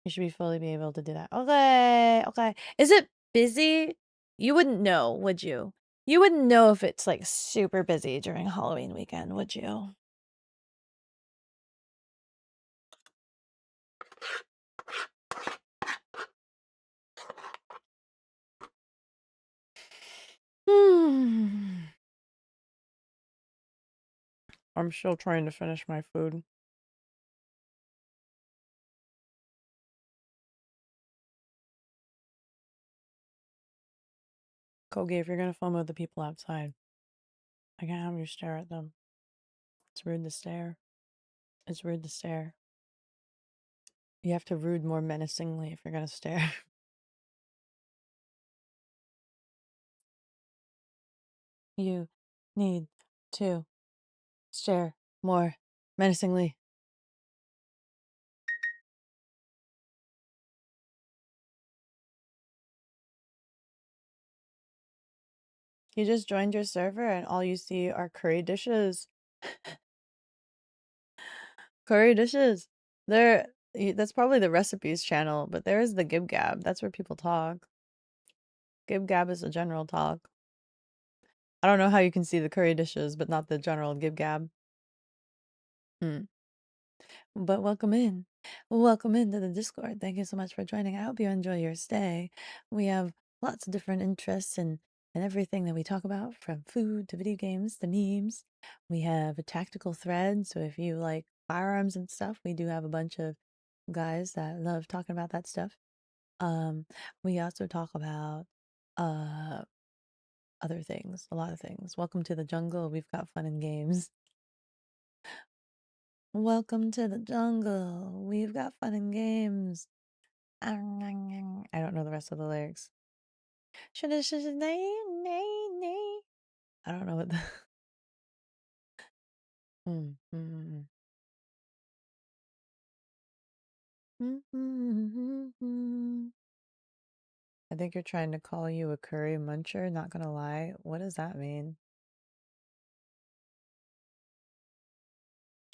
You should fully be able to do that. Okay, okay. Is it busy? You wouldn't know, would you? You wouldn't know if it's like super busy during Halloween weekend, would you? I'm still trying to finish my food. Kogi, if you're gonna film with the people outside, I can't have you stare at them. It's rude to stare. It's rude to stare. You have to rude more menacingly if you're gonna stare. You need to stare more menacingly. You just joined your server and all you see are curry dishes. Curry dishes. That's probably the recipes channel, but there is the Gib Gab. That's where people talk. Gib Gab is a general talk. I don't know how you can see the curry dishes, but not the general Gib Gab. But welcome in. Welcome into the Discord. Thank you so much for joining. I hope you enjoy your stay. We have lots of different interests and everything that we talk about, from food to video games to memes. We have a tactical thread, so if you like firearms and stuff, we do have a bunch of guys that love talking about that stuff. We also talk about uh other things, a lot of things. Welcome to the jungle. We've got fun and games. Welcome to the jungle. We've got fun and games. I don't know the rest of the lyrics. I don't know what the. Mm, mm, mm. I think you're trying to call you a curry muncher, not gonna lie. What does that mean?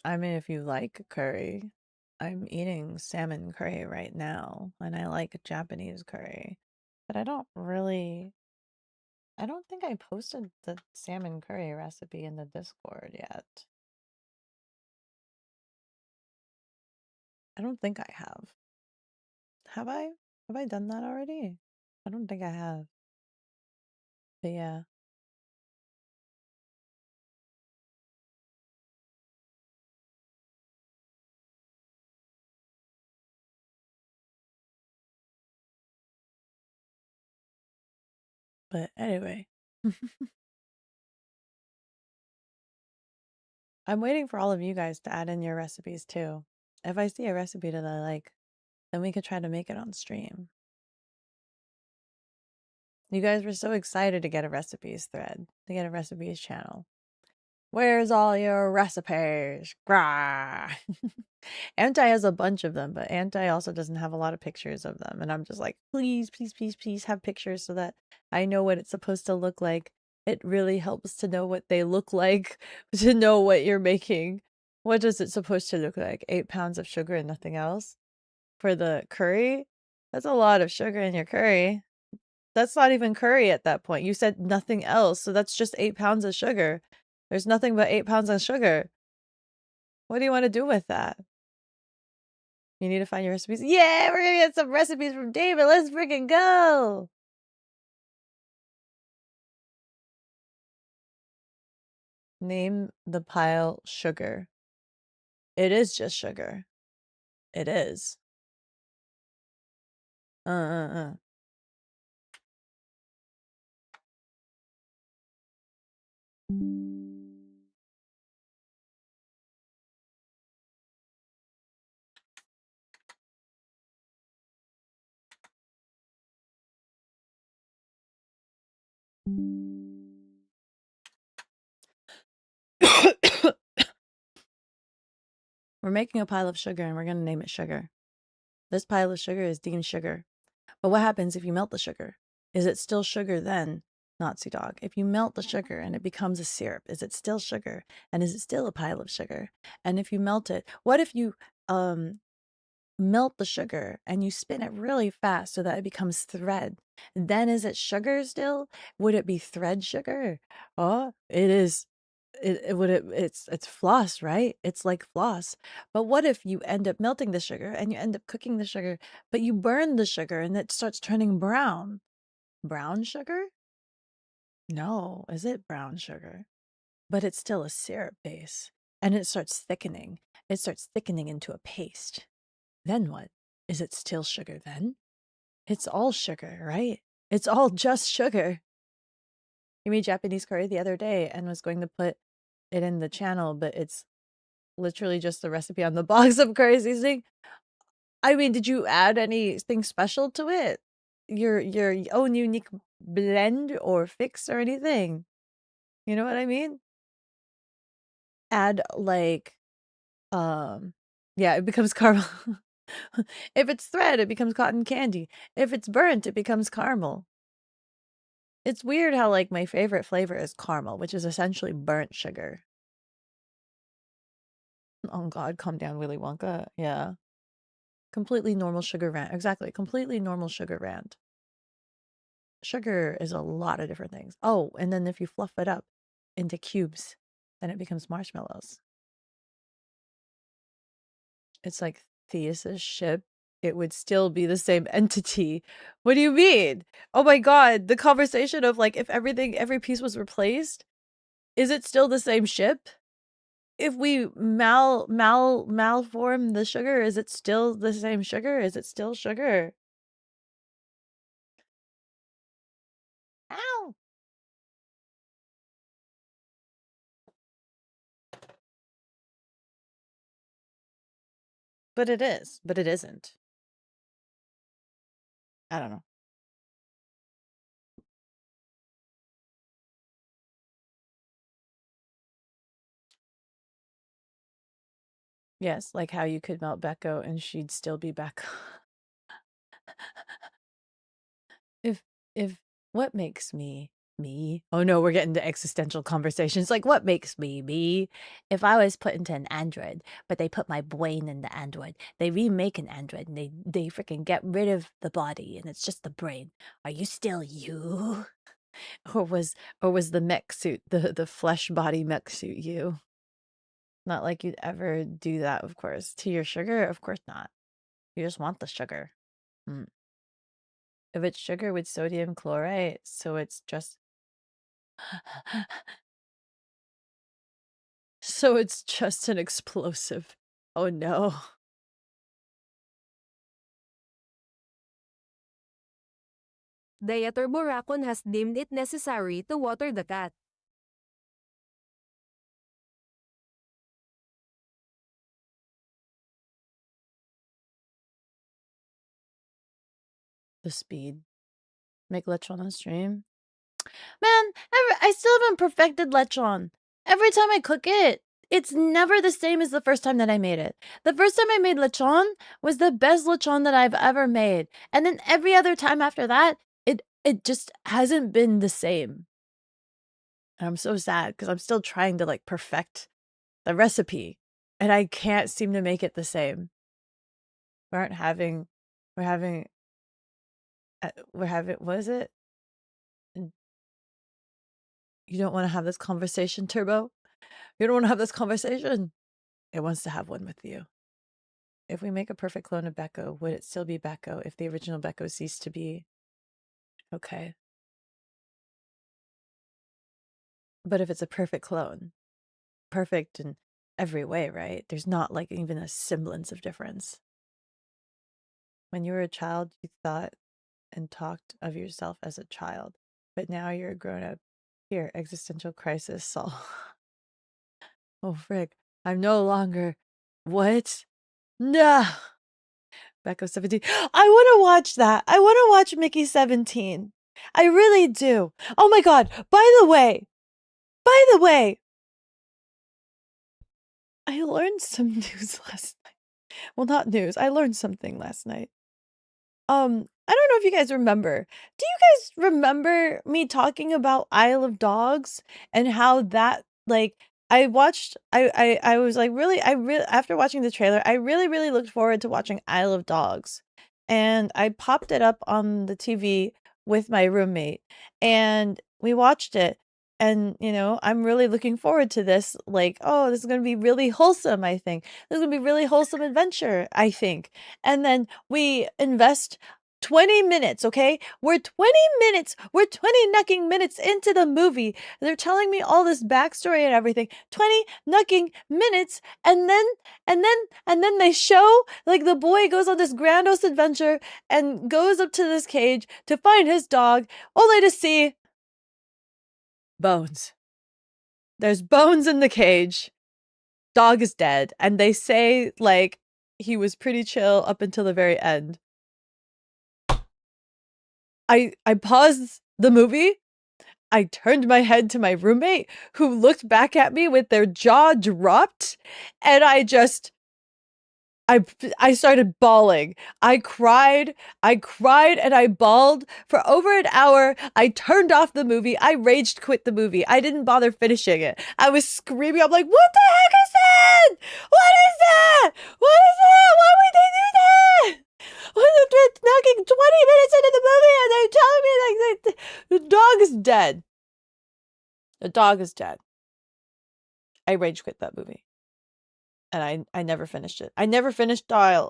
I mean, if you like curry, I'm eating salmon curry right now, and I like Japanese curry. But I don't think I posted the salmon curry recipe in the Discord yet. I don't think I have. Have I? Have I done that already? I don't think I have. But yeah. But anyway. I'm waiting for all of you guys to add in your recipes too. If I see a recipe that I like, then we could try to make it on stream. You guys were so excited to get a recipes thread, to get a recipes channel. Where's all your recipes? Grah! Anti has a bunch of them, but Anti also doesn't have a lot of pictures of them. And I'm just like, please, please, please, please have pictures so that I know what it's supposed to look like. It really helps to know what they look like, to know what you're making. What is it supposed to look like? 8 pounds of sugar and nothing else? For the curry? That's a lot of sugar in your curry. That's not even curry at that point. You said nothing else, so that's just 8 pounds of sugar. There's nothing but 8 pounds of sugar. What do you want to do with that? You need to find your recipes. Yeah, we're gonna get some recipes from David. Let's freaking go. Name the pile sugar. It is just sugar. It is. Uh. We're making a pile of sugar and we're gonna name it sugar. This pile of sugar is deemed sugar. But what happens if you melt the sugar? Is it still sugar then? Nazi dog. If you melt the sugar and it becomes a syrup, is it still sugar? And is it still a pile of sugar? And if you melt it, what if you melt the sugar and you spin it really fast so that it becomes thread? Then is it sugar still? Would it be thread sugar? Oh, it is. It's floss, right? It's like floss. But what if you end up melting the sugar and you end up cooking the sugar, but you burn the sugar and it starts turning brown? Brown sugar? No, is it brown sugar? But it's still a syrup base. And it starts thickening. It starts thickening into a paste. Then what? Is it still sugar then? It's all sugar, right? It's all just sugar. I made Japanese curry the other day and was going to put it in the channel, but it's literally just the recipe on the box of curry seasoning. I mean, did you add anything special to it? Your own unique blend or fix or anything? You know what I mean? Add like yeah, it becomes caramel. If it's thread, it becomes cotton candy. If it's burnt, it becomes caramel. It's weird how like my favorite flavor is caramel, which is essentially burnt sugar. Oh God, calm down, Willy Wonka. Yeah. Completely normal sugar rant. Exactly. Completely normal sugar rant. Sugar is a lot of different things. Oh, and then if you fluff it up into cubes, then it becomes marshmallows. It's like Theus's ship. It would still be the same entity. What do you mean? Oh my God, the conversation of like if every piece was replaced, is it still the same ship? If we malform the sugar, is it still the same sugar? Is it still sugar? Ow! But it is, but it isn't. I don't know. Yes, like how you could melt Beko and she'd still be Beko. If what makes me me? Oh no, we're getting to existential conversations. Like what makes me me? If I was put into an android, but they put my brain in the android, they remake an android and they freaking get rid of the body and it's just the brain. Are you still you? Or was the mech suit, the flesh body mech suit you? Not like you'd ever do that, of course. To your sugar? Of course not. You just want the sugar. Mm. If it's sugar with sodium chloride, so it's just so it's just an explosive. Oh no. Diaturboracon has deemed it necessary to water the cat. The speed. Make lechon on stream. Man, I still haven't perfected lechon. Every time I cook it, it's never the same as the first time that I made it. The first time I made lechon was the best lechon that I've ever made. And then every other time after that, it just hasn't been the same. And I'm so sad because I'm still trying to like perfect the recipe and I can't seem to make it the same. We're having, what is it? You don't want to have this conversation, Turbo? You don't want to have this conversation? It wants to have one with you. If we make a perfect clone of Beko, would it still be Beko if the original Beko ceased to be? Okay. But if it's a perfect clone, perfect in every way, right? There's not like even a semblance of difference. When you were a child, you thought and talked of yourself as a child, but now you're a grown up. Here, existential crisis solved. Oh, frick. I'm no longer. What? No. Beko 17. I want to watch that. I want to watch Mickey 17. I really do. Oh my God. By the way, I learned some news last night. Well, not news. I learned something last night. I don't know if you guys remember. Do you guys remember me talking about Isle of Dogs and how that like I watched I was like really after watching the trailer, I really looked forward to watching Isle of Dogs. And I popped it up on the TV with my roommate and we watched it. And, you know, I'm really looking forward to this. Like, oh, this is going to be really wholesome, I think. This is going to be really wholesome adventure, I think. And then we invest 20 minutes, okay? We're 20 minutes. We're 20 nucking minutes into the movie. They're telling me all this backstory and everything. 20 nucking minutes, and then they show like the boy goes on this grandiose adventure and goes up to this cage to find his dog, only to see bones. There's bones in the cage. Dog is dead, and they say like he was pretty chill up until the very end. I paused the movie. I turned my head to my roommate, who looked back at me with their jaw dropped, and I started bawling. I cried, and I bawled for over an hour. I turned off the movie. I raged quit the movie. I didn't bother finishing it. I was screaming. I'm like, what the heck is that? What is that? What is that? Why would they do that? They're knocking 20 minutes into the movie and they're telling me like the dog is dead. The dog is dead. I rage quit that movie. And I never finished it. I never finished I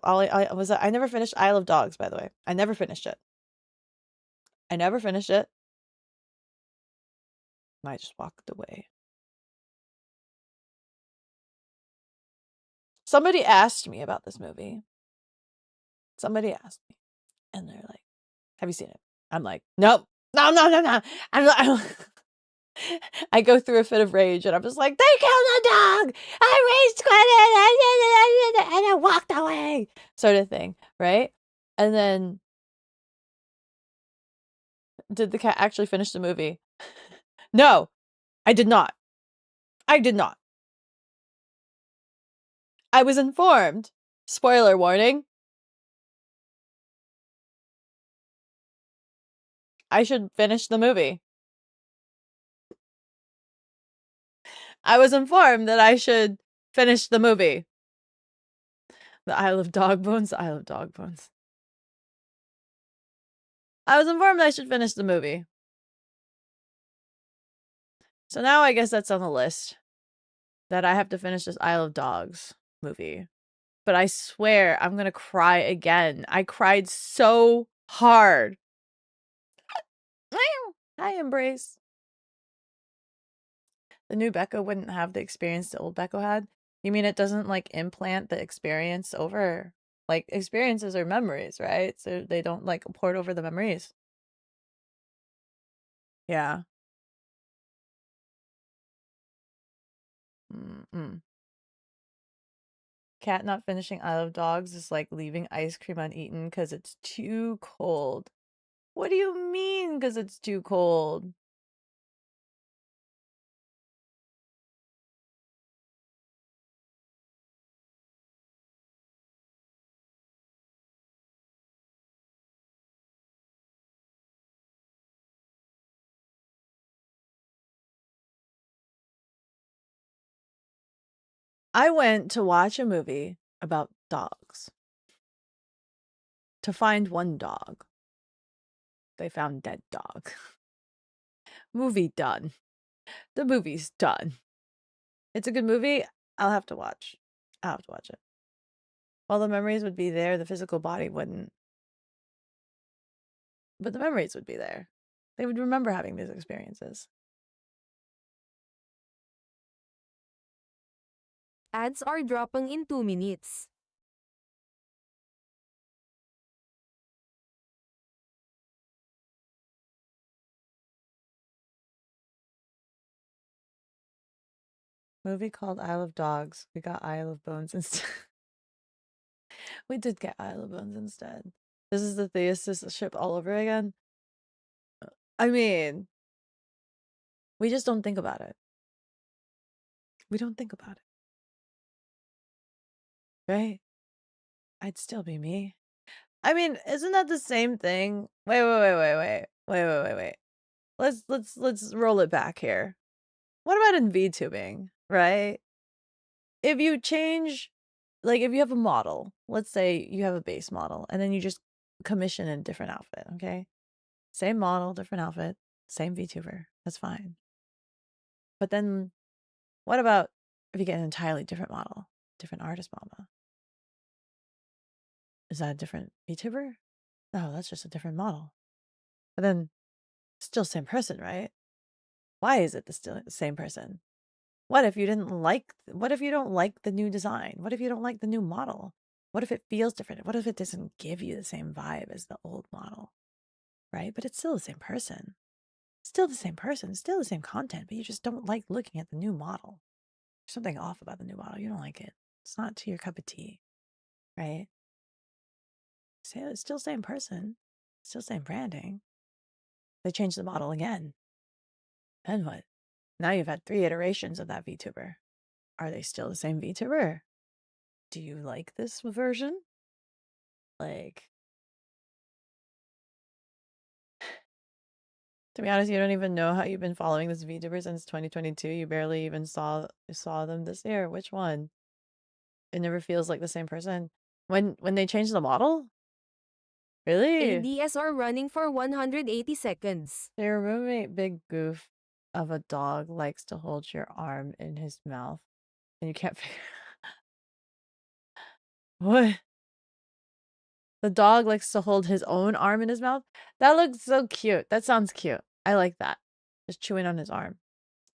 never finished Isle of Dogs, by the way. I never finished it. I never finished it. And I just walked away. Somebody asked me about this movie. Somebody asked me. And they're like, have you seen it? I'm like, nope. No. I'm I go through a fit of rage and I'm just like, they killed the dog! I rage quit it! And I walked away! Sort of thing, right? And then, did the cat actually finish the movie? No, I did not. I did not. I was informed. Spoiler warning. I should finish the movie. I was informed that I should finish the movie. The Isle of Dog Bones. The Isle of Dog Bones. I was informed I should finish the movie. So now I guess that's on the list. That I have to finish this Isle of Dogs movie. But I swear I'm gonna cry again. I cried so hard. Hi, Embrace. The new Beko wouldn't have the experience the old Beko had? You mean it doesn't like implant the experience over? Like experiences are memories, right? So they don't like port over the memories. Yeah. Cat not finishing Isle of Dogs is like leaving ice cream uneaten because it's too cold. What do you mean because it's too cold? I went to watch a movie about dogs. To find one dog. They found dead dog. Movie done. The movie's done. It's a good movie. I'll have to watch. I'll have to watch it. While the memories would be there, the physical body wouldn't. But the memories would be there. They would remember having these experiences. Ads are dropping in 2 minutes. Movie called Isle of Dogs. We got Isle of Bones instead. We did get Isle of Bones instead. This is the Thesis ship all over again. I mean, we just don't think about it. We don't think about it. Right? I'd still be me. I mean, isn't that the same thing? Wait. Let's roll it back here. What about in VTubing, right? If you change, like if you have a model, let's say you have a base model, and then you just commission a different outfit, okay? Same model, different outfit, same VTuber. That's fine. But then what about if you get an entirely different model, different artist model? Is that a different VTuber? oh, that's just a different model. But then, still same person, right? Why is it still the same person? What if you don't like the new design? What if you don't like the new model? What if it feels different? What if it doesn't give you the same vibe as the old model? Right? But it's still the same person. Still the same person, still the same content, but you just don't like looking at the new model. There's something off about the new model. You don't like it. It's not to your cup of tea, right? So it's still same person, still same branding. They changed the model again. Then what? Now you've had 3 iterations of that VTuber. Are they still the same VTuber? Do you like this version? Like, to be honest, you don't even know how you've been following this VTuber since 2022. You barely even saw them this year. Which one? It never feels like the same person. When they changed the model? Really? ADSR running for 180 seconds. So your roommate Big Goof of a dog likes to hold your arm in his mouth. And you can't figure what? The dog likes to hold his own arm in his mouth? That looks so cute. That sounds cute. I like that. Just chewing on his arm.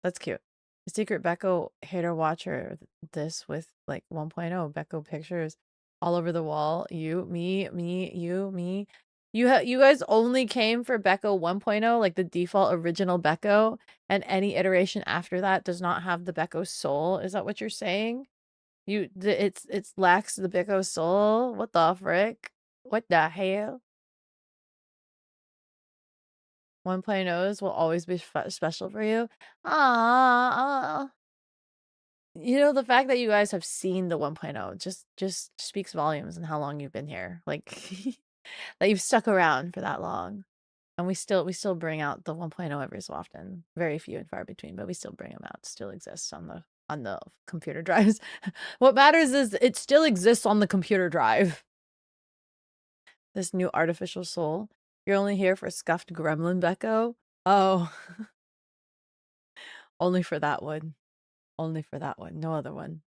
That's cute. The secret Beko hater watcher. This with like 1.0 Beko pictures all over the wall. You, me, you, me. You guys only came for Beko 1.0, like the default original Beko, and any iteration after that does not have the Beko soul. Is that what you're saying? It's lacks the Beko soul. What the frick? What the hell? 1.0s will always be special for you. Ah, you know, the fact that you guys have seen the 1.0 just speaks volumes on how long you've been here. Like that you've stuck around for that long. And we still bring out the 1.0 every so often. Very few and far between, but we still bring them out. It still exists on the computer drives. What matters is it still exists on the computer drive. This new artificial soul. You're only here for scuffed gremlin Beko? Oh. Only for that one. Only for that one. No other one.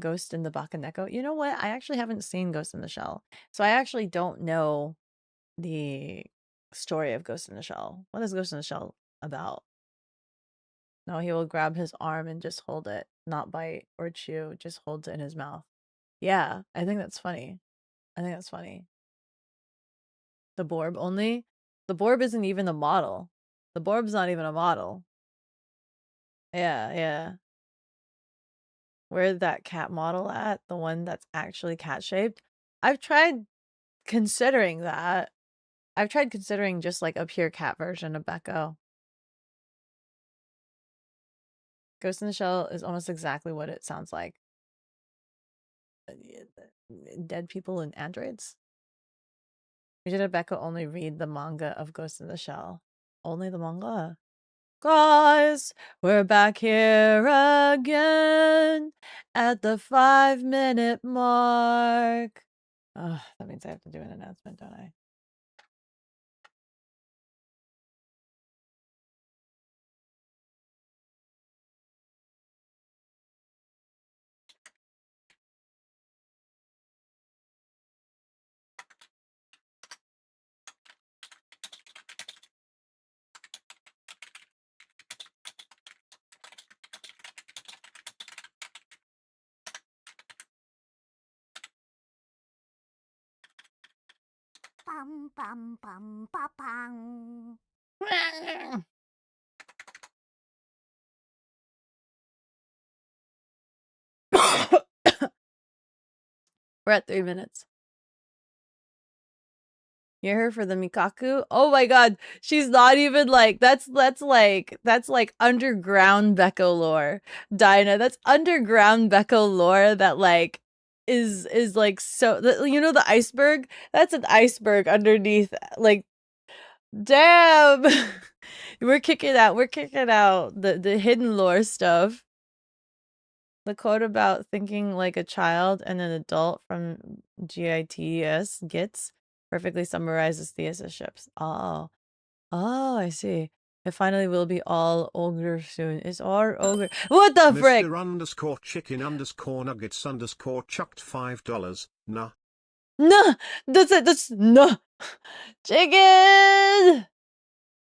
Ghost in the Bakaneko. You know what? I actually haven't seen Ghost in the Shell. So I actually don't know the story of Ghost in the Shell. What is Ghost in the Shell about? No, he will grab his arm and just hold it. Not bite or chew. Just holds it in his mouth. Yeah, I think that's funny. I think that's funny. The Borb only? The Borb isn't even a model. The Borb's not even a model. Yeah, yeah. Where's that cat model at? The one that's actually cat-shaped? I've tried considering that. I've tried considering just like a pure cat version of Beko. Ghost in the Shell is almost exactly what it sounds like. Dead people and androids? We did a Beko only read the manga of Ghost in the Shell. Only the manga? Guys, we're back here again at the 5-minute mark. Oh, that means I have to do an announcement, don't I? Bum bum bum ba bang. We're at 3 minutes. You're here for the Mikaku? Oh my god, she's not even like that's like underground Beko lore. Dinah, that's underground Beko lore that like is like so you know the iceberg? That's an iceberg underneath like damn. We're kicking out the hidden lore stuff. The quote about thinking like a child and an adult from GITS perfectly summarizes thesis ships. Oh. Oh, I see. It finally will be all ogre soon. It's all ogre. What the frick? Mr. _chicken_nuggets_chucked $5. Nah. No, that's it. That's no chicken.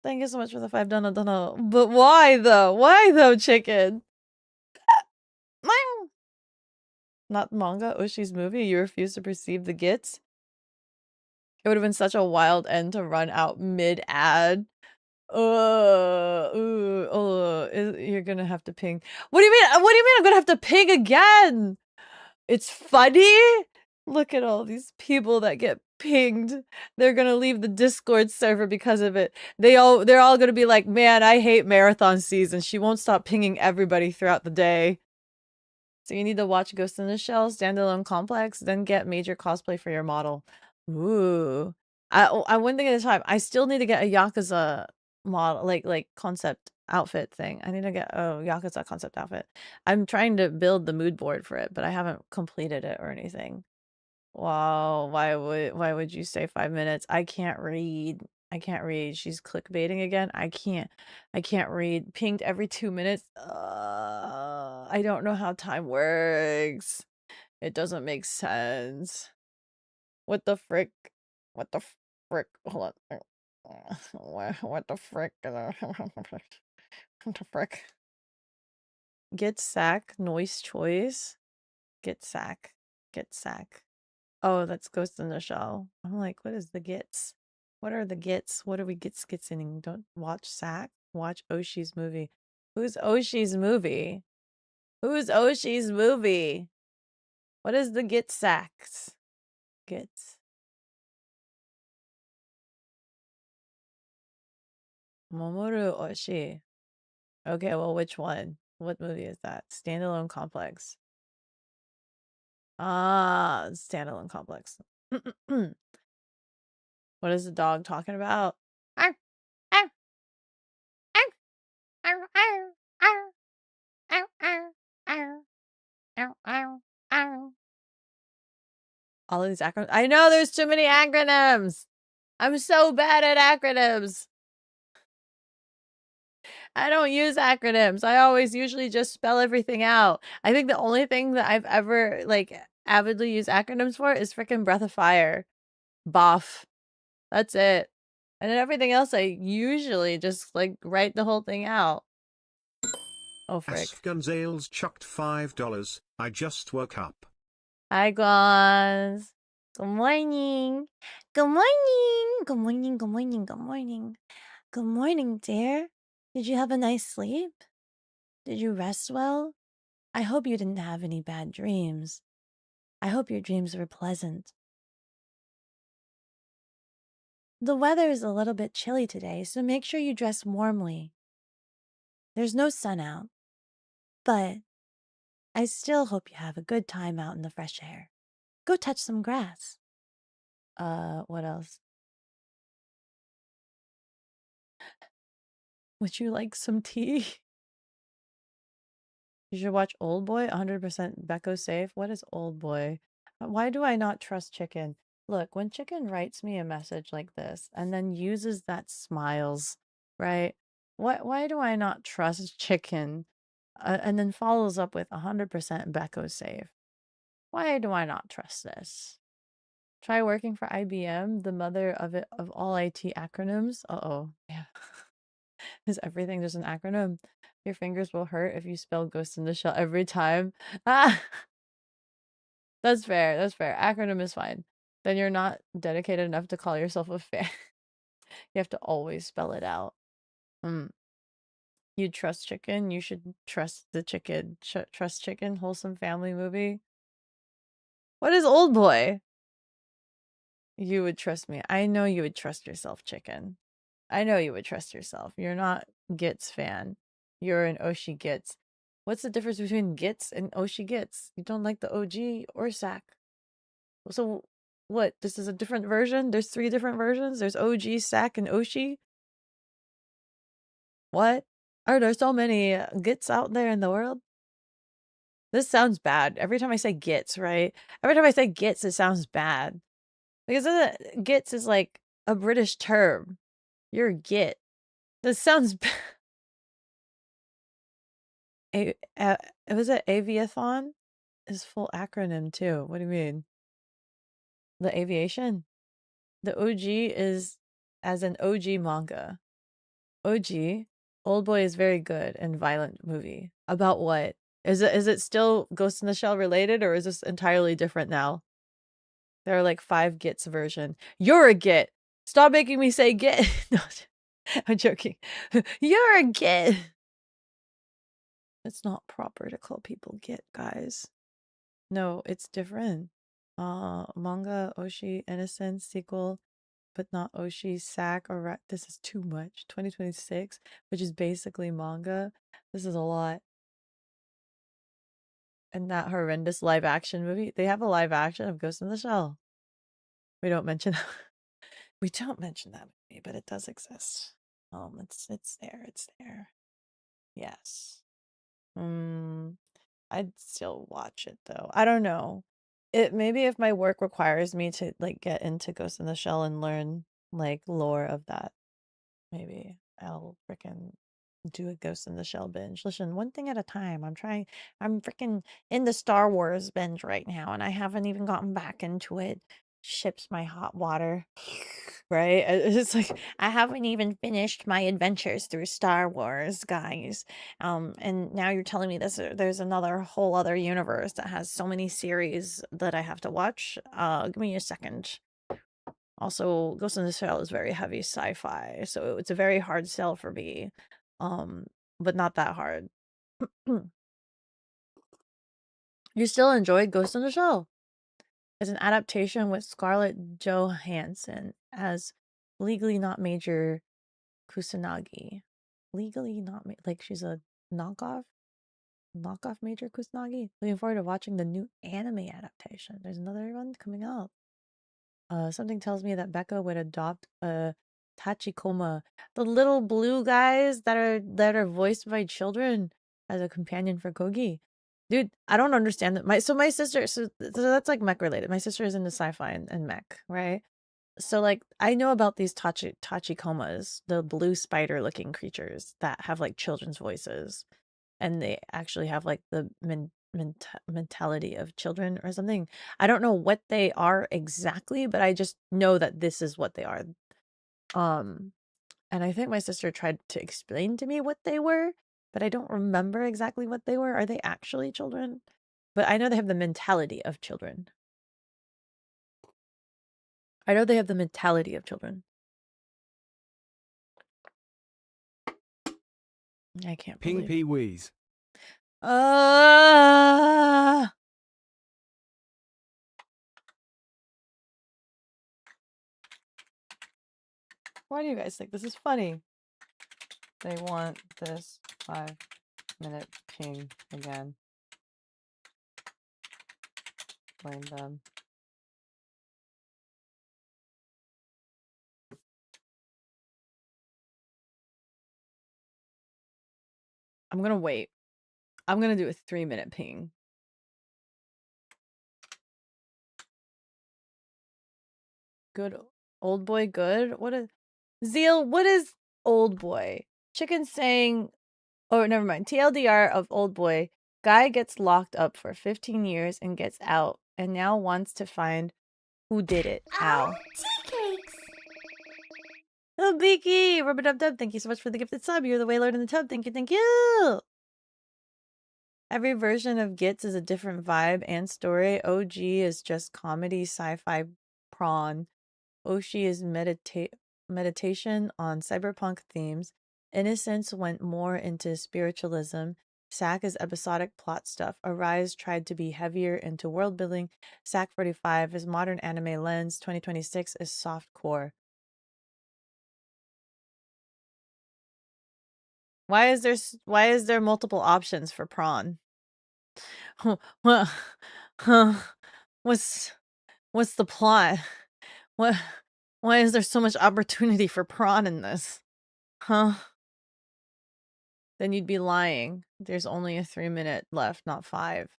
Thank you so much for the $5. But why though? Why though, chicken? Not manga, Oshi's movie. You refuse to perceive the gits. It would have been such a wild end to run out mid-ad. You're gonna have to ping. What do you mean? What do you mean I'm gonna have to ping again? It's funny? Look at all these people that get pinged. They're gonna leave the Discord server because of it. They're all gonna be like, man, I hate marathon season. She won't stop pinging everybody throughout the day. So you need to watch Ghost in the Shell, Standalone Complex, then get major cosplay for your model. Ooh. I one thing at a time. I still need to get a Yakuza model, like concept outfit thing. I need to get a Yakuza concept outfit. I'm trying to build the mood board for it, but I haven't completed it or anything. Wow, why would you say 5 minutes? I can't read. I can't read. She's clickbaiting again. I can't read. Pinged every 2 minutes. I don't know how time works. It doesn't make sense. What the frick? What the frick? Hold on. What the frick? What the frick? Get sack, noise choice. Get sack. Get sack. Oh, that's Ghost in the Shell. I'm like, what is the gits? What are the gits? What are we gitsing? Don't watch sack. Watch Oshi's movie. Who's Oshi's movie? Who's Oshi's movie? What is the git sacks? Gits. Momoru Oshi. Okay, well, which one? What movie is that? Standalone Complex. Ah, Standalone Complex. What is the dog talking about? All of these acronyms. I know there's too many acronyms. I'm so bad at acronyms. I don't use acronyms. I always usually just spell everything out. I think the only thing that I've ever like avidly used acronyms for is freaking Breath of Fire. BOF. That's it. And then everything else I usually just like write the whole thing out. Oh frick. Gunzales chucked $5. I just woke up. Hi Glons. Good morning. Good morning. Good morning. Good morning. Good morning. Good morning, dear. Did you have a nice sleep? Did you rest well? I hope you didn't have any bad dreams. I hope your dreams were pleasant. The weather is a little bit chilly today, so make sure you dress warmly. There's no sun out, but I still hope you have a good time out in the fresh air. Go touch some grass. What else? Would you like some tea? You should watch Old Boy, 100% Beko safe. What is Old Boy? Why do I not trust Chicken? Look, when Chicken writes me a message like this and then uses that smiles, right? Why do I not trust Chicken? And then follows up with 100% Beko safe. Why do I not trust this? Try working for IBM, the mother of all IT acronyms. Uh-oh. Yeah. Is everything just an acronym? Your fingers will hurt if you spell Ghost in the Shell every time. Ah, that's fair. That's fair. Acronym is fine. Then you're not dedicated enough to call yourself a fan. You have to always spell it out. You trust Chicken? You should trust the chicken. Trust Chicken? Wholesome family movie? What is Old Boy? You would trust me. I know you would trust yourself, Chicken. I know you would trust yourself. You're not Gits fan. You're an Oshi Gits. What's the difference between Gits and Oshi Gits? You don't like the OG or Sack. So what? This is a different version? There's 3 different versions? There's OG, Sack, and Oshi? What? Are there so many Gits out there in the world? This sounds bad. Every time I say Gits, right? Every time I say Gits, it sounds bad. Because Gits is like a British term. You're a Git. This sounds bad. Was it Aviathon? Is full acronym too. What do you mean? The Aviation. The OG is as an OG manga. OG, Old Boy is very good and violent movie. About what? Is it still Ghost in the Shell related, or is this entirely different now? There are like 5 Gits version. You're a Git. Stop making me say Git. No, I'm joking. You're a Git. It's not proper to call people Git, guys. No, it's different. Manga, Oshi, Innocence, sequel, but not Oshi, Sack, or this is too much. 2026, which is basically manga. This is a lot. And that horrendous live action movie. They have a live action of Ghost in the Shell. We don't mention that. We don't mention that movie, but it does exist. It's there. It's there. Yes. I'd still watch it though. I don't know. It maybe if my work requires me to like get into Ghost in the Shell and learn like lore of that, maybe I'll frickin' do a Ghost in the Shell binge. Listen, one thing at a time. I'm freaking in the Star Wars binge right now, and I haven't even gotten back into it. Ships my hot water. Right? It's like I haven't even finished my adventures through Star Wars, guys. And now you're telling me there's another whole other universe that has so many series that I have to watch. Give me a second. Also, Ghost in the Shell is very heavy sci-fi, so it's a very hard sell for me. But not that hard. You still enjoyed Ghost in the Shell? It's an adaptation with Scarlett Johansson as legally not Major Kusanagi. Legally not like she's a knockoff? Knockoff Major Kusanagi? Looking forward to watching the new anime adaptation. There's another one coming out. Something tells me that Beko would adopt a Tachikoma, the little blue guys that are voiced by children, as a companion for Kogi. Dude, I don't understand that. My sister, so that's like mech related. My sister is into sci-fi and mech, right? So like I know about these tachikomas, the blue spider looking creatures that have like children's voices, and they actually have like the mentality of children or something. I don't know what they are exactly, but I just know that this is what they are. Um, and I think my sister tried to explain to me what they were, but I don't remember exactly what they were. Are they actually children? But I know they have the mentality of children. I know they have the mentality of children. I can't Ping believe. Pee Wees. Uh Why do you guys think this is funny? They want this 5-minute ping again. Blame them. I'm gonna wait. I'm gonna do a 3-minute ping. Good old boy good? What is Zeal, what is old boy? Chicken saying oh never mind. TLDR of old boy. Guy gets locked up for 15 years and gets out and now wants to find who did it. Ow. Tea cakes. Oh, Beaky! Rubber Dub Dub, thank you so much for the gifted sub. You're the Waylord in the tub. Thank you, thank you! Every version of Gits is a different vibe and story. OG is just comedy, sci-fi, prawn. Oshi is meditation on cyberpunk themes. Innocence went more into spiritualism. Sack is episodic plot stuff. Arise tried to be heavier into world building. Sack 45 is modern anime lens. 2026 is soft core. Why is there multiple options for prawn? What what's what's the plot? What why is there so much opportunity for prawn in this? Huh? Then you'd be lying. There's only a 3-minute left, not 5.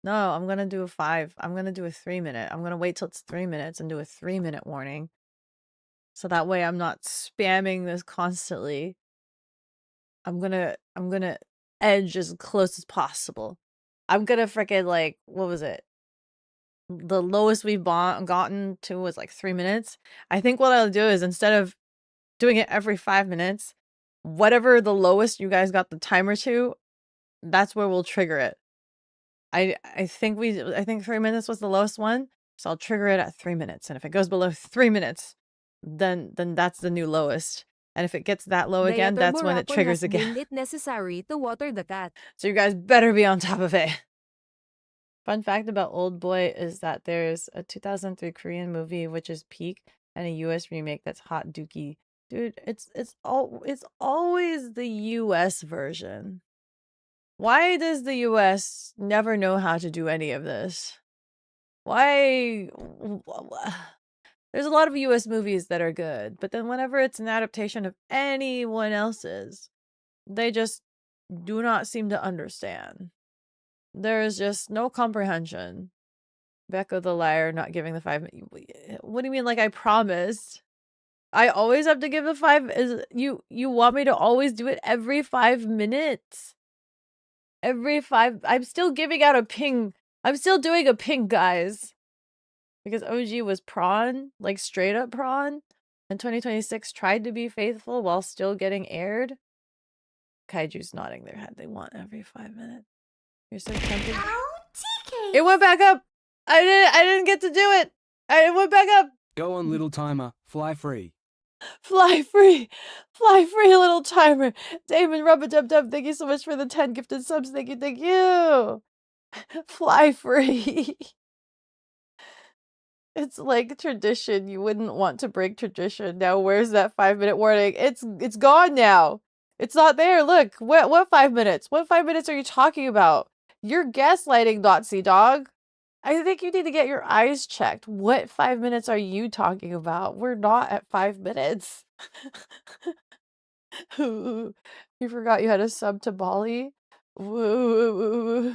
No, I'm gonna do a 5. I'm gonna do a 3-minute. I'm gonna wait till it's 3 minutes and do a 3-minute warning. So that way I'm not spamming this constantly. I'm gonna edge as close as possible. I'm gonna frickin' like, what was it? The lowest we've gotten to was like 3 minutes. I think what I'll do is instead of doing it every 5 minutes, whatever the lowest you guys got the timer to, that's where we'll trigger it. I think 3 minutes was the lowest one, so I'll trigger it at 3 minutes. And if it goes below 3 minutes, then that's the new lowest. And if it gets that low again, Diator that's when it Borapon triggers has again. deemed it necessary to water the cat. So you guys better be on top of it. Fun fact about Old Boy is that there's a 2003 Korean movie which is Peak and a US remake that's Hot Dookie. Dude, it's always the US version. Why does the US never know how to do any of this? Why there's a lot of US movies that are good, but then whenever it's an adaptation of anyone else's, they just do not seem to understand. There is just no comprehension. Beko the liar not giving the 5. What do you mean like I promised? I always have to give the 5. Is you want me to always do it every 5 minutes? Every 5 I'm still giving out a ping. I'm still doing a ping, guys. Because OG was prawn, like straight up prawn, and 2026 tried to be faithful while still getting aired. Kaiju's nodding their head. They want every 5 minutes. You're so tempted. Ow, TK. It went back up. I didn't get to do it. It went back up. Go on, little timer, fly free. Fly free, little timer. Damon Rubba-Dub-Dub, thank you so much for the 10 gifted subs. Thank you. Fly free. It's like tradition. You wouldn't want to break tradition. Now, where's that 5-minute warning? It's gone now. It's not there. Look, what 5 minutes? What 5 minutes are you talking about? You're gaslighting, Dotsy dog. I think you need to get your eyes checked. What 5 minutes are you talking about? We're not at 5 minutes. You forgot you had a sub to Bali? Woo.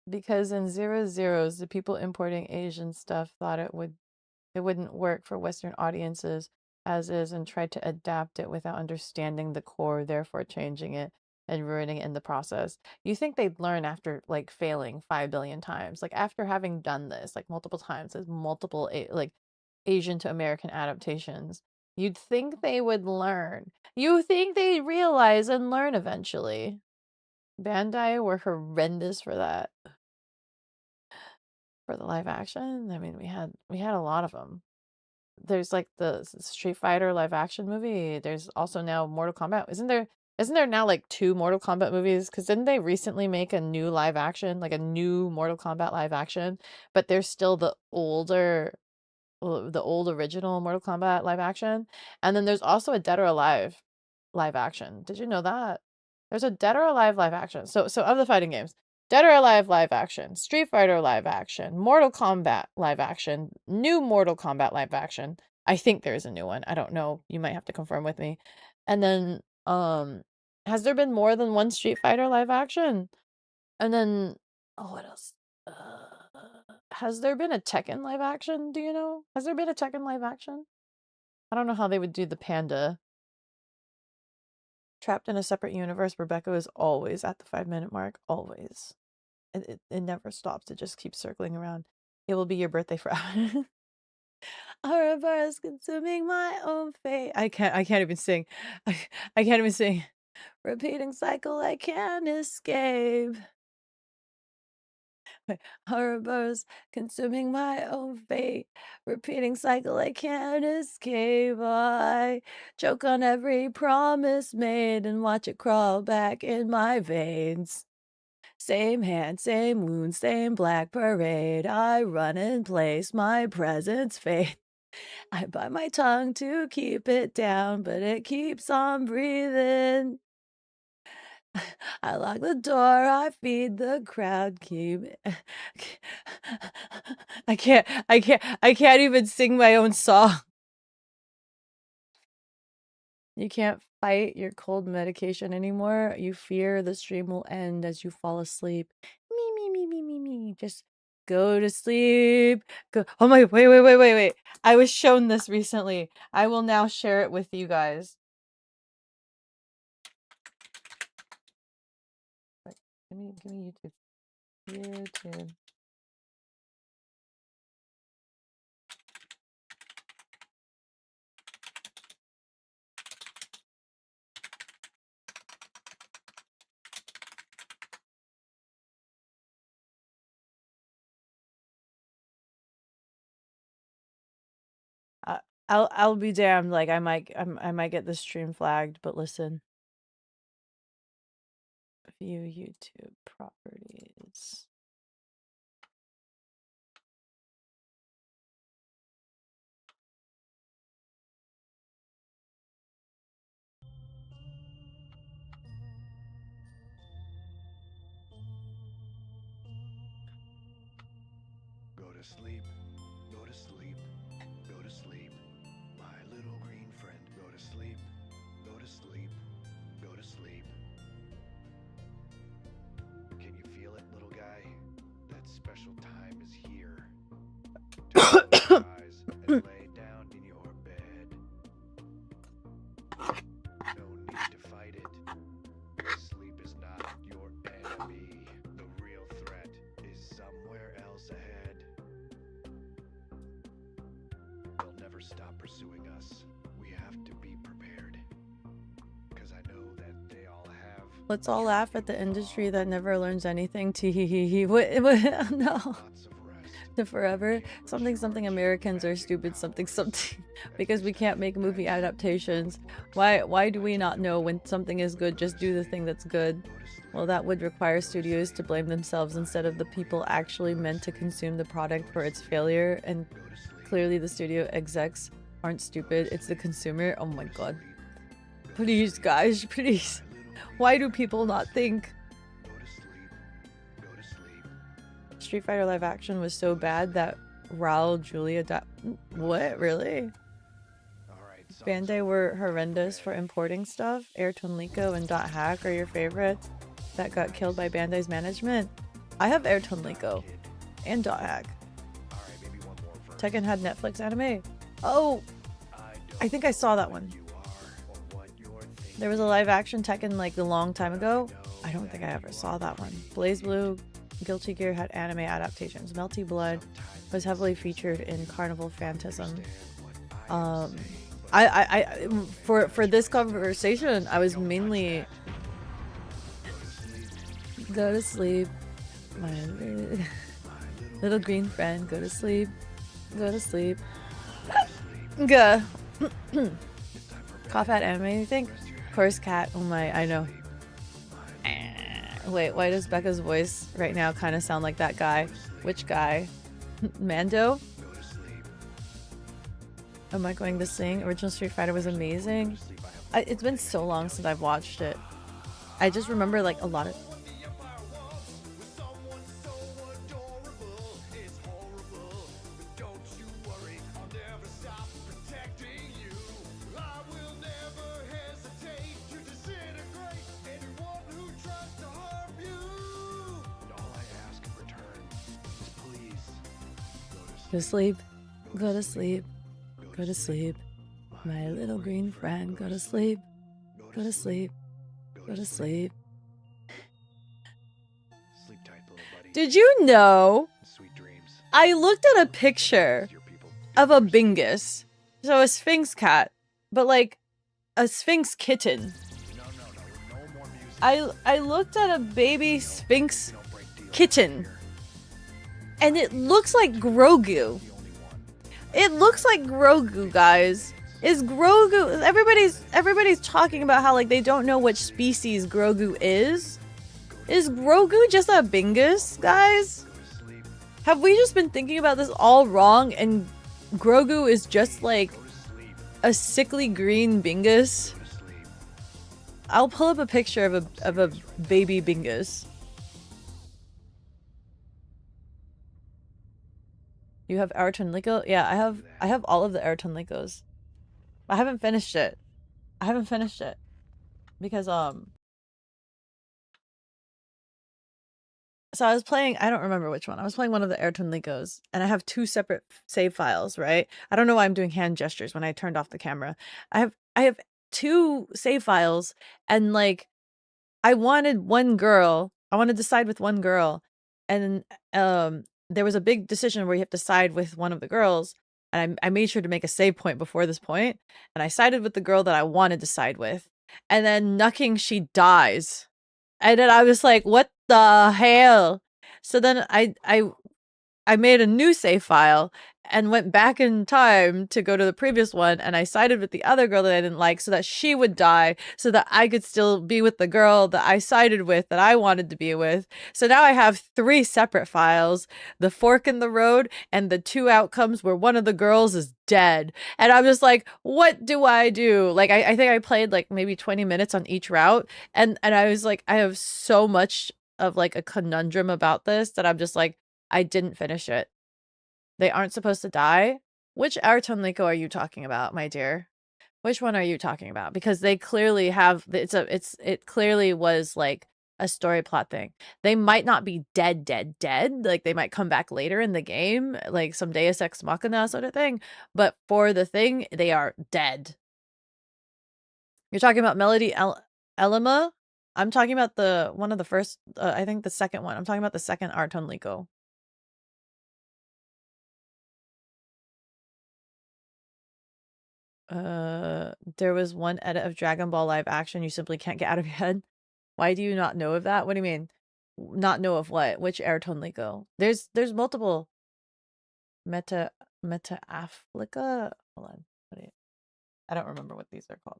Because in 00s, the people importing Asian stuff thought it wouldn't work for Western audiences as is and tried to adapt it without understanding the core, therefore changing it and ruining it in the process. You think they'd learn after like failing 5 billion times, like after having done this like multiple times as multiple like Asian to American adaptations. You'd think they would learn. You think they'd realize and learn eventually. Bandai were horrendous for that. For the live action, I mean, we had a lot of them. There's like the Street Fighter live action movie. There's also now Mortal Kombat. Isn't there now like 2 Mortal Kombat movies? Because didn't they recently make a new live action, like a new Mortal Kombat live action? But there's still the old original Mortal Kombat live action. And then there's also a Dead or Alive live action. Did you know that? There's a Dead or Alive live action. So of the fighting games, Dead or Alive live action, Street Fighter live action, Mortal Kombat live action, new Mortal Kombat live action. I think there's a new one. I don't know. You might have to confirm with me. And then has there been more than one Street Fighter live action? And then what else? Has there been a Tekken live action? Do you know? Has there been a Tekken live action? I don't know how they would do the panda. Trapped in a separate universe, Rebecca is always at the 5-minute mark. Always. It never stops. It just keeps circling around. It will be your birthday forever. Aurora is consuming my own fate. I can't even sing. I can't even sing. Repeating cycle I can't escape. Horrors consuming my own fate. Repeating cycle I can't escape. I choke on every promise made and watch it crawl back in my veins. Same hand, same wound, same black parade. I run in place, my presence fade. I bite my tongue to keep it down, but it keeps on breathing. I lock the door, I feed the crowd, I can't even sing my own song. You can't fight your cold medication anymore. You fear the stream will end as you fall asleep. Me. Just go to sleep. Go. Oh my, wait. I was shown this recently. I will now share it with you guys. Give me YouTube. YouTube. I'll be damned. Like I might get the stream flagged, but listen. View YouTube properties. Go to sleep, go to sleep, go to sleep. My little green friend, go to sleep, go to sleep, go to sleep. Can you feel it, little guy? That special time is here. To close your eyes and lay down in your bed. No need to fight it. Sleep is not your enemy. The real threat is somewhere else ahead. They'll never stop pursuing us. We have to be prepared. Because I know that they all have. Let's all laugh at the industry that never learns anything. Tee what no. Lots of rest. To forever. Something Americans are stupid something because we can't make movie adaptations. Why do we not know when something is good? Just do the thing that's good. Well, that would require studios to blame themselves instead of the people actually meant to consume the product for its failure, and clearly the studio execs aren't stupid, it's the consumer. Oh my god. Please guys, please. Why do people not think? Go to sleep. Go to sleep. Street Fighter live action was so bad that Raul Julia what? Really? Alright, so Bandai were horrendous for importing stuff. Airtone Lico and Dot Hack are your favorite that got killed by Bandai's management. I have Airtone Lico and Dot Hack. alright, maybe one more first. Tekken had Netflix anime. Oh, I think I saw that one. You are or what you're thinking. There was a live action Tekken like a long time ago. I don't think I ever saw that one. Blaze Blue, Guilty Gear had anime adaptations. Melty Blood was heavily featured in Carnival Phantasm. For this conversation, I was mainly go to sleep, my little green friend. Go to sleep, go to sleep. Gah. Cough at anime. You think? Course cat. Oh my! I know. Wait, why does Becca's voice right now kind of sound like that guy? Which guy? Mando? Am I going to sing? Original Street Fighter was amazing. It's been so long since I've watched it. I just remember like a lot of... Go to sleep, go to sleep, go to sleep. My little green friend, go to sleep, go to sleep, go to sleep. Sleep tight, little buddy. Did you know Sweet dreams. I looked at a picture Your people. of a Bingus? So a Sphinx cat, but like a Sphinx kitten. No more music. I looked at a baby Sphinx Don't break deals kitten, here. and it looks like Grogu. The only one. It looks like Grogu, guys. Is Grogu... Everybody's talking about how, like, they don't know which species Grogu is. Is Grogu just a Bingus, guys? Go to sleep. Have we just been thinking about this all wrong, and Grogu is just, like, Go to sleep. a sickly green Bingus? Go to sleep. I'll pull up a picture of a baby Bingus. You have Airton Lico? Yeah, I have all of the Airton Licos. I haven't finished it. Because so I was playing, I don't remember which one. I was playing one of the Airton Licos, and I have two separate save files, right? I don't know why I'm doing hand gestures when I turned off the camera. I have two save files, and like I wanted to side with one girl, and there was a big decision where you have to side with one of the girls, and I made sure to make a save point before this point, and I sided with the girl that I wanted to side with, and then nucking she dies, and then I was like, what the hell? So then I made a new save file and went back in time to go to the previous one, and I sided with the other girl that I didn't like so that she would die so that I could still be with the girl that I sided with that I wanted to be with. So now I have 3 separate files, the fork in the road and the 2 outcomes where one of the girls is dead. And I'm just like, what do I do? Like, I think I played like maybe 20 minutes on each route, and I was like, I have so much of like a conundrum about this that I'm just like, I didn't finish it. They aren't supposed to die? Which Ayrton Liko are you talking about, my dear? Which one are you talking about? Because they clearly have it clearly was like a story plot thing. They might not be dead, like they might come back later in the game, like some Deus Ex Machina sort of thing, but for the thing, they are dead. You're talking about Melody Elima? I'm talking about the one of the first, I think the second one. I'm talking about the second Ayrton Liko. There was one edit of Dragon Ball live action you simply can't get out of your head. Why do you not know of that? What do you mean? Not know of what? Which Ayrton Liko? There's multiple Meta Afflica. Hold on. I don't remember what these are called.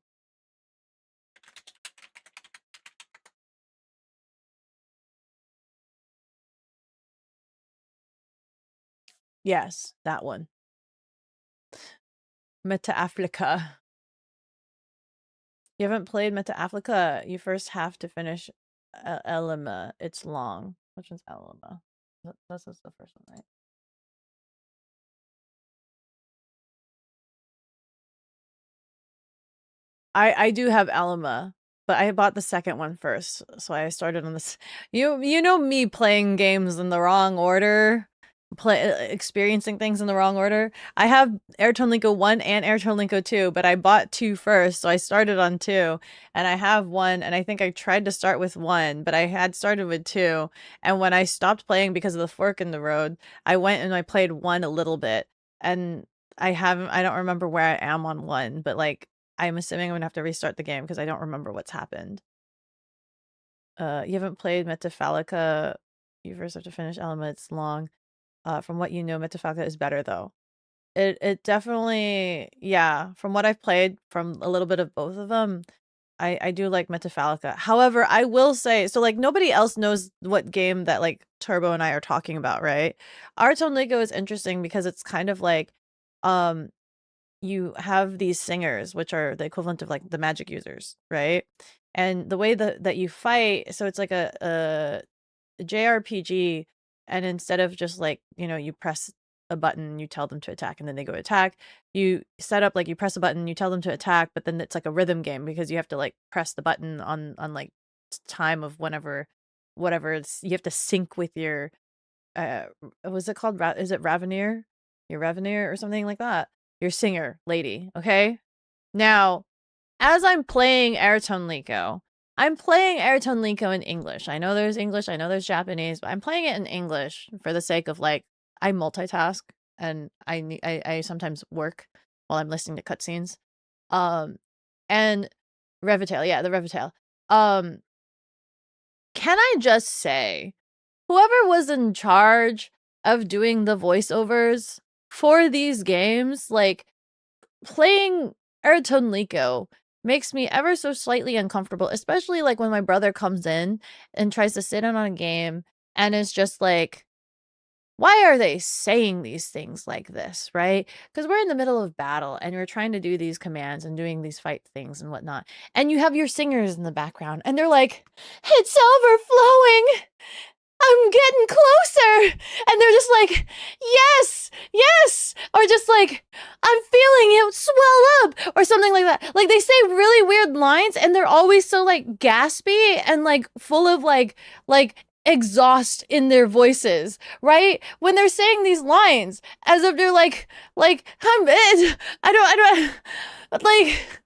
Yes, that one. Meta Afflica. You haven't played Meta Afflica. You first have to finish Elima. It's long. Which one's Elima? This is the first one, right? I do have Elima, but I bought the second one first, so I started on this. You know me playing games in the wrong order, experiencing things in the wrong order. I have Ayrton Liko 1 and Ayrton Liko 2, but I bought 2 first, so I started on 2, and I have 1, and I think I tried to start with 1, but I had started with 2, and when I stopped playing because of the fork in the road, I went and I played 1 a little bit, and I don't remember where I am on 1, but like I'm assuming I'm gonna have to restart the game because I don't remember what's happened. You haven't played Metafalica. You first have to finish Elima. It's long. From what you know, Metafalica is better though. It definitely, yeah. From what I've played, from a little bit of both of them, I do like Metafalica. However, I will say, so like nobody else knows what game that like Turbo and I are talking about, right? Ayrton Liko is interesting because it's kind of like, you have these singers, which are the equivalent of like the magic users, right? And the way that you fight, so it's like a JRPG, and instead of just like, you know, you press a button, you tell them to attack, and then they go attack, you set up like you press a button, you tell them to attack, but then it's like a rhythm game because you have to like press the button on like time of whatever it's, you have to sync with your was it called is it Raveneer? Your Raveneer or something like that. Your singer lady, okay? Now, as I'm playing Ayrton Liko, I'm playing Ayrton Liko in English. I know there's English, I know there's Japanese, but I'm playing it in English for the sake of like, I multitask and I sometimes work while I'm listening to cutscenes. And Revitail, yeah, the Revitail. Can I just say, whoever was in charge of doing the voiceovers for these games, like playing Ayrton Liko makes me ever so slightly uncomfortable, especially like when my brother comes in and tries to sit in on a game and is just like, why are they saying these things like this, right? Because we're in the middle of battle and we're trying to do these commands and doing these fight things and whatnot. And you have your singers in the background and they're like, it's overflowing. I'm getting closer. And they're just like, yes, yes. Or just like, I'm feeling it swell up or something like that. Like they say really weird lines and they're always so like gaspy and like full of like exhaust in their voices, right? When they're saying these lines as if they're like, I don't, like,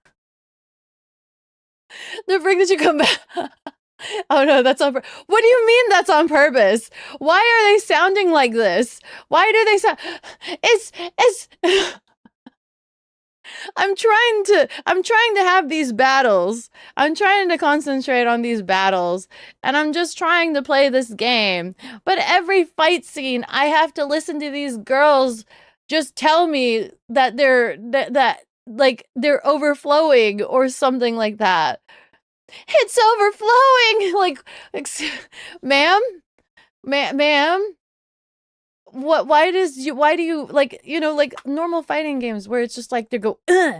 the bring that you come back. Oh no, that's on purpose. What do you mean that's on purpose? Why are they sounding like this? Why do they sound? It's. I'm trying to have these battles. I'm trying to concentrate on these battles, and I'm just trying to play this game. But every fight scene, I have to listen to these girls just tell me that that like they're overflowing or something like that. It's overflowing. Ma'am, ma'am. Why do you like, you know, like normal fighting games where it's just like they go rawr,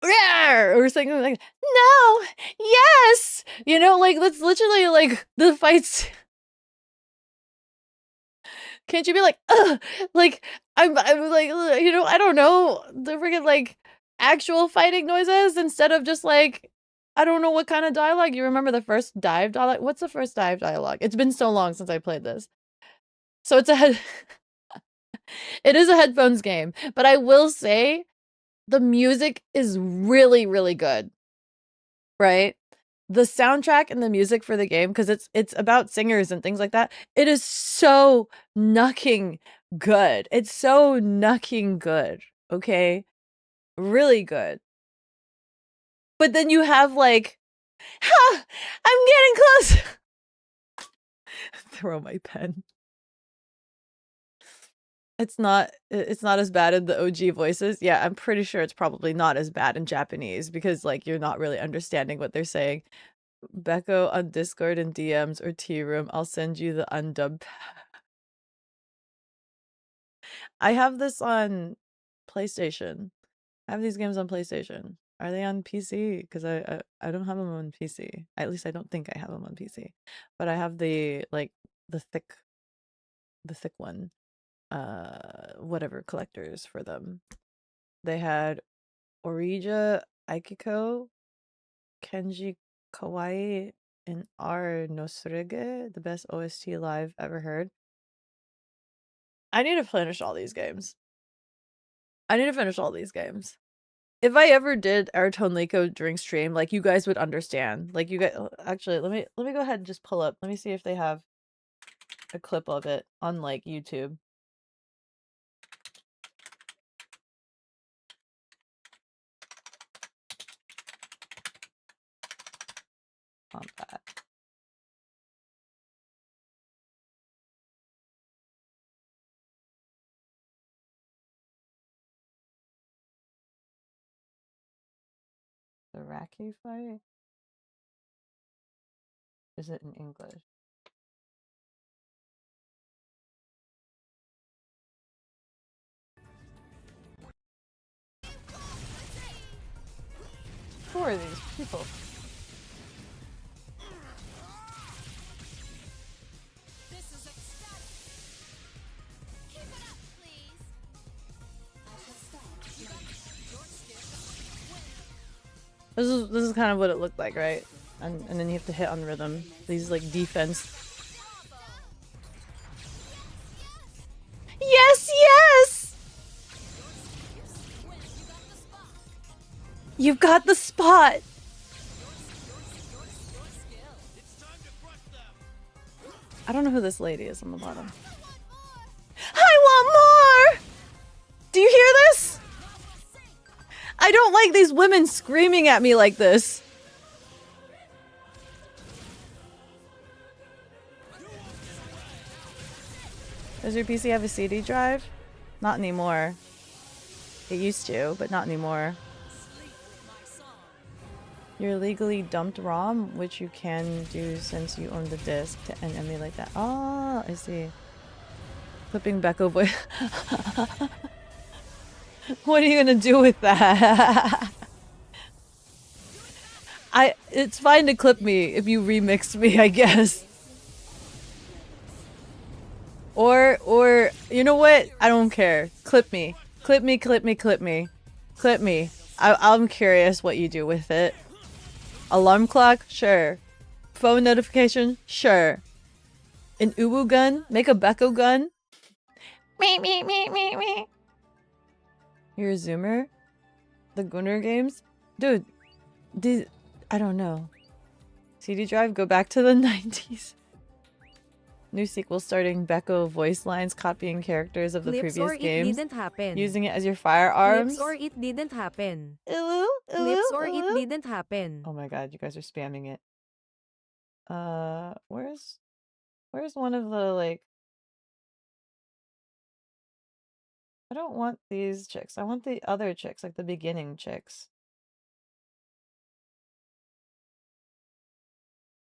or something like, no, yes, you know, like that's literally like the fights. Can't you be like, like I'm like, you know, I don't know, the freaking like actual fighting noises instead of just like, I don't know what kind of dialogue. You remember the first dive dialogue? What's the first dive dialogue? It's been so long since I played this. So it's a head it is a headphones game, but I will say the music is really, really good, right? The soundtrack and the music for the game, because it's about singers and things like that, it is so knucking good. It's so knucking good, okay? Really good. But then you have like, ha! I'm getting close! Throw my pen. It's not as bad in the OG voices. Yeah, I'm pretty sure it's probably not as bad in Japanese because like you're not really understanding what they're saying. Beko on Discord and DMs or Tea Room. I'll send you the undubbed. I have this on PlayStation. I have these games on PlayStation. Are they on PC? Because I don't have them on PC. At least I don't think I have them on PC. But I have the like the thick one. Whatever collectors for them. They had Orija Aikiko, Kenji Kawaii, and R Nosurige, the best OST live ever heard. I need to finish all these games. If I ever did Airtone Liko during stream, like you guys would understand. Like you guys actually let me go ahead and just pull up. Let me see if they have a clip of it on like YouTube. Combat. The Raki fight? Is it in English? Who are these people? This is kind of what it looked like, right? And then you have to hit on rhythm. These like defense. Yes, yes! You've got the spot! I don't know who this lady is on the bottom. I want more! Do you hear this? I don't like these women screaming at me like this. Does your PC have a CD drive? Not anymore. It used to, but not anymore. Your legally dumped ROM, which you can do since you own the disc and emulate that. Oh, I see. Clipping Beko boy. What are you gonna do with that? It's fine to clip me if you remix me, I guess. Or you know what? I don't care. Clip me. Clip me, clip me, clip me. Clip me. I'm curious what you do with it. Alarm clock? Sure. Phone notification? Sure. An uwu gun? Make a Beko gun? Me. You're a zoomer? The Gunner games? Dude, these I don't know. CD drive, go back to the 90s. New sequel starting Beko voice lines, copying characters of the Clips or previous it games, didn't happen. using it as your firearms. Clips or it didn't happen. Ooh, Clips or ooh, it ooh. didn't happen. Oh my god, you guys are spamming it. Where's one of the, like... I don't want these chicks. I want the other chicks, like the beginning chicks.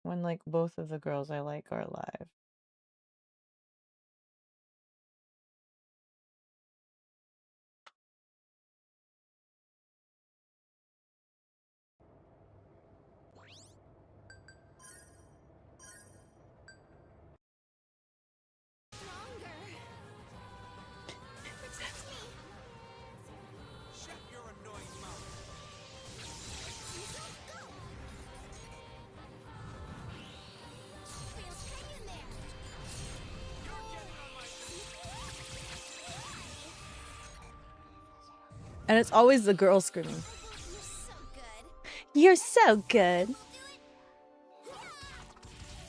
When, like, both of the girls I like are alive. Shut your annoying mouth. And it's always the girl screaming. You're so good.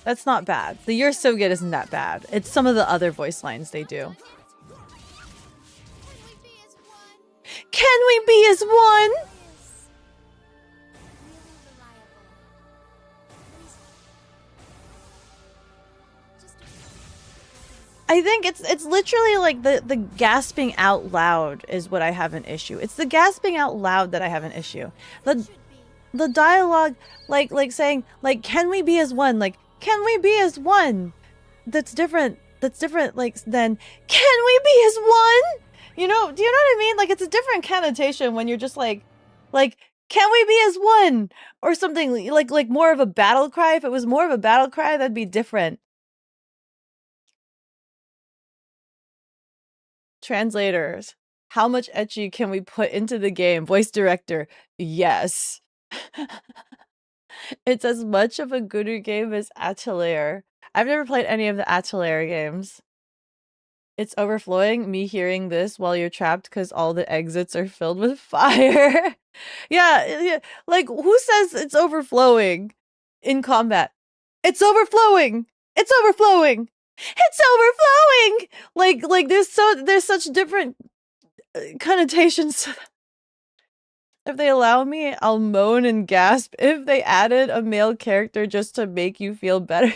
That's not bad. The "you're so good" isn't that bad. It's some of the other voice lines they do. Can we be as one? I think it's literally like the gasping out loud is what I have an issue. It's the gasping out loud that I have an issue. The dialogue, like saying, like, can we be as one? Like, can we be as one? That's different. That's different, like, than, can we be as one? You know, do you know what I mean? Like, it's a different connotation when you're just like, can we be as one? Or something, like more of a battle cry. If it was more of a battle cry, that'd be different. Translators. How much ecchi can we put into the game? Voice director. Yes. It's as much of a Guru game as Atelier. I've never played any of the Atelier games. It's overflowing, me hearing this while you're trapped because all the exits are filled with fire. Yeah, like, who says it's overflowing in combat? It's overflowing! It's overflowing! It's overflowing! Like there's such different connotations. If they allow me, I'll moan and gasp if they added a male character just to make you feel better.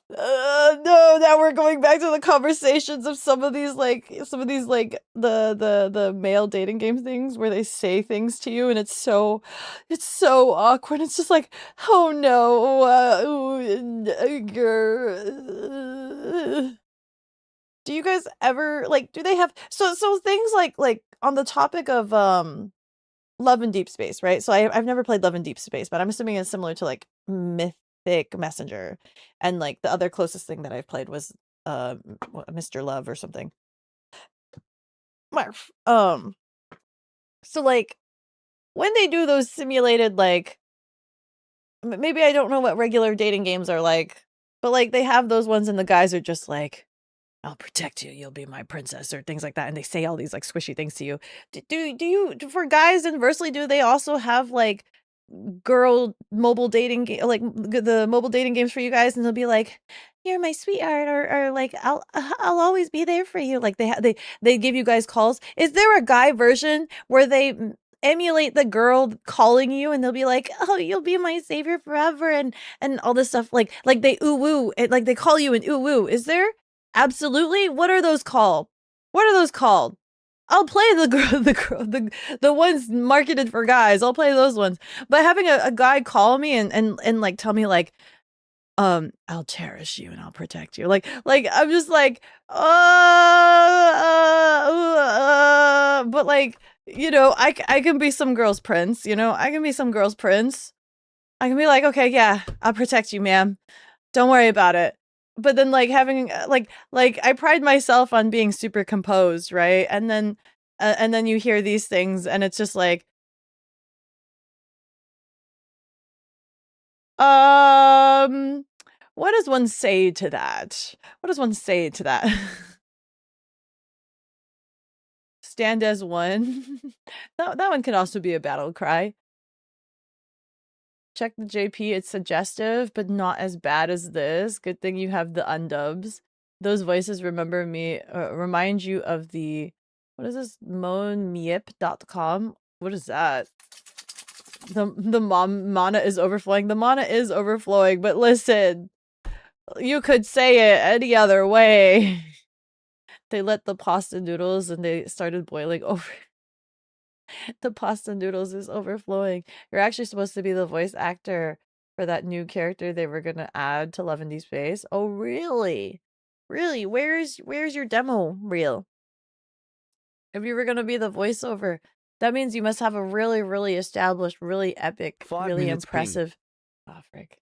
No, now we're going back to the conversations of some of these the male dating game things where they say things to you and it's so awkward. It's just like, oh no, do you guys ever, like, do they have so things like on the topic of Love in Deep Space, right? So I've never played Love in Deep Space, but I'm assuming it's similar to like Mythic Messenger, and like the other closest thing that I've played was Mr. Love or something. Marf. So like when they do those simulated, like, maybe I don't know what regular dating games are like, but like they have those ones and the guys are just like, I'll protect you, you'll be my princess, or things like that, and they say all these like squishy things to you. Do you, for guys inversely, do they also have like girl mobile dating like the mobile dating games for you guys, and they'll be like, you're my sweetheart, or like, I'll always be there for you, like they give you guys calls? Is there a guy version where they emulate the girl calling you and they'll be like, oh, you'll be my savior forever, and all this stuff, like they ooh woo, like they call you an ooh woo? Is there? Absolutely. What are those called? What are those called? I'll play the ones marketed for guys. I'll play those ones. But having a guy call me and like tell me like, I'll cherish you and I'll protect you. Like I'm just like, but like, you know, I can be some girl's prince, you know? I can be some girl's prince. I can be like, okay, yeah, I'll protect you, ma'am. Don't worry about it. But then like having like I pride myself on being super composed, right? And then you hear these things and it's just like, what does one say to that? What does one say to that? Stand as one. That one can also be a battle cry. Check the JP, it's suggestive, but not as bad as this. Good thing you have the undubs. Those voices remind you of the, what is this? moanmiep.com? What is that? The mana is overflowing. The mana is overflowing, but listen, you could say it any other way. They let the pasta noodles and they started boiling over. The pasta noodles is overflowing. You're actually supposed to be the voice actor for that new character they were gonna add to Love in Deep Space. Oh, really? Really? Where's your demo reel? If you were gonna be the voiceover, that means you must have a really, really established, really epic, 5 really minutes ping. impressive. Oh, frick.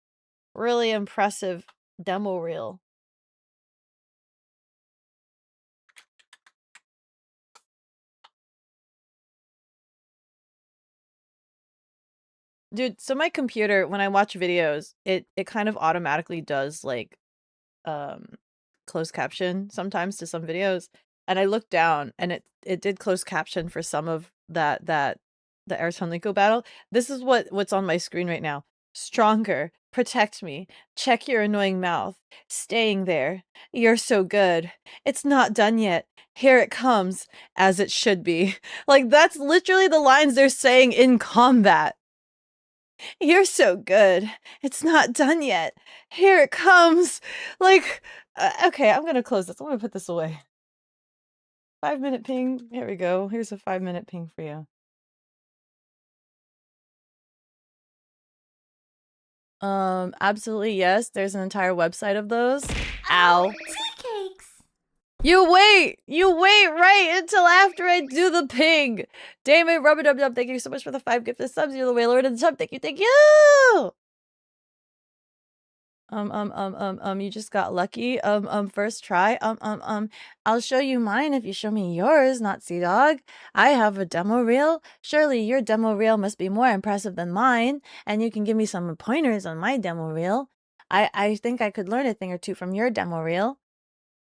Really impressive demo reel. Dude, so my computer, when I watch videos, it kind of automatically does like closed caption sometimes to some videos, and I looked down and it did closed caption for some of the Airtonliko battle. This is what's on my screen right now. Stronger, protect me, check your annoying mouth, staying there, you're so good, it's not done yet, here it comes, as it should be. Like, that's literally the lines they're saying in combat. You're so good. It's not done yet. Here it comes. Like, okay, I'm gonna close this. I'm gonna put this away. 5-minute ping. Here we go. Here's a 5-minute ping for you. Absolutely yes. There's an entire website of those. Ow. Tea cakes. You wait right until after I do the ping. Damon, rubber dub dub, thank you so much for the 5 gifted subs. You're the way lord of the sub. Thank you, thank you. You just got lucky. First try. I'll show you mine if you show me yours, not Sea Dog. I have a demo reel. Surely your demo reel must be more impressive than mine, and you can give me some pointers on my demo reel. I think I could learn a thing or two from your demo reel.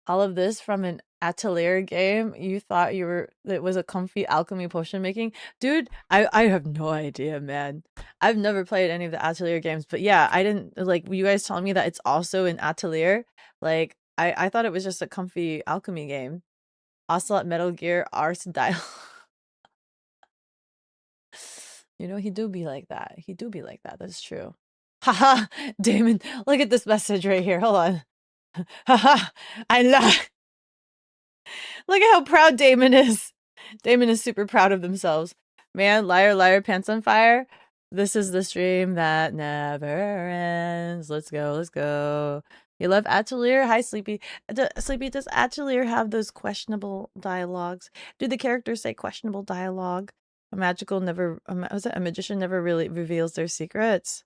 All of this from an Atelier game. You thought it was a comfy alchemy potion making? Dude, I have no idea, man. I've never played any of the Atelier games, but yeah, I didn't like you guys telling me that it's also an Atelier. Like, I thought it was just a comfy alchemy game. Ocelot, Metal Gear, Ars Dial. You know, he do be like that. He do be like that. That's true. Haha, Damon, look at this message right here. Hold on. Haha, I love. Look at how proud Damon is. Damon is super proud of themselves. Man, liar, liar, pants on fire. This is the stream that never ends. Let's go, let's go. You love Atelier? Hi, Sleepy. Sleepy, does Atelier have those questionable dialogues? Do the characters say questionable dialogue? A magician never really reveals their secrets.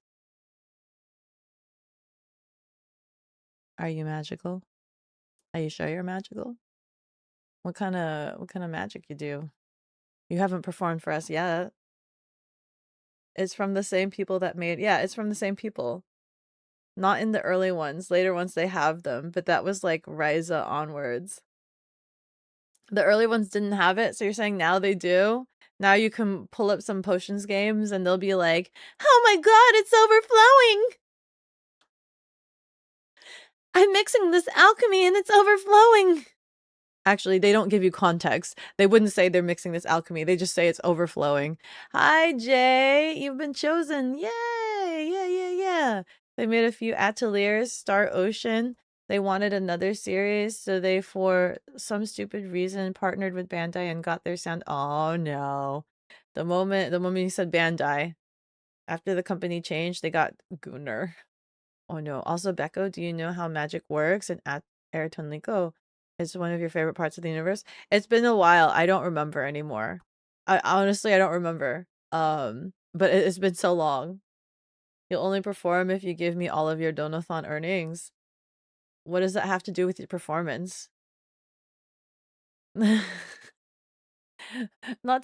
Are you magical? Are you sure you're magical? What kind of magic you do? You haven't performed for us yet. It's from the same people that made, yeah, it's from the same people. Not in the early ones. Later ones they have them, but that was like Ryza onwards. The early ones didn't have it, so you're saying now they do? Now you can pull up some potions games and they'll be like, oh my god, it's overflowing! I'm mixing this alchemy and it's overflowing! Actually, they don't give you context. They wouldn't say they're mixing this alchemy. They just say it's overflowing. Hi, Jay. You've been chosen. Yay! Yeah. They made a few ateliers, Star Ocean. They wanted another series, so they, for some stupid reason, partnered with Bandai and got their sound. Oh, no. The moment you said Bandai, after the company changed, they got Gunnar. Oh, no. Also, Beko, do you know how magic works? And at Airtonliko is one of your favorite parts of the universe. It's been a while. I don't remember anymore. I don't remember. But it's been so long. You'll only perform if you give me all of your Donathon earnings. What does that have to do with your performance? Not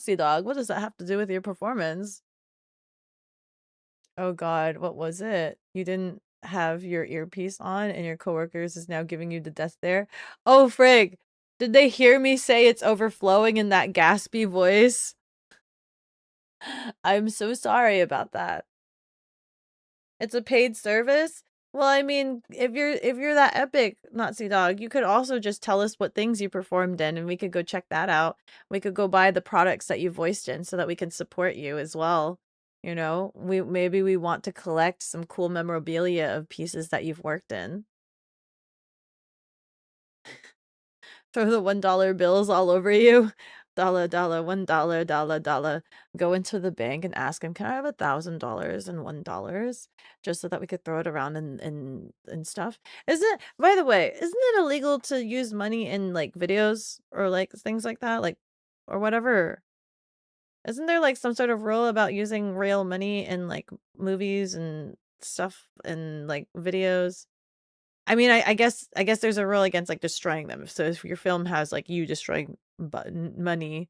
Sea Dog. What does that have to do with your performance? Oh god, what was it? You didn't have your earpiece on and your coworkers is now giving you the death stare? Oh frig! Did they hear me say it's overflowing in that gaspy voice? I'm so sorry about that. It's a paid service? Well, I mean, if you're that epic, Nazi dog, you could also just tell us what things you performed in and we could go check that out. We could go buy the products that you voiced in so that we can support you as well. You know, maybe we want to collect some cool memorabilia of pieces that you've worked in. Throw the $1 bills all over you. Dollar, dollar, $1, dollar, dollar. Go into the bank and ask him, can I have $1,000 and $1? Just so that we could throw it around and stuff. By the way, isn't it illegal to use money in like videos or like things like that? Like, or whatever. Isn't there like some sort of rule about using real money in like movies and stuff and like videos? I mean, I guess there's a rule against like destroying them. So if your film has like you destroying money,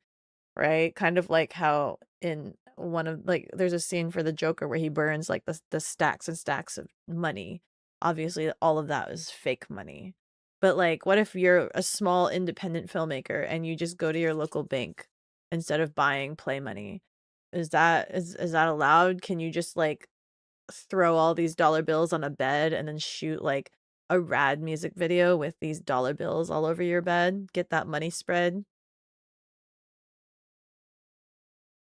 right? Kind of like how in one of like there's a scene for the Joker where he burns like the stacks and stacks of money. Obviously, all of that is fake money. But like, what if you're a small independent filmmaker and you just go to your local bank instead of buying play money? Is that allowed? Can you just like throw all these dollar bills on a bed and then shoot like a rad music video with these dollar bills all over your bed? Get that money spread.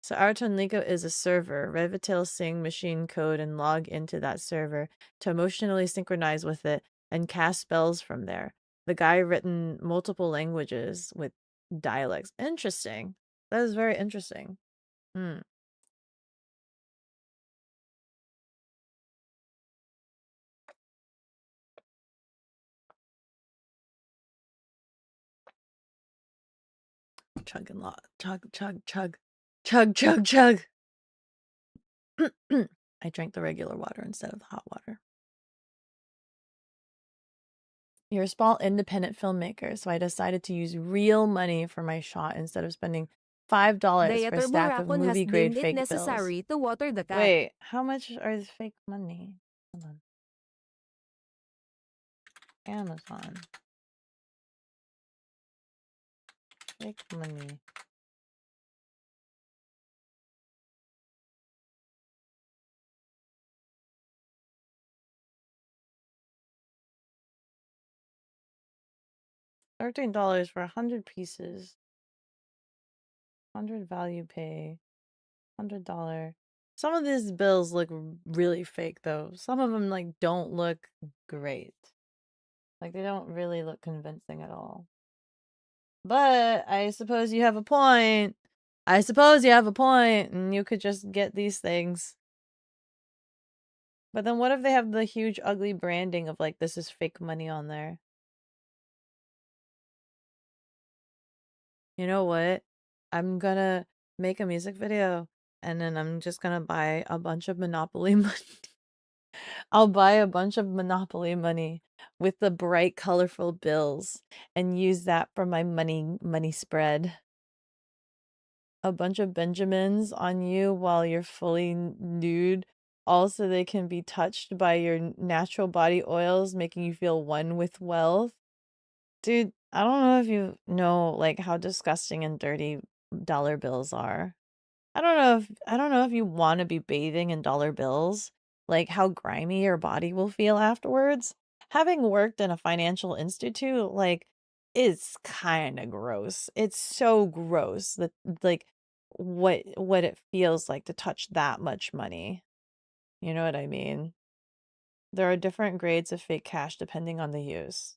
So Arton Lico is a server. Revitil sing machine code and log into that server to emotionally synchronize with it and cast spells from there. The guy written multiple languages with dialects. Interesting. That is very interesting. Hmm. Chug and lot. Chug, chug, chug. Chug, chug, chug. I drank the regular water instead of the hot water. You're a small independent filmmaker, so I decided to use real money for my shot instead of spending $5 for a Diator stack of Burakon has movie-grade deemed it fake bills. necessary to water the cat. Wait, how much are the fake money? Hold on. Amazon. Fake money. $13 for 100 pieces. 100 value pay. $100. Some of these bills look really fake though. Some of them like don't look great. Like they don't really look convincing at all. But I suppose you have a point. I suppose you have a point, and you could just get these things. But then what if they have the huge ugly branding of like this is fake money on there? You know what? I'm gonna make a music video and then I'm just gonna buy a bunch of Monopoly money. I'll buy a bunch of Monopoly money with the bright, colorful bills and use that for my money spread. A bunch of Benjamins on you while you're fully nude. Also, they can be touched by your natural body oils, making you feel one with wealth. Dude, I don't know if you know like how disgusting and dirty dollar bills are. I don't know if you want to be bathing in dollar bills, like how grimy your body will feel afterwards. Having worked in a financial institute, like it's kind of gross. It's so gross that like what it feels like to touch that much money. You know what I mean? There are different grades of fake cash depending on the use.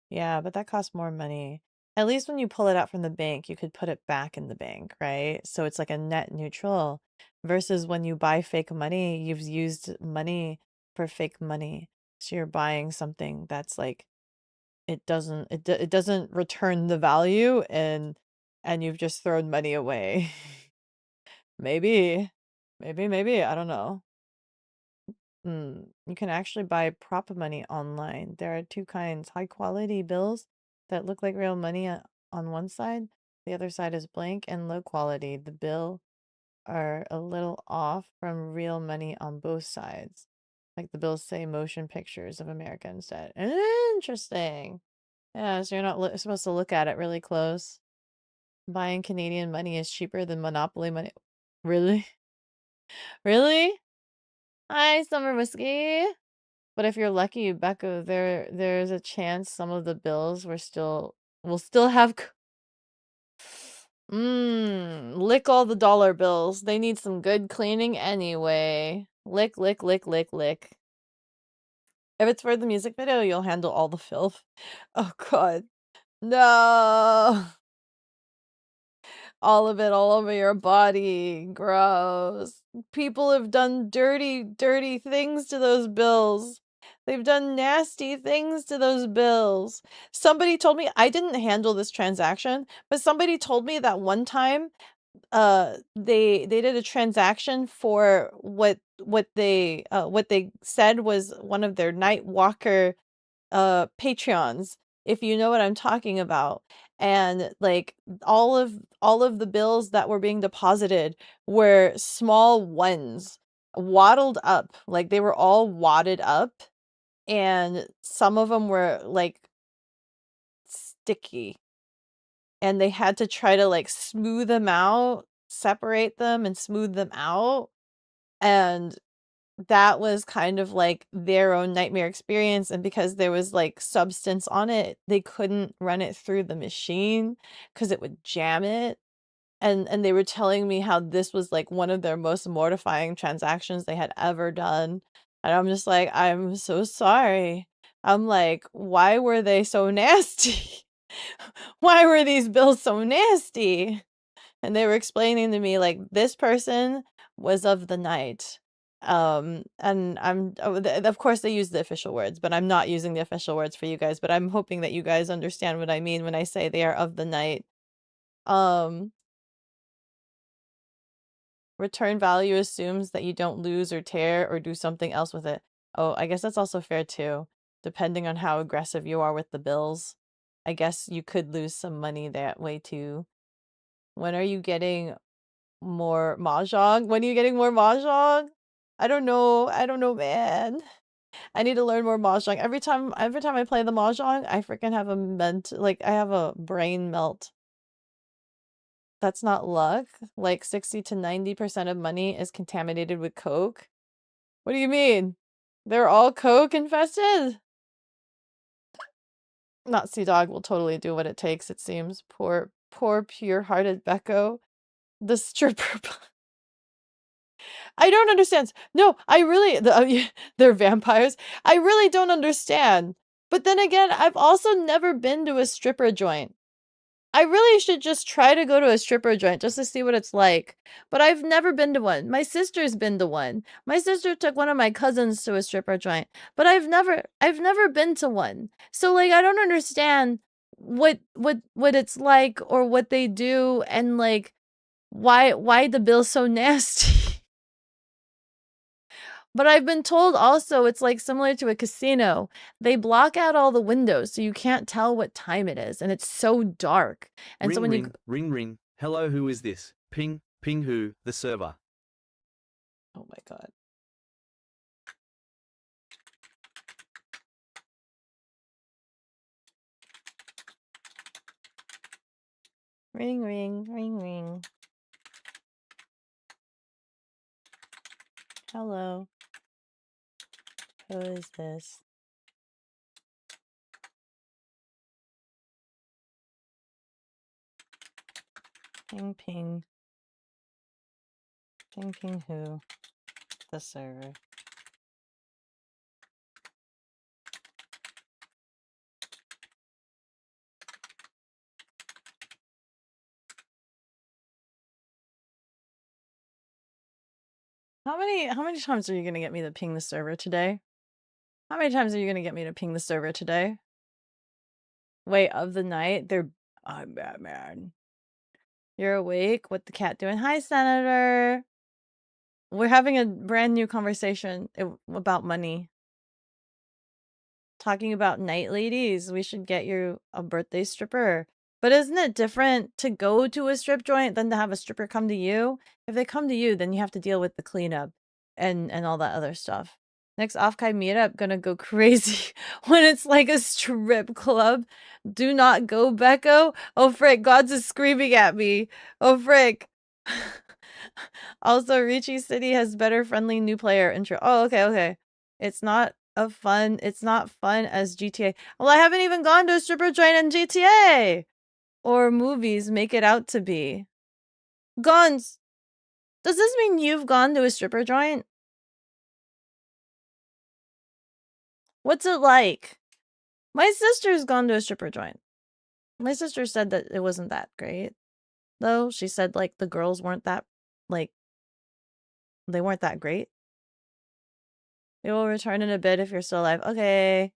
Yeah, but that costs more money. At least when you pull it out from the bank, you could put it back in the bank, right? So it's like a net neutral versus when you buy fake money, you've used money for fake money. So you're buying something that's like it doesn't return the value and you've just thrown money away. Maybe. Maybe, I don't know. You can actually buy prop money online. There are two kinds, high quality bills that look like real money on one side. The other side is blank and low quality. The bill are a little off from real money on both sides. Like the bills say motion pictures of America instead. Interesting. Yeah, so you're not supposed to look at it really close. Buying Canadian money is cheaper than Monopoly money. Really? Really? Hi, Summer Whiskey. But if you're lucky, Beko, there's a chance some of the bills will still have lick all the dollar bills. They need some good cleaning anyway. Lick, lick, lick, lick, lick. If it's for the music video, you'll handle all the filth. Oh god. No. All of it all over your body. Gross. People have done dirty, dirty things to those bills. They've done nasty things to those bills. Somebody told me, I didn't handle this transaction, but somebody told me that one time they did a transaction for what they said was one of their Night Walker Patreons, if you know what I'm talking about. And like all of the bills that were being deposited were small ones, waddled up, like they were all wadded up, and some of them were like sticky, and they had to try to like smooth them out, separate them and smooth them out. And that was kind of like their own nightmare experience. And because there was like substance on it, they couldn't run it through the machine because it would jam it. And they were telling me how this was like one of their most mortifying transactions they had ever done. And I'm just like, I'm so sorry. I'm like, why were they so nasty? Why were these bills so nasty? And they were explaining to me like this person was of the night. And of course they use the official words, but I'm not using the official words for you guys, but I'm hoping that you guys understand what I mean when I say they are of the night. Return value assumes that you don't lose or tear or do something else with it. Oh, I guess that's also fair too, depending on how aggressive you are with the bills. I guess you could lose some money that way too. When are you getting more mahjong? When are you getting more mahjong? I don't know. I don't know, man. I need to learn more mahjong. Every time I play the mahjong, I freaking have I have a brain melt. That's not luck. Like 60 to 90% of money is contaminated with coke. What do you mean? They're all coke infested? Not Sea Dog will totally do what it takes, it seems. Poor pure-hearted Beko. The stripper. I don't understand. No, I really they're vampires. I really don't understand. But then again, I've also never been to a stripper joint. I really should just try to go to a stripper joint just to see what it's like. But I've never been to one. My sister's been to one. My sister took one of my cousins to a stripper joint, but I've never been to one. So like I don't understand what it's like or what they do, and like why the bill's so nasty. But I've been told also it's like similar to a casino. They block out all the windows so you can't tell what time it is, and it's so dark. And Ring, so when ring, ring, ring. Hello, who is this? Ping, ping who? The server. Oh my god. Ring, ring, ring, ring. Hello. Who is this? Ping, ping. Ping, ping who? The server. How many times are you gonna get me to ping the server today? How many times are you gonna get me to ping the server today? Wait, of the night? I'm Batman. You're awake? What the cat doing? Hi, Senator. We're having a brand new conversation about money. Talking about night ladies. We should get you a birthday stripper. But isn't it different to go to a strip joint than to have a stripper come to you? If they come to you, then you have to deal with the cleanup and all that other stuff. Next off-kai meetup gonna go crazy when it's like a strip club. Do not go, Beko. Oh frick, Gods is screaming at me. Oh frick. Also, Ricci City has better friendly new player intro. Oh, okay. It's not fun as GTA. Well, I haven't even gone to a stripper joint in GTA! Or movies make it out to be. Guns! Does this mean you've gone to a stripper joint? What's it like? My sister's gone to a stripper joint. My sister said that it wasn't that great. Though, she said, like, the girls weren't that, like, they weren't that great. It will return in a bit if you're still alive. Okay.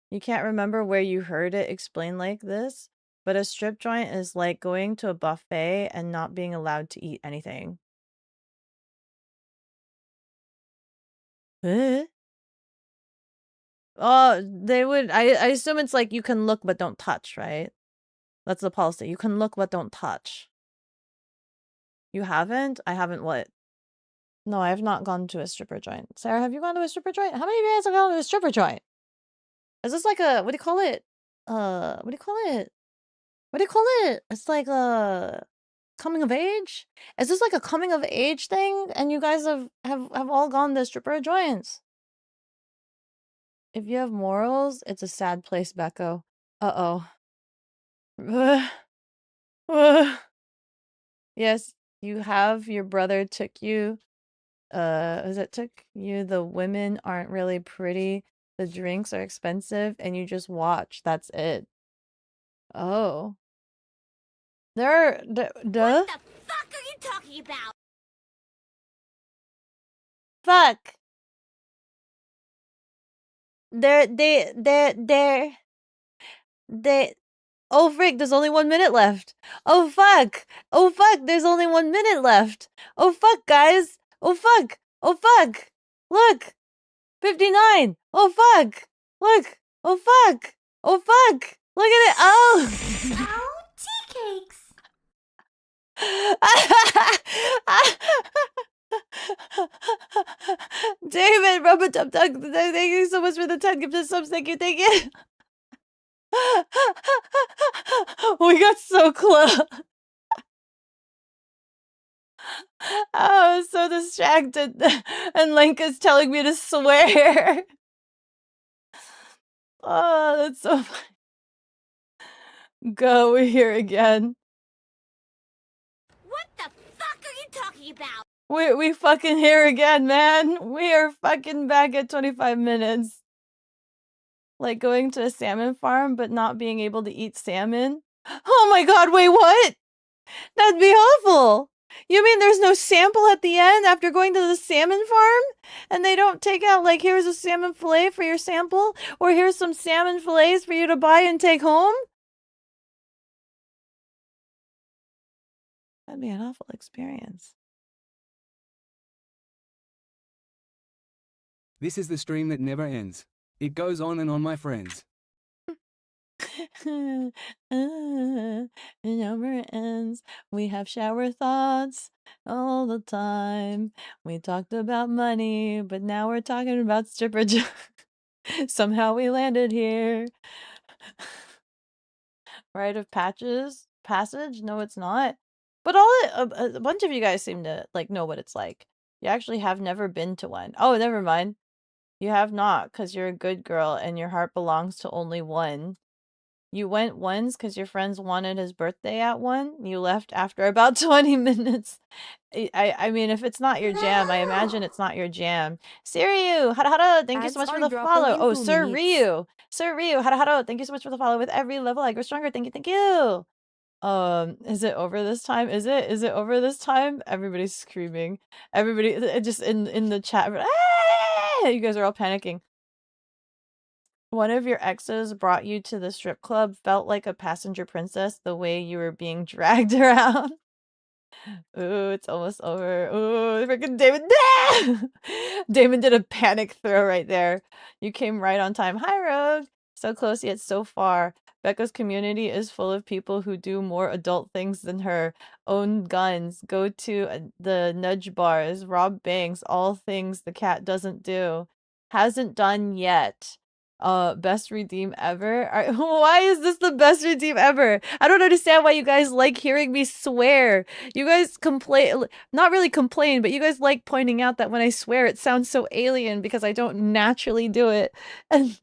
You can't remember where you heard it explained like this, but a strip joint is like going to a buffet and not being allowed to eat anything. Eh? Oh, they would. I assume it's like you can look but don't touch, right? That's the policy. You can look but don't touch. You haven't? I haven't what? No, I have not gone to a stripper joint. Sarah, have you gone to a stripper joint? How many of you guys have gone to a stripper joint? Is this like a, what do you call it? What do you call it? What do you call it? It's like a coming of age? Is this like a coming of age thing? And you guys have all gone to stripper joints? If you have morals, it's a sad place, Beko. Uh-oh. Yes, you have. Your brother took you. Took you. The women aren't really pretty. The drinks are expensive, and you just watch. That's it. Oh. What the fuck are you talking about? Fuck. Oh frick, there's only 1 minute left. Oh fuck. Oh fuck, there's only 1 minute left. Oh fuck, guys. Oh fuck. Oh fuck. Look. 59. Oh fuck. Look. Oh fuck. Oh fuck. Look at it. Oh. Oh, tea cakes. David, Rubber Tub Tug, thank you so much for the 10 gifted subs. Thank you. We got so close. I was so distracted. And Lenka's telling me to swear. Oh, that's so funny. Go, we're here again. What the fuck are you talking about? We fucking here again, man. We are fucking back at 25 minutes. Like going to a salmon farm, but not being able to eat salmon. Oh my god, wait, what? That'd be awful. You mean there's no sample at the end after going to the salmon farm? And they don't take out, like, here's a salmon fillet for your sample? Or here's some salmon fillets for you to buy and take home? That'd be an awful experience. This is the stream that never ends. It goes on and on, my friends. It never ends. We have shower thoughts all the time. We talked about money, but now we're talking about stripper Somehow we landed here. Rite of passage? No, it's not. But a bunch of you guys seem to like know what it's like. You actually have never been to one. Oh, never mind. You have not, because you're a good girl and your heart belongs to only one. You went once because your friends wanted his birthday at 1. You left after about 20 minutes. I mean, if it's not your jam, I imagine it's not your jam. Siryu, hara, thank you so much for the follow. Oh, Sir Ryu. Sir Ryu, hara, thank you so much for the follow. With every level, I grow stronger. Thank you. Is it over this time? Is it over this time? Everybody's screaming. Everybody just in the chat. Ah! You guys are all panicking. One of your exes brought you to the strip club, felt like a passenger princess the way you were being dragged around. Ooh, it's almost over. Ooh, freaking Damon. Damon did a panic throw right there. You came right on time. Hi, Rogue. So close yet so far. Becca's community is full of people who do more adult things than her. Own guns, go to the nudge bars, rob banks, all things the cat doesn't do. Hasn't done yet. Best redeem ever? Why is this the best redeem ever? I don't understand why you guys like hearing me swear. You guys complain, not really complain, but you guys like pointing out that when I swear it sounds so alien because I don't naturally do it. And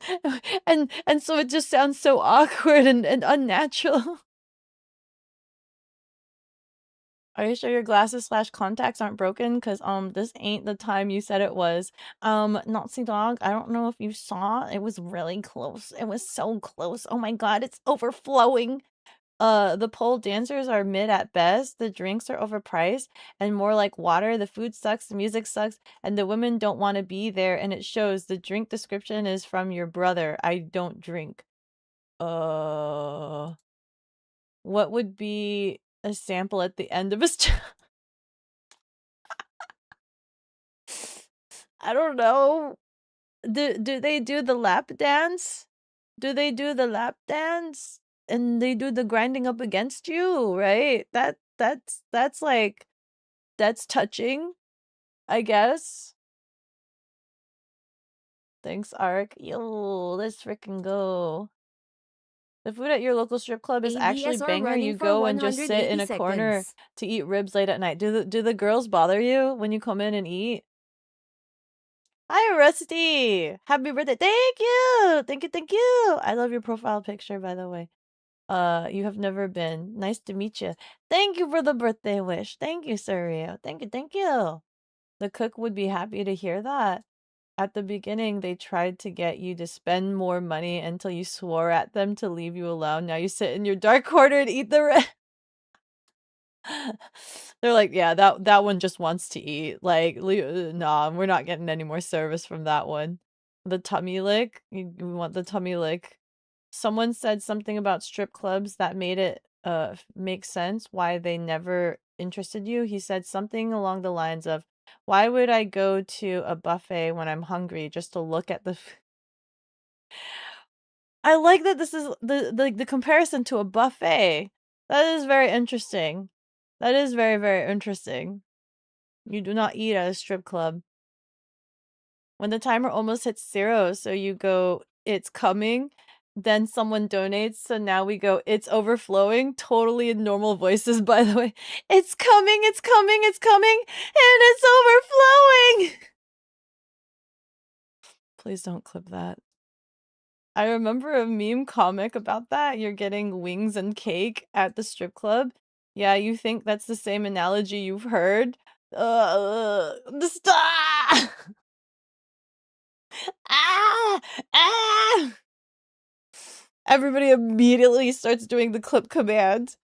and so it just sounds so awkward and unnatural. Are you sure your glasses slash contacts aren't broken? Cause this ain't the time you said it was. Nazi dog, I don't know if you saw. It was really close. It was so close. Oh my god, it's overflowing. The pole dancers are mid at best. The drinks are overpriced and more like water. The food sucks, the music sucks, and the women don't want to be there. And it shows. The drink description is from your brother. I don't drink. What would be a sample at the end of a I don't know. Do they do the lap dance? Do they do the lap dance? And they do the grinding up against you, right? That's like that's touching, I guess. Thanks, Ark. Yo, let's freaking go. The food at your local strip club is actually ADSR banger. running You for go and just sit 180 in a corner seconds. to eat ribs late at night. Do the girls bother you when you come in and eat? Hi, Rusty! Happy birthday! Thank you! Thank you, thank you! I love your profile picture, by the way. You have never been. Nice to meet you. Thank you for the birthday wish. Thank you, Surreal. Thank you, thank you. The cook would be happy to hear that. At the beginning, they tried to get you to spend more money until you swore at them to leave you alone. Now you sit in your dark corner and eat the rest. They're like, yeah, that one just wants to eat. Like, nah, we're not getting any more service from that one. The tummy lick? You want the tummy lick? Someone said something about strip clubs that made it make sense why they never interested you. He said something along the lines of, "Why would I go to a buffet when I'm hungry just to look at the I like that this is the comparison to a buffet. That is very interesting. That is very, very interesting. You do not eat at a strip club. When the timer almost hits 0, so you go, "It's coming," then someone donates, so now we go, "It's overflowing," totally in normal voices, by the way. "It's coming, it's coming, it's coming, and it's overflowing!" Please don't clip that. I remember a meme comic about that. You're getting wings and cake at the strip club. Yeah, you think that's the same analogy you've heard? Stop! Ah! Ah! Everybody immediately starts doing the clip command.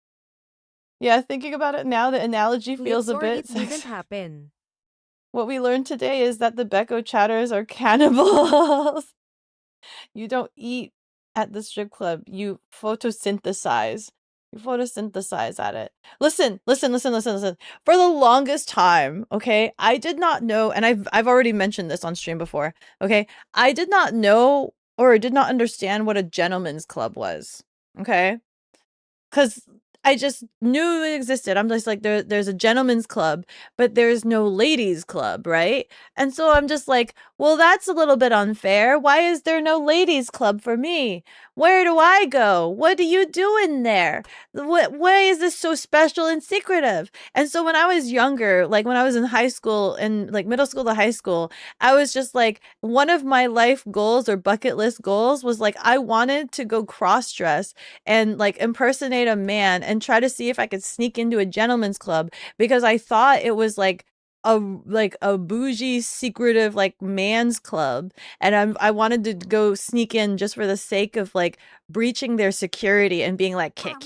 Yeah, thinking about it now, the analogy feels Clips a or bit it didn't happen. What we learned today is that the Beko chatters are cannibals. You don't eat at the strip club. You photosynthesize. You photosynthesize at it. Listen. For the longest time, okay, I did not know, and I've already mentioned this on stream before, okay? I did not know or did not understand what a gentleman's club was, okay? Because I just knew it existed. I'm just like, there's a gentleman's club, but there's no ladies' club, right? And so I'm just like, well, that's a little bit unfair. Why is there no ladies' club for me? Where do I go? What do you do in there? Why is this so special and secretive? And so when I was younger, like when I was in high school and like middle school to high school, I was just like, one of my life goals or bucket list goals was like, I wanted to go cross dress and like impersonate a man and try to see if I could sneak into a gentleman's club because I thought it was like a bougie secretive like man's club, and I wanted to go sneak in just for the sake of like breaching their security and being like kick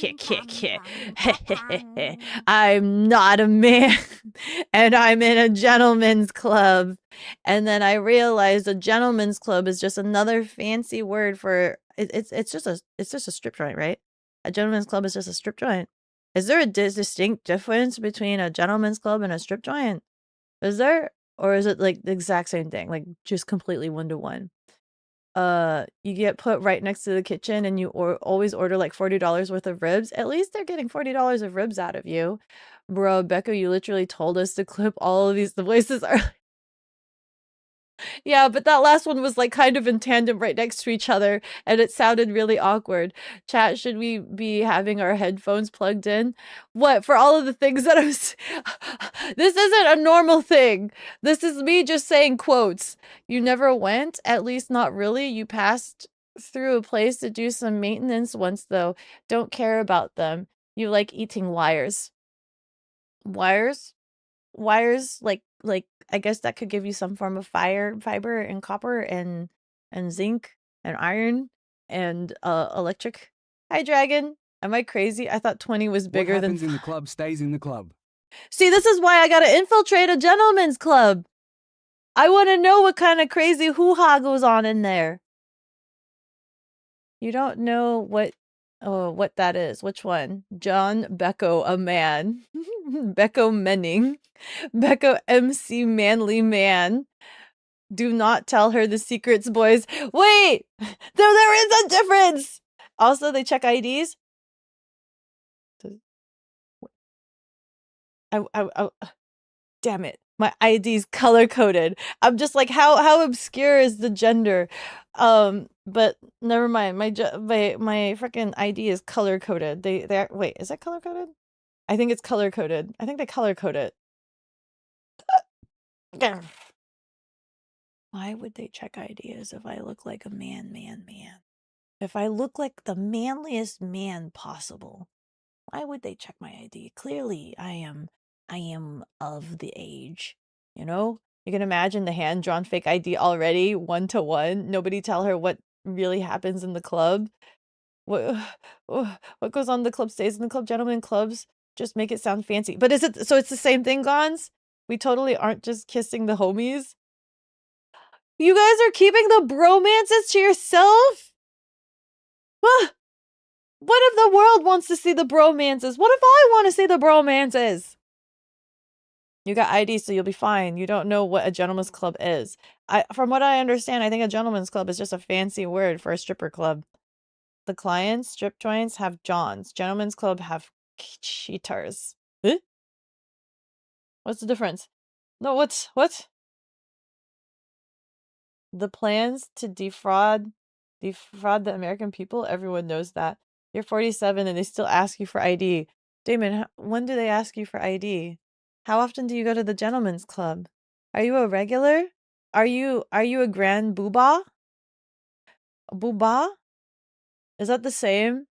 I'm not a man and I'm in a gentleman's club. And then I realized a gentleman's club is just another fancy word for it's just a strip joint, right? A gentleman's club is just a strip joint. Is there a distinct difference between a gentleman's club and a strip joint? Is there? Or is it like the exact same thing? Like just completely 1 to 1? you get put right next to the kitchen and you always order like $40 worth of ribs. At least they're getting $40 of ribs out of you. Bro, Beko, you literally told us to clip all of these. The voices are yeah, but that last one was like kind of in tandem right next to each other and it sounded really awkward. Chat, should we be having our headphones plugged in? What, for all of the things that I was this isn't a normal thing. This is me just saying quotes. You never went? At least not really. You passed through a place to do some maintenance once though. Don't care about them. You like eating wires. Wires? Wires like I guess that could give you some form of fiber and copper and zinc and iron and electric. Hi Dragon. Am I crazy? I thought 20 was What bigger than happens in the club stays in the club. See, this is why I gotta infiltrate a gentleman's club. I want to know what kind of crazy hoo-ha goes on in there. You don't know what that is. Which one? John Beko, a man. Bekogenning. Beko MC manly man. Do not tell her the secrets, boys. Wait! There is a difference! Also, they check IDs. Damn it. My ID's color coded. I'm just like, how obscure is the gender? But never mind. My freaking ID is color coded. They wait, is that color coded? I think it's color coded. I think they color code it. Why would they check IDs if I look like a man? If I look like the manliest man possible, why would they check my ID? Clearly, I am of the age. You know? You can imagine the hand-drawn fake ID already, 1-to-1. Nobody tell her what really happens in the club. What goes on in the club stays in the club. Gentlemen clubs just make it sound fancy. But is it so it's the same thing, Gons? We totally aren't just kissing the homies. You guys are keeping the bromances to yourself? What if the world wants to see the bromances? What if I want to see the bromances? You got ID, so you'll be fine. You don't know what a gentleman's club is. From what I understand, I think a gentleman's club is just a fancy word for a stripper club. The clients, strip joints, have Johns. Gentlemen's club have cheaters. Eh? What's the difference? No, what? The plans to defraud the American people, everyone knows that. You're 47 and they still ask you for ID. Damon, when do they ask you for ID? How often do you go to the gentleman's club? Are you a regular? Are you a grand boobah? Boobah? Is that the same?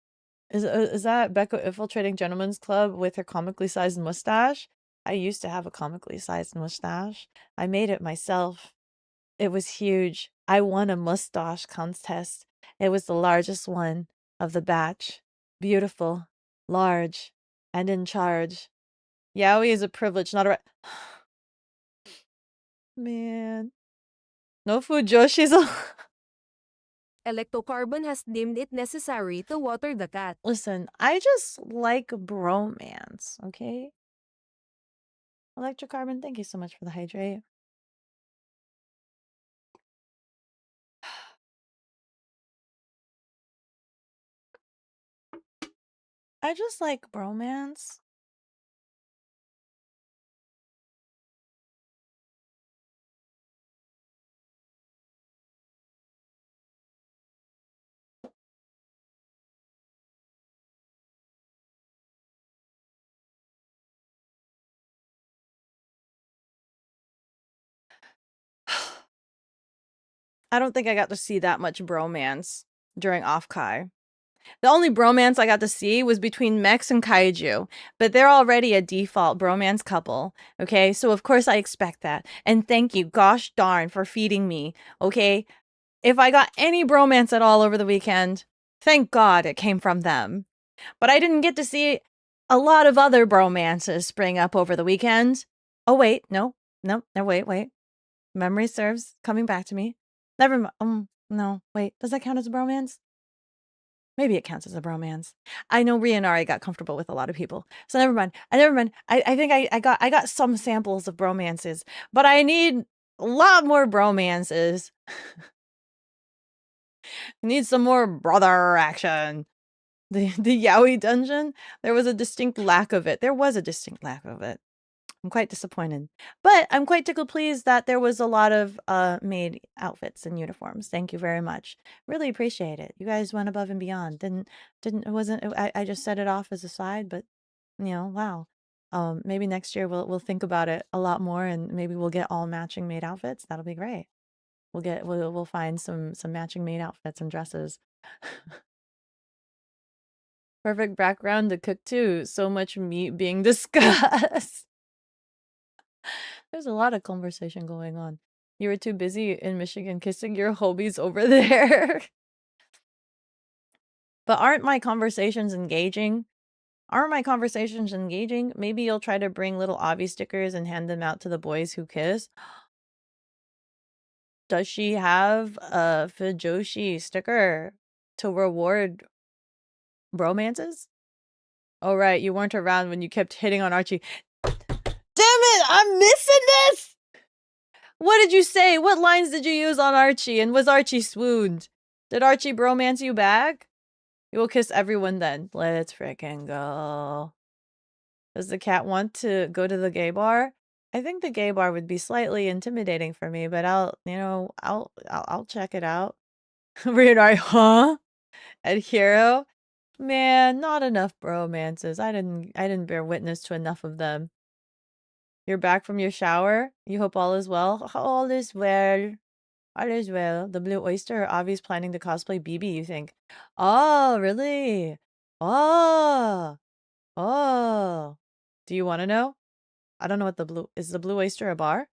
Is that Beko infiltrating gentleman's club with her comically sized mustache? I used to have a comically sized mustache. I made it myself. It was huge. I won a mustache contest. It was the largest one of the batch. Beautiful, large, and in charge. Yaoi is a privilege, not a right. Man. No food, Joshi's a Electrocarbon has deemed it necessary to water the cat. Listen, I just like bromance, okay? Electrocarbon, thank you so much for the hydrate. I just like bromance. I don't think I got to see that much bromance during Off-Kai. The only bromance I got to see was between mechs and kaiju, but they're already a default bromance couple, okay? So of course I expect that. And thank you, gosh darn, for feeding me, okay? If I got any bromance at all over the weekend, thank God it came from them. But I didn't get to see a lot of other bromances spring up over the weekend. Oh wait, no, wait. Memory serves coming back to me. Never mind. No, wait. Does that count as a bromance? Maybe it counts as a bromance. I know Rianari got comfortable with a lot of people, so never mind. I think I got some samples of bromances, but I need a lot more bromances. Need some more brother action. The yaoi dungeon, there was a distinct lack of it. There was a distinct lack of it. I'm quite disappointed. But I'm quite tickled pleased that there was a lot of made outfits and uniforms. Thank you very much. Really appreciate it. You guys went above and beyond. It wasn't I just set it off as a side, but you know, wow. Maybe next year we'll think about it a lot more and maybe we'll get all matching made outfits. That'll be great. We'll find some matching made outfits and dresses. Perfect background to cook too. So much meat being discussed. There's a lot of conversation going on. You were too busy in Michigan kissing your homies over there. But aren't my conversations engaging? Aren't my conversations engaging? Maybe you'll try to bring little Avi stickers and hand them out to the boys who kiss. Does she have a Fujoshi sticker to reward bromances? Oh, right. You weren't around when you kept hitting on Archie. Damn it! I'm missing this! What did you say? What lines did you use on Archie? And was Archie swooned? Did Archie bromance you back? You will kiss everyone then. Let's frickin' go. Does the cat want to go to the gay bar? I think the gay bar would be slightly intimidating for me, but I'll check it out. Reanari, huh? Ed Hero? Man, not enough bromances. I didn't bear witness to enough of them. You're back from your shower? You hope all is well? All is well. All is well. The Blue Oyster or Avi's planning to cosplay BB, you think? Oh, really? Oh. Oh. Do you want to know? I don't know what is the Blue Oyster a bar?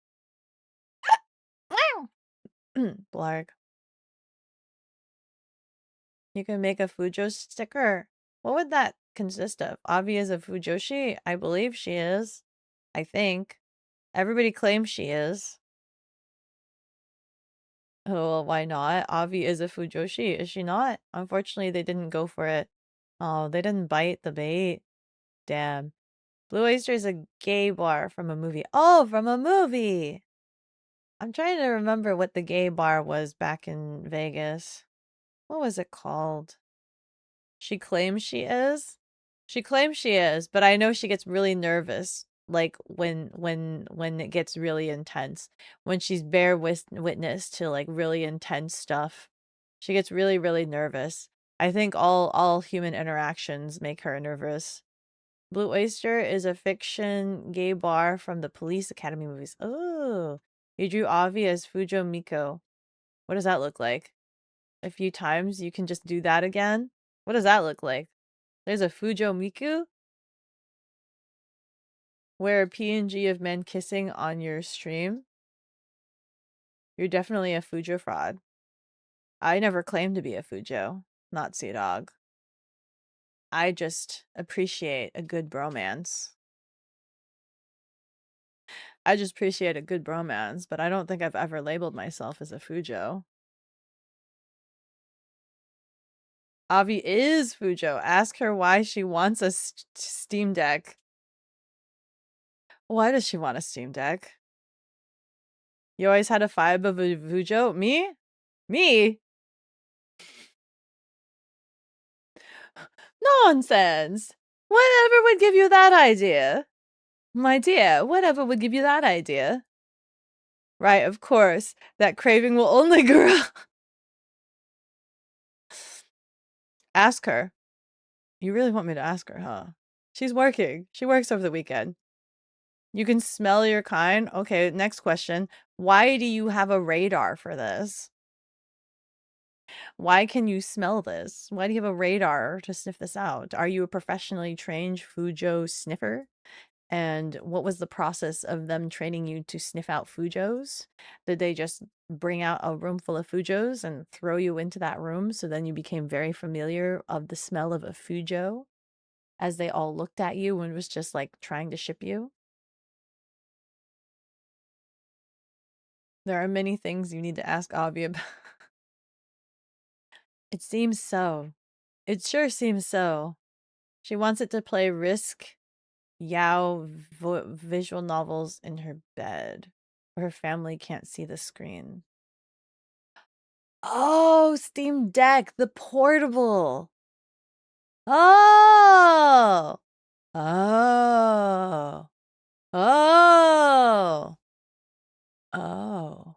Blarg. You can make a Fujo sticker. What would that consist of? Avi is a Fujoshi? I believe she is. I think. Everybody claims she is. Oh, well, why not? Avi is a Fujoshi, is she not? Unfortunately, they didn't go for it. Oh, they didn't bite the bait. Damn. Blue Oyster is a gay bar from a movie. Oh, from a movie! I'm trying to remember what the gay bar was back in Vegas. What was it called? She claims she is? She claims she is, but I know she gets really nervous, like when it gets really intense. When she's witness to like really intense stuff. She gets really, really nervous. I think all human interactions make her nervous. Blue Oyster is a fiction gay bar from the Police Academy movies. Oh, you drew Avi as Fujo Miko. What does that look like? A few times you can just do that again? What does that look like? There's a Fujo Miku? Where a PNG of men kissing on your stream? You're definitely a Fujo fraud. I never claimed to be a Fujo, not Sea Dog. I just appreciate a good bromance. I just appreciate a good bromance, but I don't think I've ever labeled myself as a Fujo. Avi is Fujo. Ask her why she wants a Steam Deck. Why does she want a Steam Deck? You always had a vibe of a Fujo? Me? Me? Nonsense! Whatever would give you that idea? My dear, whatever would give you that idea? Right, of course. That craving will only grow. Ask her. You really want me to ask her, huh? She's working. She works over the weekend. You can smell your kind? Okay, next question. Why do you have a radar for this? Why can you smell this? Why do you have a radar to sniff this out? Are you a professionally trained Fujo sniffer? And what was the process of them training you to sniff out Fujos? Did they just bring out a room full of Fujos and throw you into that room so then you became very familiar of the smell of a Fujo as they all looked at you and was just like trying to ship you? There are many things you need to ask Avi about. It seems so. It sure seems so. She wants it to play Risk Yao visual novels in her bed. Her family can't see the screen. Oh, Steam Deck, the portable. Oh. Oh. Oh. Oh.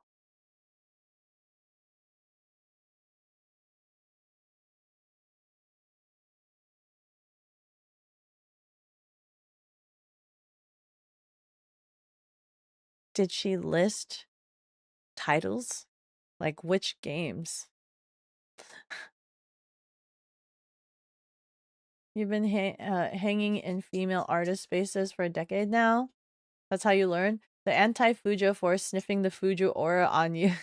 Did she list titles? Like which games? You've been hanging in female artist spaces for a decade now? That's how you learn? The anti-Fujo force sniffing the Fujo aura on you.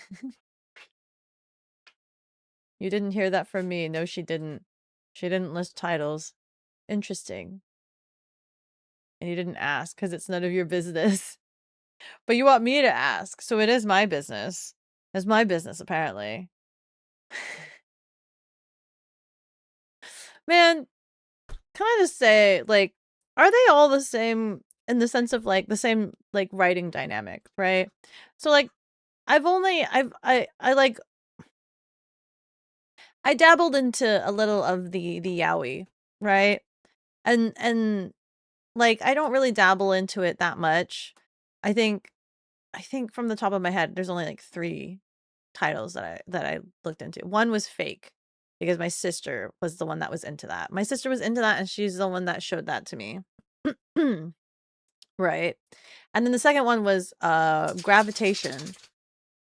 You didn't hear that from me. No, she didn't. She didn't list titles. Interesting. And you didn't ask because it's none of your business. But you want me to ask, so it is my business. It's my business, apparently. Man, can I just say, like, are they all the same in the sense of, like, the same, like, writing dynamic, right? So, like, I dabbled into a little of the yaoi, right? And like I don't really dabble into it that much. I think from the top of my head there's only like 3 titles that I looked into. One was fake because my sister was the one that was into that. My sister was into that and she's the one that showed that to me. Right. And then the second one was gravitation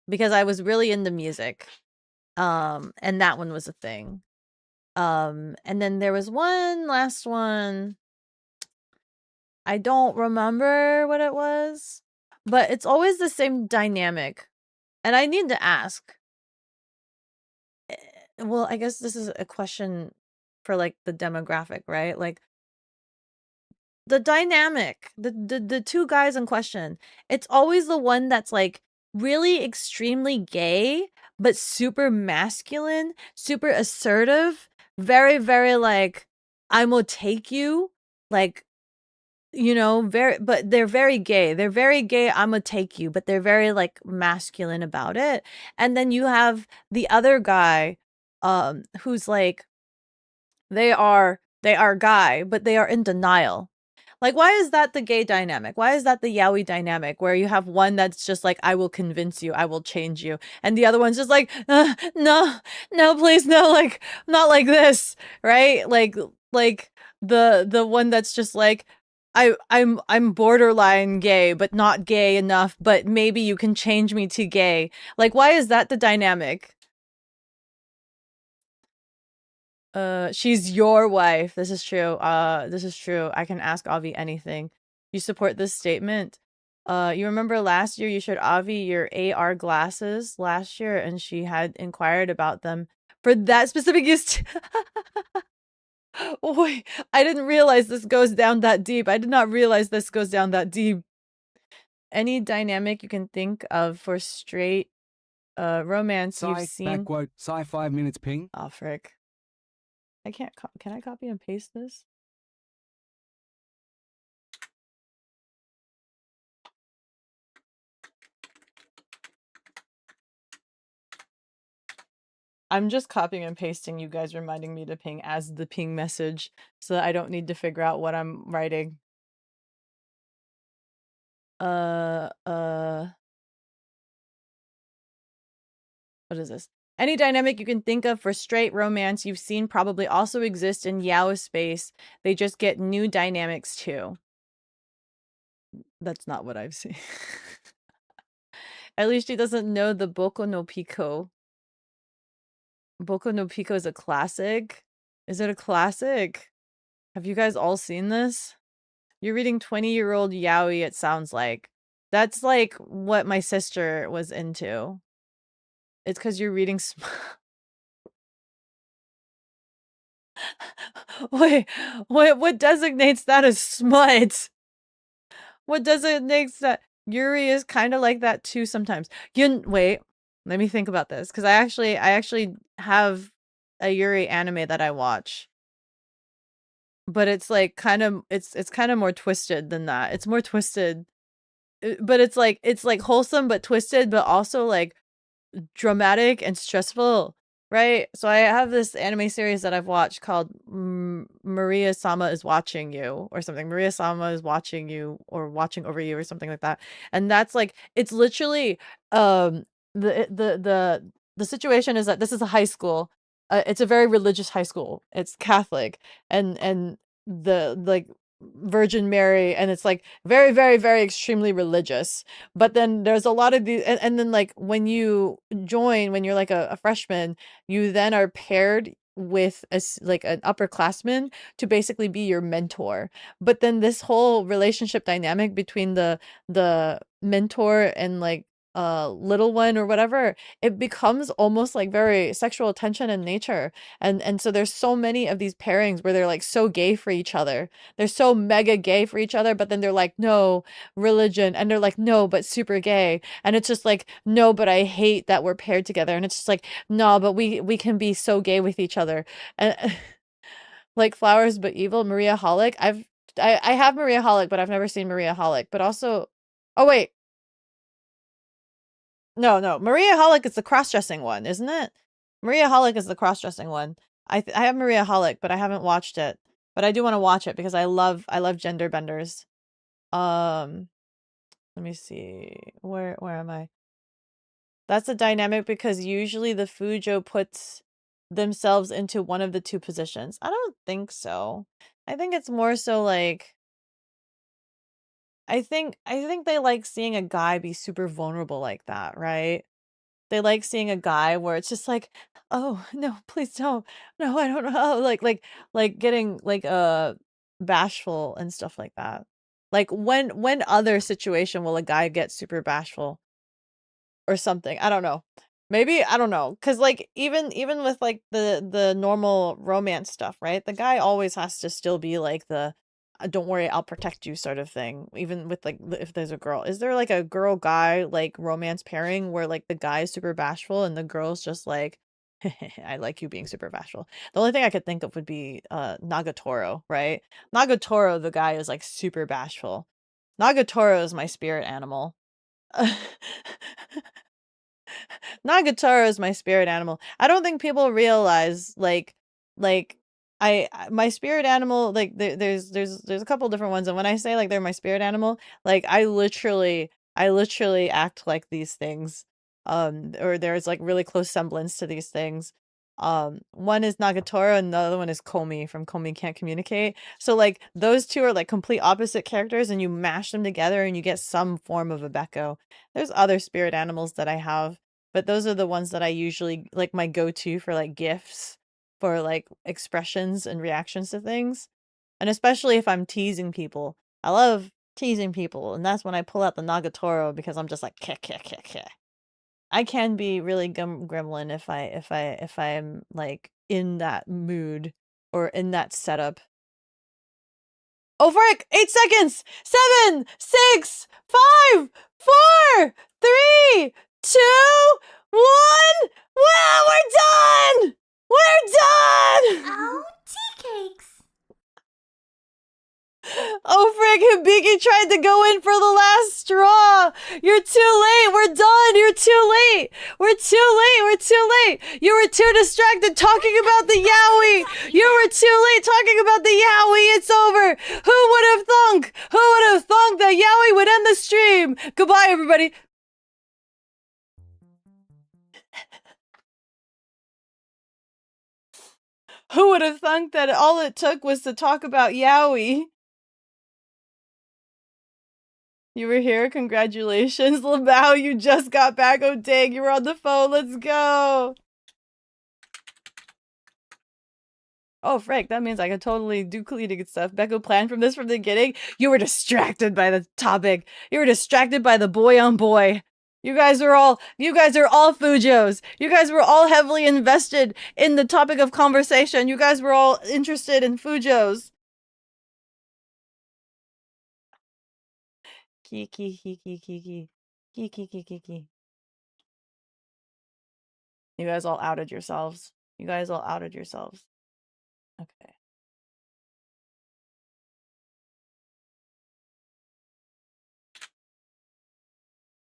because I was really into music. And that one was a thing. And then there was one last one. I don't remember what it was, but it's always the same dynamic. And I need to ask. Well, I guess this is a question for like the demographic, right? Like the dynamic, the 2 guys in question, it's always the one that's like really extremely gay, but super masculine, super assertive, very, very like, I'm gonna take you, like, you know, but they're very gay. They're very gay, I'm gonna take you, but they're very like masculine about it. And then you have the other guy, who's like, they are guy, but they are in denial. Like, why is that the gay dynamic? Why is that the yaoi dynamic where you have one that's just like, I will convince you, I will change you, and the other one's just like, no, no, please, no, like, not like this, right? Like the one that's just like, I'm borderline gay, but not gay enough, but maybe you can change me to gay. Like, why is that the dynamic? She's your wife. This is true. This is true. I can ask Avi anything. You support this statement? You remember last year you showed Avi your AR glasses last year and she had inquired about them for that specific use. Wait, I didn't realize this goes down that deep. I did not realize this goes down that deep. Any dynamic you can think of for straight romance you've seen? Backquote, Sci 5 minutes ping. Oh, frick. I can't can I copy and paste this? I'm just copying and pasting you guys reminding me to ping as the ping message so that I don't need to figure out what I'm writing. What is this? Any dynamic you can think of for straight romance you've seen probably also exist in yaoi space. They just get new dynamics too. That's not what I've seen. At least she doesn't know the Boko no Pico. Boko no Pico is a classic? Is it a classic? Have you guys all seen this? You're reading 20-year-old yaoi, it sounds like. That's like what my sister was into. It's because you're reading Wait, what designates that as smut? What designates that? Yuri is kind of like that too sometimes. Wait, let me think about this because I actually have a Yuri anime that I watch. But it's like kind of it's kind of more twisted than that. It's more twisted. But it's like wholesome but twisted but also like dramatic and stressful, right? So I have this anime series that I've watched called Maria Sama is Watching You or something. Maria Sama is watching you or watching over you or something like that. And that's like it's literally the situation is that this is a high school. It's a very religious high school. It's Catholic and the like Virgin Mary, and it's like very, very, very extremely religious. But then there's a lot of these, and then like when you join, when you're like a freshman, you then are paired with like an upperclassman to basically be your mentor. But then this whole relationship dynamic between the mentor and like little one or whatever, it becomes almost like very sexual tension in nature. And so there's so many of these pairings where they're like so gay for each other. They're so mega gay for each other, but then they're like, no, religion. And they're like, no, but super gay. And it's just like, no, but I hate that we're paired together. And it's just like, no, but we can be so gay with each other. And like Flowers But Evil, Maria Holic. I have Maria Holic, but I've never seen Maria Holic. But also, oh wait, no, Maria Holic is the cross-dressing one, isn't it? Maria Holic is the cross-dressing one. I have Maria Holic, but I haven't watched it. But I do want to watch it because I love gender benders. Let me see. Where am I? That's a dynamic because usually the Fujo puts themselves into one of the two positions. I don't think so. I think it's more so like I think they like seeing a guy be super vulnerable like that, right? They like seeing a guy where it's just like, "Oh, no, please don't. No, I don't know." Like getting like bashful and stuff like that. Like when other situation will a guy get super bashful or something? I don't know. Maybe I don't know, cuz like even with like the normal romance stuff, right? The guy always has to still be like the don't worry, I'll protect you sort of thing. Even with like if there's a girl. Is there like a girl guy like romance pairing where like the guy is super bashful and the girl's just like I like you being super bashful. The only thing I could think of would be Nagatoro, right? Nagatoro, the guy is like super bashful. Nagatoro is my spirit animal. Nagatoro is my spirit animal. I don't think people realize like my spirit animal like there's a couple different ones, and when I say like they're my spirit animal, like I literally act like these things. Or there's like really close semblance to these things. One is Nagatoro and the other one is Komi from Komi Can't Communicate. So like those two are like complete opposite characters and you mash them together and you get some form of a Beko. There's other spirit animals that I have, but those are the ones that I usually like my go-to for like gifts, for like expressions and reactions to things. And especially if I'm teasing people. I love teasing people, and that's when I pull out the Nagatoro because I'm just like keh, keh, keh, keh. I can be really gremlin if I'm like in that mood or in that setup. Oh frick! 8 seconds! 7, 6, 5, 4, 3, 2, 1! Wow, we're done! We're done! Oh, tea cakes. Oh frick, Hibiki tried to go in for the last straw! You're too late! We're done! You're too late! We're too late! We're too late! You were too distracted talking about the yaoi! You were too late talking about the yaoi! It's over! Who would have thunk? Who would have thunk that yaoi would end the stream? Goodbye, everybody! Who would have thunk that all it took was to talk about yaoi? You were here? Congratulations. Labao, you just got back. Oh, dang, you were on the phone. Let's go. Oh, frick, that means I could totally do cleaning and stuff. Beko planned from this from the beginning. You were distracted by the topic. You were distracted by the boy on boy. You guys are all Fujos. You guys were all heavily invested in the topic of conversation. You guys were all interested in Fujos. Kiki, kiki, kiki. Kiki, kiki, kiki. You guys all outed yourselves. You guys all outed yourselves. Okay.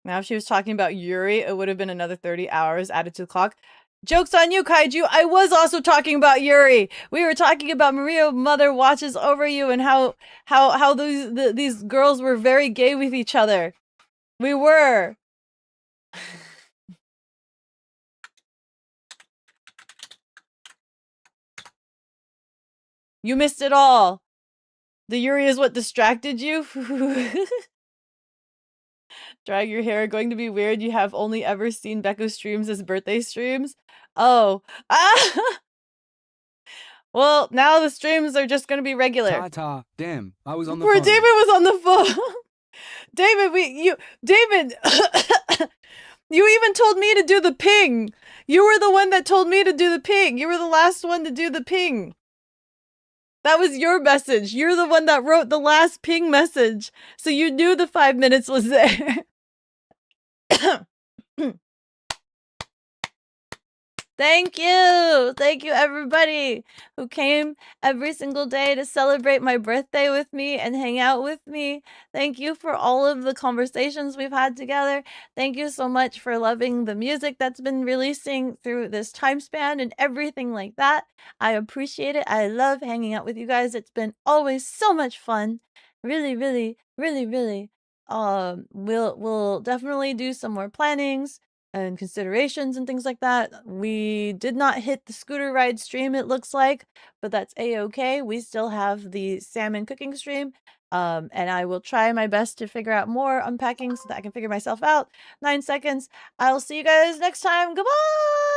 Now, if she was talking about Yuri, it would have been another 30 hours added to the clock. Joke's on you, Kaiju. I was also talking about Yuri. We were talking about Maria Mother watches over you and how these girls were very gay with each other. We were. You missed it all. The Yuri is what distracted you? Drag your hair, going to be weird. You have only ever seen Beko streams as birthday streams? Oh. Ah! Well, now the streams are just gonna be regular. Ta-ta. Damn, I was on the Poor phone. David was on the phone. David, you even told me to do the ping. You were the one that told me to do the ping. You were the last one to do the ping. That was your message. You're the one that wrote the last ping message. So you knew the 5 minutes was there. Thank you. Thank you, everybody who came every single day to celebrate my birthday with me and hang out with me. Thank you for all of the conversations we've had together. Thank you so much for loving the music that's been releasing through this time span and everything like that. I appreciate it. I love hanging out with you guys. It's been always so much fun. Really, really, really, really. We'll definitely do some more plannings and considerations and things like that. We did not hit the scooter ride stream, it looks like, but that's a-okay. We still have the salmon cooking stream, and I will try my best to figure out more unpacking so that I can figure myself out. 9 seconds. I'll see you guys next time. Goodbye!